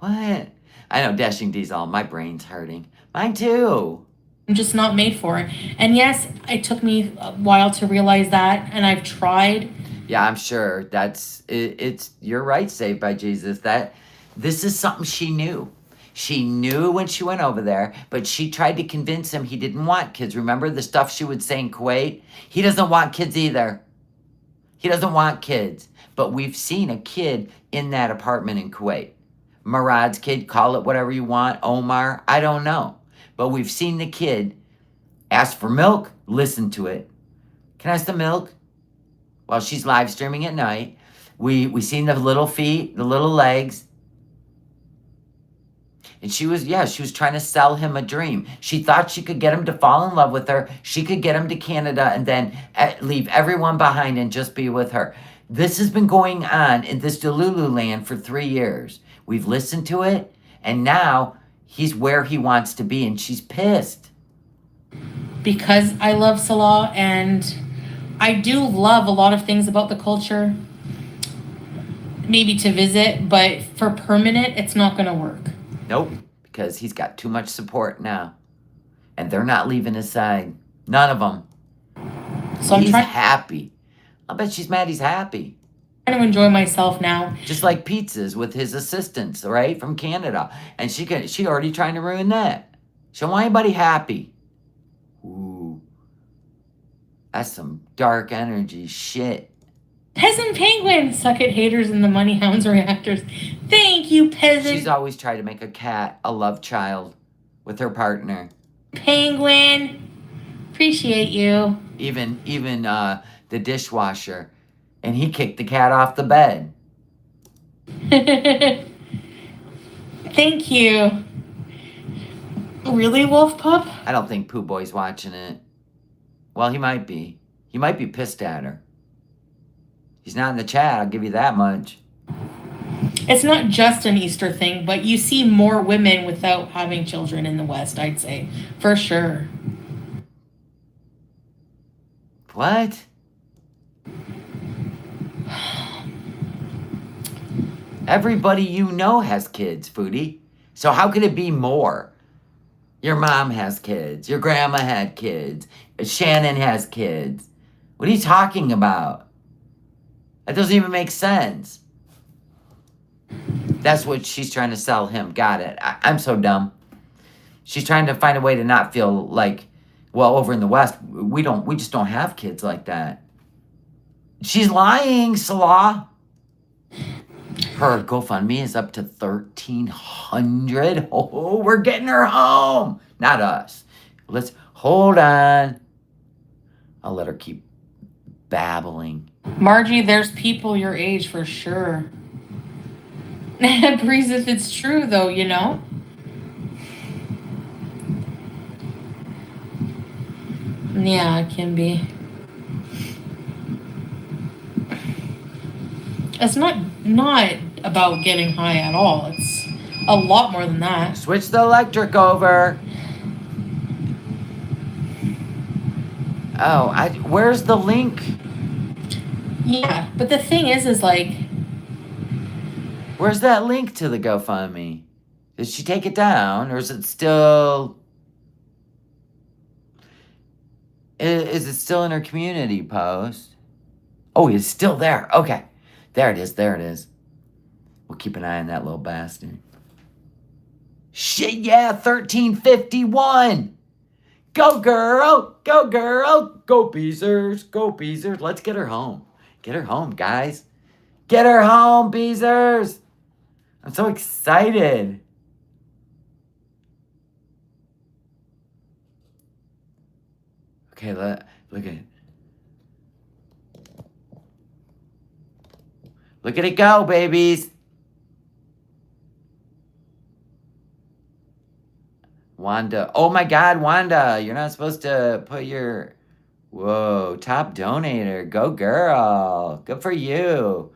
What? I know, Dashing Diesel, my brain's hurting. Mine too. just not made for it. And yes, it took me a while to realize that, and I've tried. Yeah, I'm sure that's it, you're right, Saved by Jesus, that this is something she knew. She knew when she went over there, but she tried to convince him he didn't want kids. Remember the stuff she would say in Kuwait? He doesn't want kids either. He doesn't want kids. But we've seen a kid in that apartment in Kuwait. Murad's kid, call it whatever you want. Omar, I don't know. But we've seen the kid ask for milk, listen to it. Can I have some milk? While she's live streaming at night. We seen the little feet, the little legs. And she was trying to sell him a dream. She thought she could get him to fall in love with her. She could get him to Canada and then leave everyone behind and just be with her. This has been going on in this Delulu land for 3 years. We've listened to it, and now he's where he wants to be, and she's pissed. Because I love Salah, and I do love a lot of things about the culture. Maybe to visit, but for permanent, it's not going to work. Nope, because he's got too much support now. And they're not leaving his side. None of them. So he's happy. I bet she's mad he's happy. I'm trying to enjoy myself now. Just like pizzas with his assistants, right, from Canada. And she already trying to ruin that. She don't want anybody happy. Ooh. That's some dark energy shit. Peasant penguin! Suck it, haters and the money hounds reactors. Thank you, peasant. She's always tried to make a cat a love child with her partner. Penguin. Appreciate you. Even the dishwasher. And he kicked the cat off the bed. Thank you. Really, Wolf Pup? I don't think Pooh Boy's watching it. Well, he might be. He might be pissed at her. He's not in the chat, I'll give you that much. It's not just an Easter thing, but you see more women without having children in the West, I'd say. For sure. What? Everybody you know has kids, Foodie. So how could it be more? Your mom has kids. Your grandma had kids. Shannon has kids. What are you talking about? That doesn't even make sense. That's what she's trying to sell him. Got it. I'm so dumb. She's trying to find a way to not feel like, well, over in the West, we just don't have kids like that. She's lying, Salah. Her GoFundMe is up to $1,300. Oh, we're getting her home. Not us. Let's hold on. I'll let her keep babbling. Margie, there's people your age for sure. Breeze, if it's true though, you know? Yeah, it can be. It's not about getting high at all. It's a lot more than that. Switch the electric over. Oh, where's the link? Yeah, but the thing is like... Where's that link to the GoFundMe? Did she take it down, or is it still... Is it still in her community post? Oh, it's still there. Okay. There it is. There it is. We'll keep an eye on that little bastard. Shit, yeah, 1351. Go, girl. Go, girl. Go, Beezers. Go, Beezers. Let's get her home. Get her home, guys. Get her home, Beezers. I'm so excited. Okay, look at it. Look at it go, babies. Wanda. Oh my God, Wanda. You're not supposed to put your... Whoa, top donator. Go, girl. Good for you.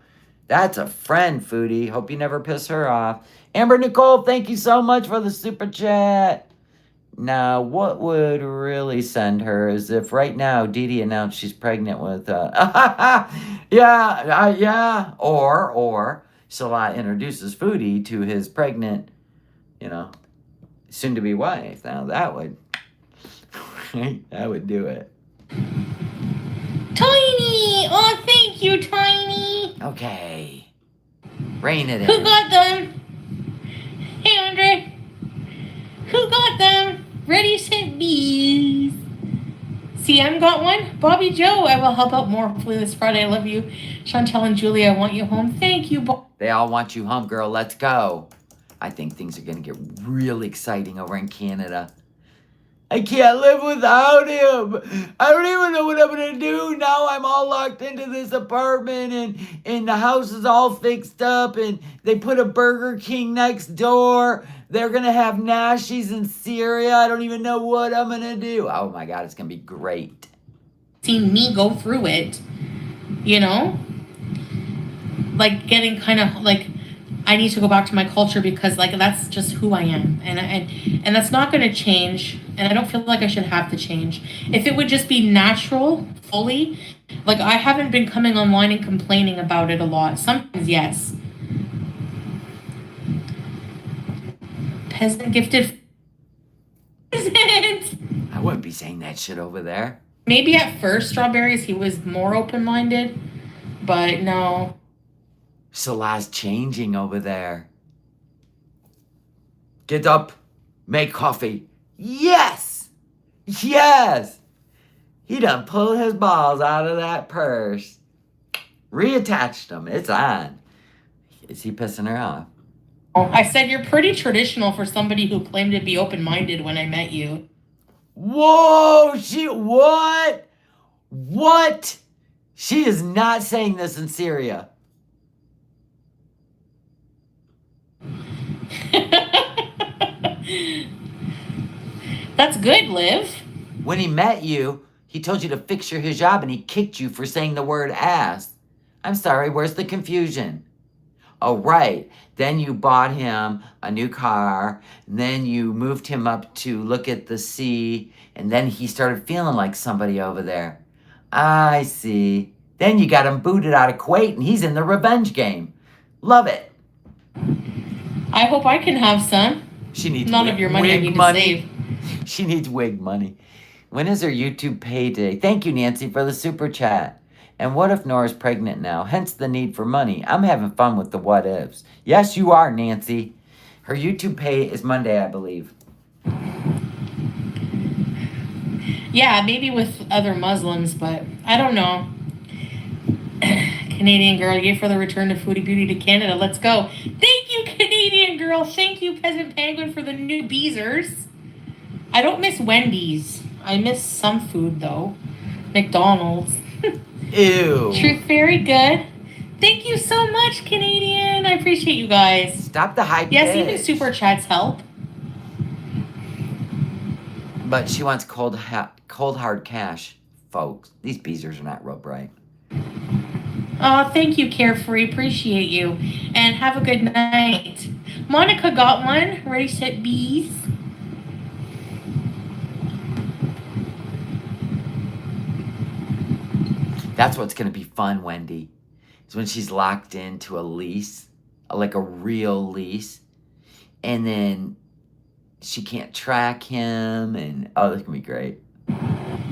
That's a friend, Foodie. Hope you never piss her off. Amber Nicole, thank you so much for the super chat. Now, what would really send her is if right now Dee Dee announced she's pregnant with... yeah. Or Salah introduces Foodie to his pregnant, soon-to-be wife. Now, that would... that would do it. Tiny! Oh, thank you, Tiny! Okay. Rein it in. Who got them? Hey, Andre. Who got them? Ready, set, bees. CM got one. Bobby Joe, I will help out more hopefully this Friday. I love you. Chantel and Julie, I want you home. Thank you, They all want you home, girl. Let's go. I think things are going to get really exciting over in Canada. I can't live without him. I don't even know what I'm gonna do now. I'm all locked into this apartment, and the house is all fixed up, and they put a Burger King next door. They're gonna have Nashies in Syria. I don't even know what I'm gonna do. Oh my God, it's gonna be great. Seen me go through it, you know? Like getting kind of like I need to go back to my culture because like that's just who I am, and that's not going to change, and I don't feel like I should have to change. If it would just be natural, fully, like I haven't been coming online and complaining about it a lot. Sometimes yes. Peasant gifted. Peasant. I wouldn't be saying that shit over there. Maybe at first, Strawberries, he was more open-minded, but no. Salah's changing over there. Get up, make coffee. Yes! Yes! He done pulled his balls out of that purse. Reattached them. It's on. Is he pissing her off? I said you're pretty traditional for somebody who claimed to be open-minded when I met you. Whoa! What? What? She is not saying this in Syria. That's good, Liv. When he met you, he told you to fix your hijab and he kicked you for saying the word ass. I'm sorry, where's the confusion? Oh, right. Then you bought him a new car, and then you moved him up to look at the sea, and then he started feeling like somebody over there. I see. Then you got him booted out of Kuwait, and he's in the revenge game. Love it. I hope I can have some. She needs None of your money I need to save. She needs wig money. When is her YouTube payday? Thank you, Nancy, for the super chat. And what if Nora's pregnant now? Hence the need for money. I'm having fun with the what ifs. Yes, you are, Nancy. Her YouTube pay is Monday, I believe. Yeah, maybe with other Muslims, but I don't know. Canadian girl, yay for the return of Foodie Beauty to Canada. Let's go. Thank you, Canadian girl. Thank you, Peasant Penguin, for the new Beezers. I don't miss Wendy's. I miss some food, though. McDonald's. Ew. Truth, very good. Thank you so much, Canadian. I appreciate you guys. Stop the hype. Yes, even super chats help. But she wants cold hard cash, folks. These Beezers are not real bright. Oh, thank you, Carefree. Appreciate you. And have a good night. Monica got one. Ready, set, bees. That's what's going to be fun, Wendy. Is when she's locked into a lease, like a real lease. And then she can't track him. And, oh, this can be great.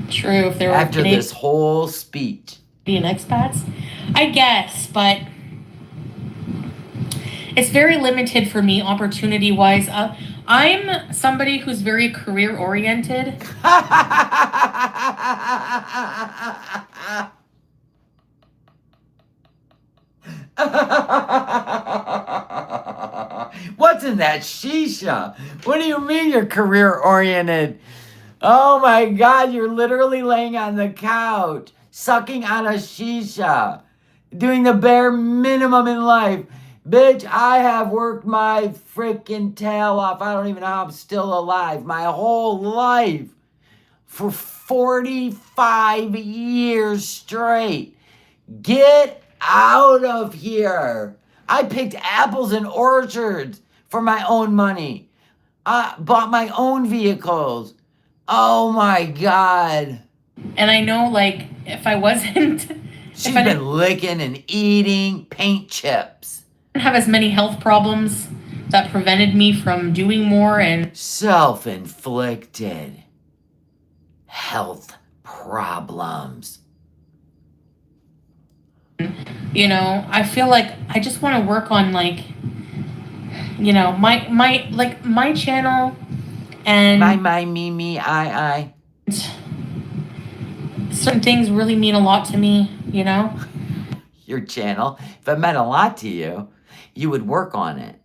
True, if there were After this whole speech. Canadian expats, I guess, but it's very limited for me opportunity-wise. I'm somebody who's very career-oriented. What's in that shisha? What do you mean you're career-oriented? Oh my God, you're literally laying on the couch, sucking on a shisha, doing the bare minimum in life. Bitch, I have worked my freaking tail off. I don't even know how I'm still alive. My whole life for 45 years straight. Get out of here. I picked apples in orchards for my own money. I bought my own vehicles. Oh my God. And I know, like, if I wasn't... She's been licking and eating paint chips. Have as many health problems that prevented me from doing more and... Self-inflicted health problems. You know, I feel like I just want to work on, like, you know, my channel and... Me, I. Certain things really mean a lot to me, you know? Your channel. If it meant a lot to you, you would work on it.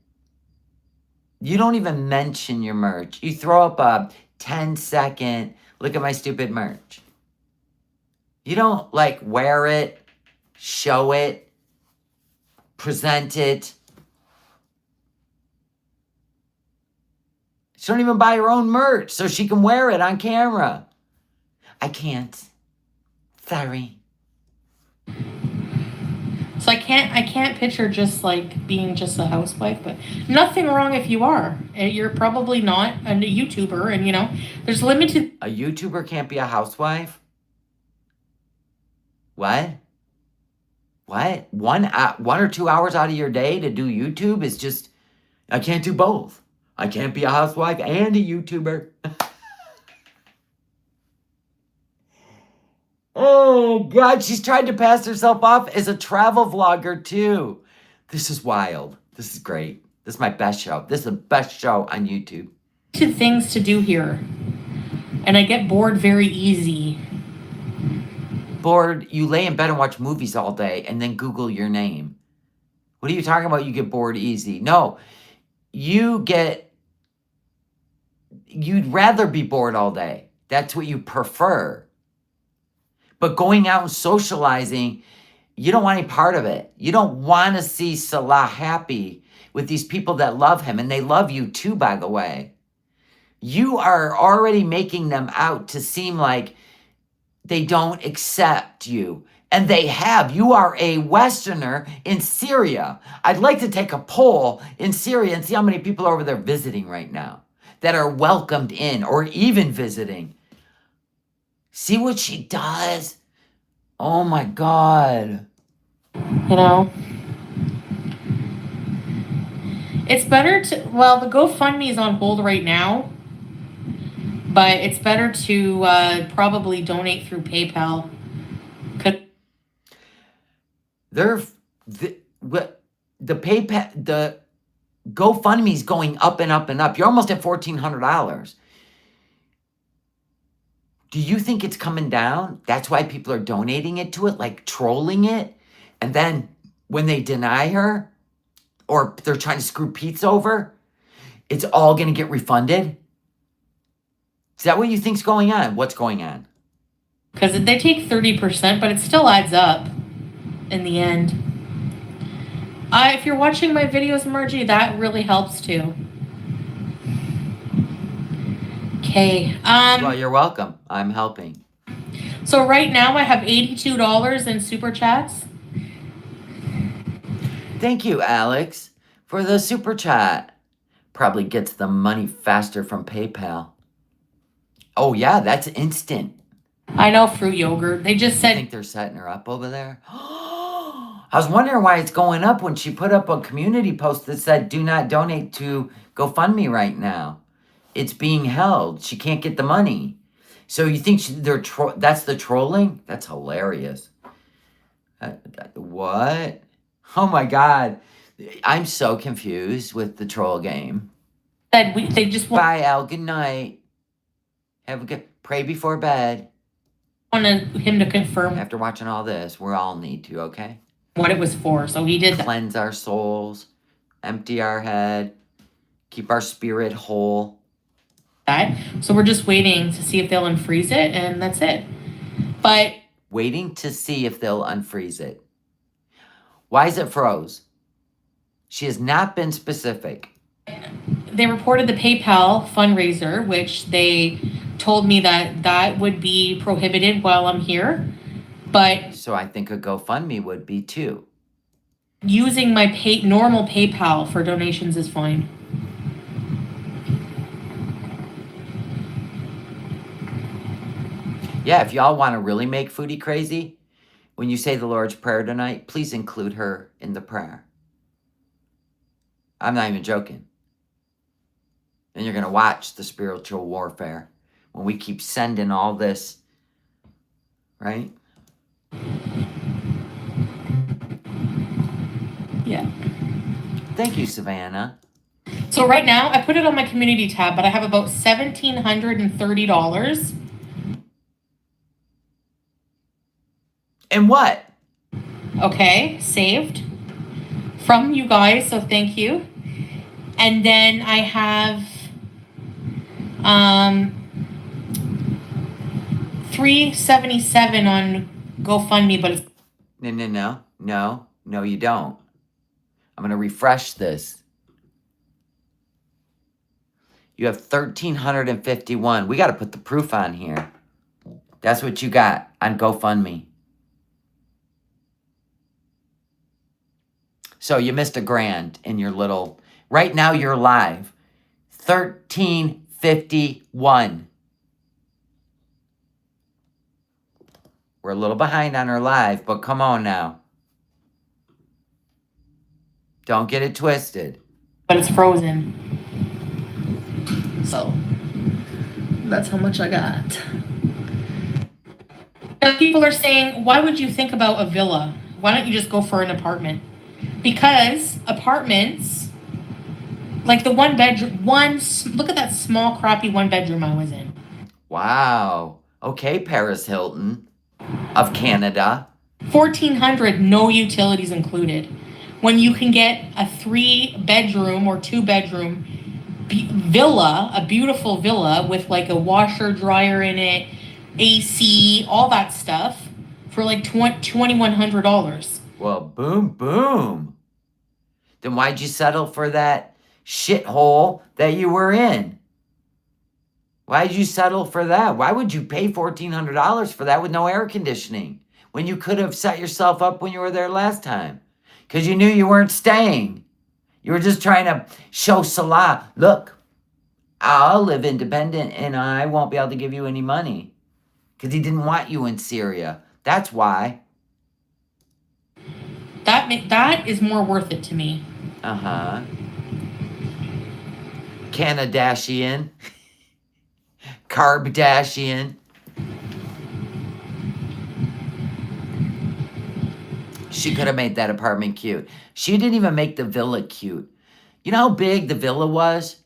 You don't even mention your merch. You throw up a 10-second, look at my stupid merch. You don't like wear it, show it, present it. She don't even buy her own merch so she can wear it on camera. I can't. Sorry. So I can't picture just like being just a housewife, but nothing wrong if you are. You're probably not a YouTuber, and you know, there's limited. A YouTuber can't be a housewife? What? What? 1 or 2 hours out of your day to do YouTube is just, I can't do both. I can't be a housewife and a YouTuber. Oh, God, she's tried to pass herself off as a travel vlogger, too. This is wild. This is great. This is my best show. This is the best show on YouTube. Things to do here, and I get bored very easy. Bored? You lay in bed and watch movies all day and then Google your name. What are you talking about? You get bored easy. No, you'd rather be bored all day. That's what you prefer. But going out and socializing, you don't want any part of it. You don't want to see Salah happy with these people that love him. And they love you too, by the way. You are already making them out to seem like they don't accept you. And they have. You are a Westerner in Syria. I'd like to take a poll in Syria and see how many people are over there visiting right now that are welcomed in or even visiting. See what she does? Oh my God. You know, it's better to, well, the GoFundMe is on hold right now, but it's better to probably donate through PayPal. The PayPal, the GoFundMe is going up and up and up. You're almost at $1,400. Do you think it's coming down? That's why people are donating it to it, like trolling it. And then when they deny her or they're trying to screw Pete's over, it's all going to get refunded? Is that what you think's going on? What's going on? Because they take 30%, but it still adds up in the end. If you're watching my videos, Margie, that really helps too. Okay. Well, you're welcome. I'm helping. So right now I have $82 in super chats. Thank you, Alex, for the super chat. Probably gets the money faster from PayPal. Oh, yeah, that's instant. I know, fruit yogurt. They just I said think they're setting her up over there. I was wondering why it's going up when she put up a community post that said, do not donate to GoFundMe right now. It's being held. She can't get the money. So you think that's the trolling? That's hilarious. What? Oh my God. I'm so confused with the troll game. they just Bye, Al. Good night. Have a good, pray before bed. wanted him to confirm After watching all this, we all need to, okay? what it was for. So he did that. Cleanse our souls, empty our head, keep our spirit whole. So we're just waiting to see if they'll unfreeze it, and that's it. But Waiting to see if they'll unfreeze it. Why is it froze? She has not been specific. they reported the PayPal fundraiser, which they told me that would be prohibited while I'm here. But So I think a GoFundMe would be too. using my normal PayPal for donations is fine. Yeah, if y'all want to really make Foodie crazy, when you say the Lord's Prayer tonight, please include her in the prayer. I'm not even joking. And you're going to watch the spiritual warfare when we keep sending all this, right? Yeah. Thank you, Savannah. So right now, I put it on my community tab, but I have about $1,730. And what? Okay, saved from you guys, so thank you. And then I have $377 on GoFundMe, but it's No, you don't. I'm going to refresh this. You have 1,351. We got to put the proof on here. That's what you got on GoFundMe. So you missed $1,000 in your little... Right now you're live. 1,351. We're a little behind on our live, but come on now. Don't get it twisted. but it's frozen. So that's how much I got. And people are saying, why would you think about a villa? Why don't you just go for an apartment? Because apartments, like the one bedroom, look at that small, crappy one bedroom I was in. Wow. Okay, Paris Hilton of Canada. $1,400, no utilities included. When you can get a 3-bedroom or 2-bedroom villa, a beautiful villa with like a washer, dryer in it, AC, all that stuff for like $2,100. Well, boom. Then why'd you settle for that shithole that you were in? Why'd you settle for that? Why would you pay $1,400 for that with no air conditioning when you could have set yourself up when you were there last time? Because you knew you weren't staying. You were just trying to show Salah, look, I'll live independent and I won't be able to give you any money. Because he didn't want you in Syria. That's why. That is more worth it to me. Uh-huh. Canadashian. Carbdashian. She could have made that apartment cute. She didn't even make the villa cute. You know how big the villa was?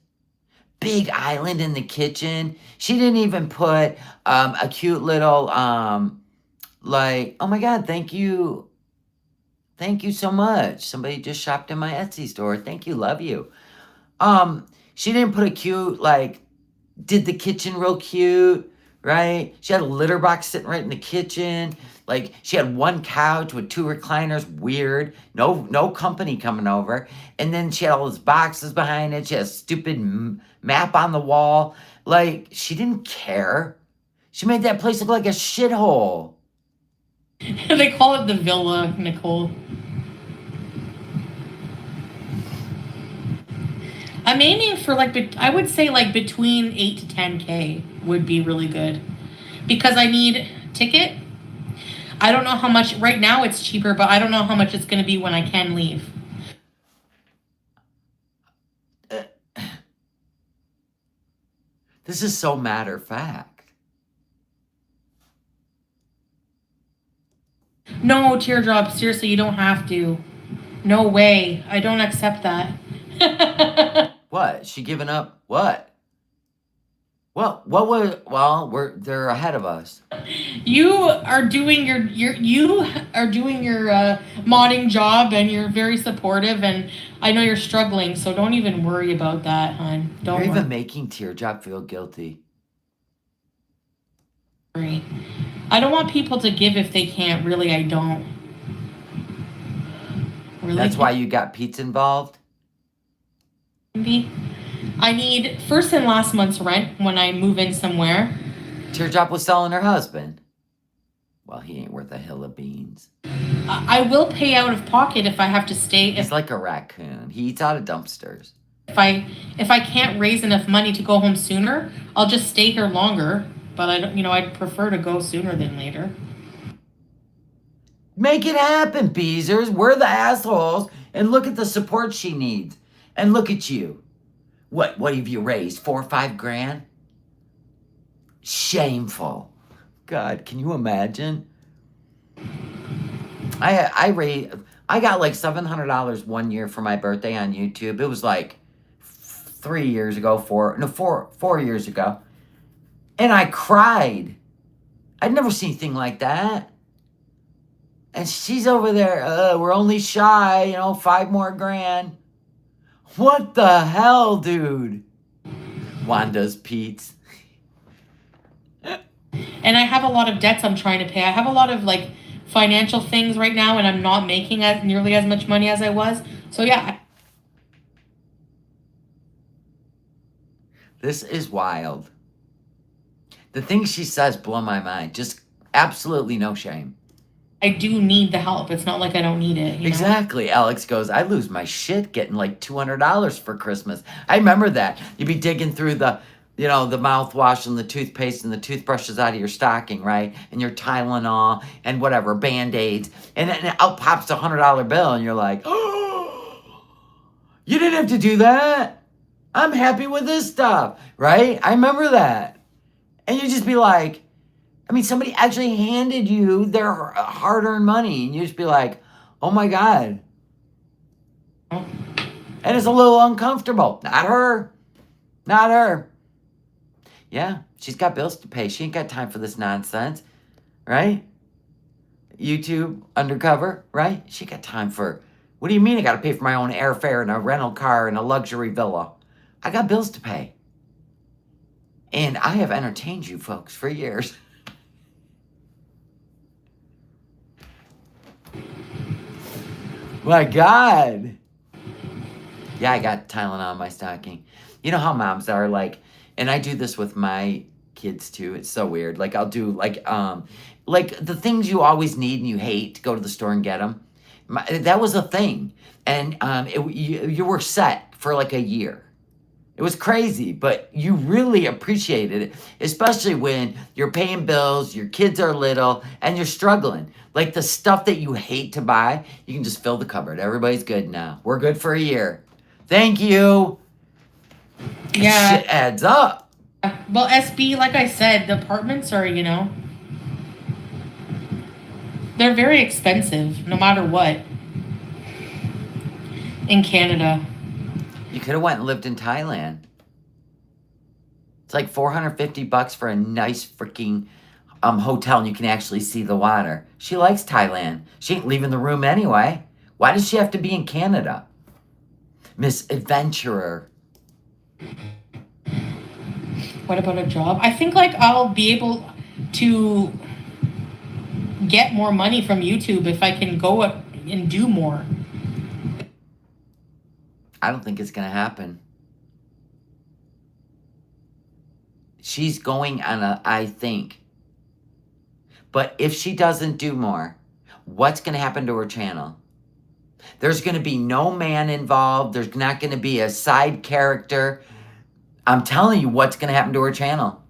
Big island in the kitchen. She didn't even put a cute little, like, oh my God, thank you. Thank you so much. Somebody just shopped in my Etsy store. Thank you, love you. She didn't put a cute, like, did the kitchen real cute, right? She had a litter box sitting right in the kitchen. Like, she had one couch with 2 recliners. Weird. No company coming over. And then she had all those boxes behind it. She had a stupid map on the wall. Like, she didn't care. She made that place look like a shithole. They call it the villa, Nicole. I'm aiming for like, I would say like between 8 to 10K would be really good. Because I need ticket. I don't know how much, right now it's cheaper, but I don't know how much it's going to be when I can leave. This is so matter of fact. No, Teardrop, seriously, you don't have to. No way. I don't accept that. What? She giving up? What? What was? Well, they're ahead of us. You are doing your modding job, and you're very supportive, and I know you're struggling, so don't even worry about that, hon. Don't You're worry. even making Teardrop feel guilty. I don't want people to give if they can't. Really, I don't. Really? That's why you got Pete's involved? I need first and last month's rent when I move in somewhere. Teardrop was selling her husband. Well, he ain't worth a hill of beans. I will pay out of pocket if I have to stay. He's like a raccoon. He eats out of dumpsters. If I can't raise enough money to go home sooner, I'll just stay here longer. But I'd prefer to go sooner than later. Make it happen, Beezers. We're the assholes. And look at the support she needs. And look at you. What have you raised? 4 or 5 grand? Shameful. God, can you imagine? I got like $700 one year for my birthday on YouTube. It was like 3 years ago, 4 years ago. And I cried. I'd never seen anything like that. And she's over there, we're only shy, 5 more grand. What the hell, dude? Wanda's Pete's. And I have a lot of debts I'm trying to pay. I have a lot of like financial things right now, and I'm not making as nearly as much money as I was. So yeah. This is wild. The things she says blow my mind. Just absolutely no shame. I do need the help. It's not like I don't need it. You know? Exactly. Alex goes, I lose my shit getting like $200 for Christmas. I remember that. You'd be digging through the, the mouthwash and the toothpaste and the toothbrushes out of your stocking, right? And your Tylenol and whatever, Band-Aids. And then out pops a $100 bill and you're like, oh, you didn't have to do that. I'm happy with this stuff, right? I remember that. And you just be like, somebody actually handed you their hard-earned money, and you just be like, oh my God. And it's a little uncomfortable. Not her. Not her. Yeah, she's got bills to pay. She ain't got time for this nonsense, right? YouTube undercover, right? She got time for, what do you mean I got to pay for my own airfare and a rental car and a luxury villa? I got bills to pay. And I have entertained you folks for years. My God. Yeah, I got Tylenol in my stocking. You know how moms are like, and I do this with my kids too. It's so weird. Like I'll do like the things you always need and you hate to go to the store and get them. That was a thing. And you were set for like a year. It was crazy, but you really appreciated it, especially when you're paying bills, your kids are little, and you're struggling. Like the stuff that you hate to buy, you can just fill the cupboard. Everybody's good now. We're good for a year. Thank you. Yeah. Shit adds up. Well, SB, like I said, the apartments are, they're very expensive, no matter what, in Canada. You could have went and lived in Thailand. It's like $450 for a nice freaking hotel, and you can actually see the water. She likes Thailand. She ain't leaving the room anyway. Why does she have to be in Canada? Miss Adventurer. What about a job? I think like I'll be able to get more money from YouTube if I can go and do more. I don't think it's going to happen. She's going on I think. But if she doesn't do more, what's going to happen to her channel? There's going to be no man involved. There's not going to be a side character. I'm telling you what's going to happen to her channel.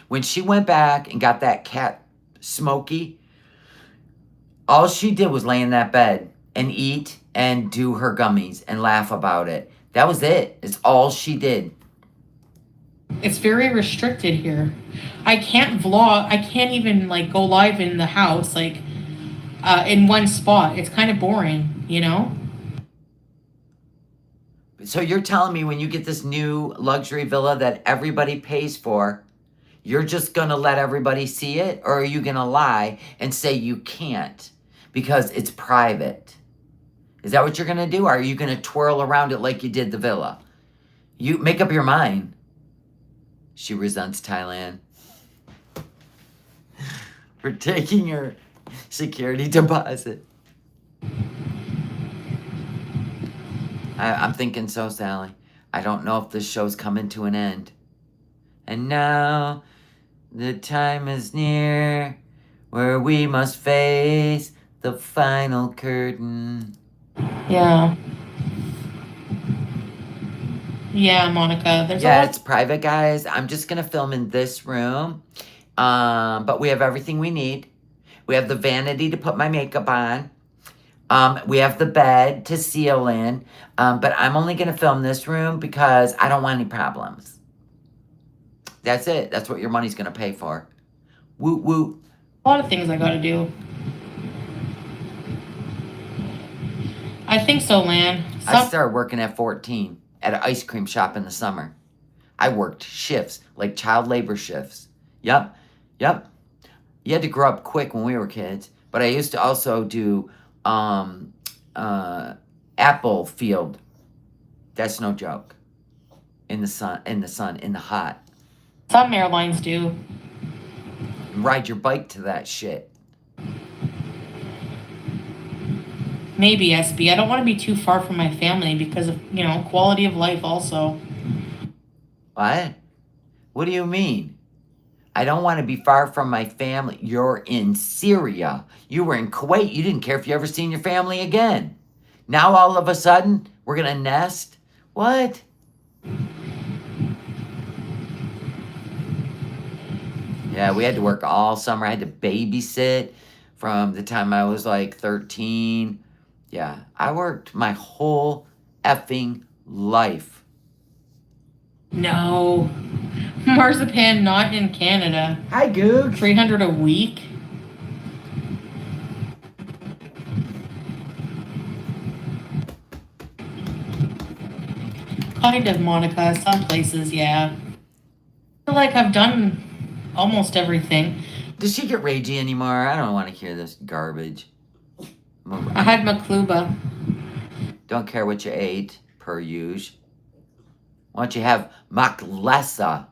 When she went back and got that cat, Smokey, all she did was lay in that bed and eat and do her gummies and laugh about it. That was it. It's all she did. It's very restricted here. I can't vlog. I can't even like go live in the house like in one spot. It's kind of boring, So you're telling me when you get this new luxury villa that everybody pays for, you're just going to let everybody see it? Or are you going to lie and say you can't because it's private? Is that what you're going to do? Or are you going to twirl around it like you did the villa? You make up your mind. She resents Thailand for taking her security deposit. I'm thinking so, Sally. I don't know if this show's coming to an end. And now the time is near where we must face the final curtain. Yeah. Yeah, Monica. It's private, guys. I'm just going to film in this room. But we have everything we need. We have the vanity to put my makeup on. We have the bed to seal in. But I'm only going to film this room because I don't want any problems. That's it. That's what your money's going to pay for. Woot woot. A lot of things I got to do. I think so, Lan. I started working at 14 at an ice cream shop in the summer. I worked shifts, like child labor shifts. Yep. You had to grow up quick when we were kids. But I used to also do apple field. That's no joke. In the sun, in the hot. Some airlines do. Ride your bike to that shit. Maybe SB. I don't want to be too far from my family because of, quality of life also. What? What do you mean? I don't want to be far from my family. You're in Syria. You were in Kuwait. You didn't care if you ever seen your family again. Now all of a sudden, we're going to nest? What? Yeah, we had to work all summer. I had to babysit from the time I was like 13. Yeah, I worked my whole effing life. No. Marzipan not in Canada. Hi, Goog. $300 a week? Kind of, Monica. Some places, yeah. I feel like I've done almost everything. Does she get ragey anymore? I don't want to hear this garbage. I had Makluba. Don't care what you ate, per usual. Why don't you have Maklesa?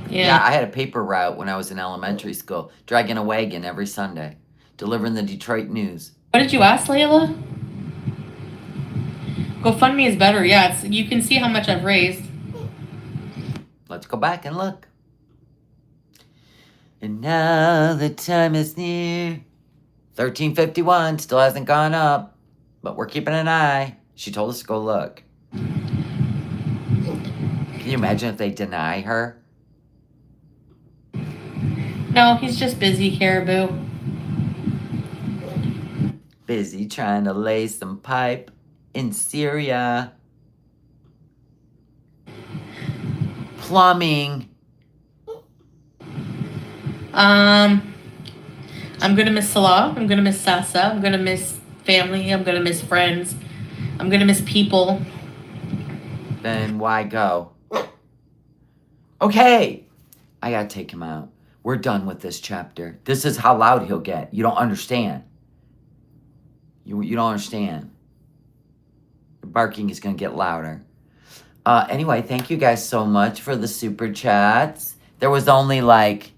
Yeah, I had a paper route when I was in elementary school, dragging a wagon every Sunday, delivering the Detroit news. What did you ask, Layla? GoFundMe is better, yeah. You can see how much I've raised. Let's go back and look. And now the time is near. 1351 still hasn't gone up, but we're keeping an eye. She told us to go look. Can you imagine if they deny her? No, he's just busy, Caribou. Busy trying to lay some pipe in Syria. Plumbing. I'm gonna miss Salah. I'm gonna miss Sasa. I'm gonna miss family. I'm gonna miss friends. I'm gonna miss people. Then why go? Okay. I gotta take him out. We're done with this chapter. This is how loud he'll get. You don't understand. You don't understand. The barking is gonna get louder. Anyway, thank you guys so much for the super chats. There was only like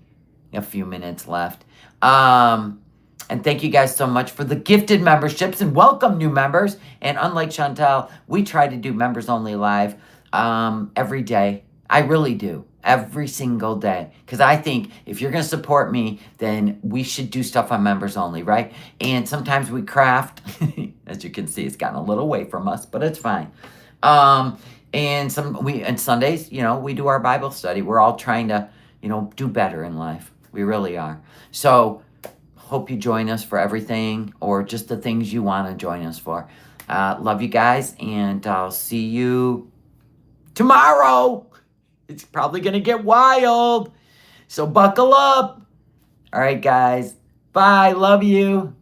a few minutes left. And thank you guys so much for the gifted memberships and welcome new members. And unlike Chantal, we try to do members only live every day. I really do. Every single day. Because I think if you're going to support me, then we should do stuff on members only, right? And sometimes we craft. As you can see, it's gotten a little away from us, but it's fine. And Sundays, we do our Bible study. We're all trying to, do better in life. We really are. So hope you join us for everything or just the things you want to join us for. Love you guys, and I'll see you tomorrow. It's probably going to get wild. So buckle up. All right, guys. Bye. Love you.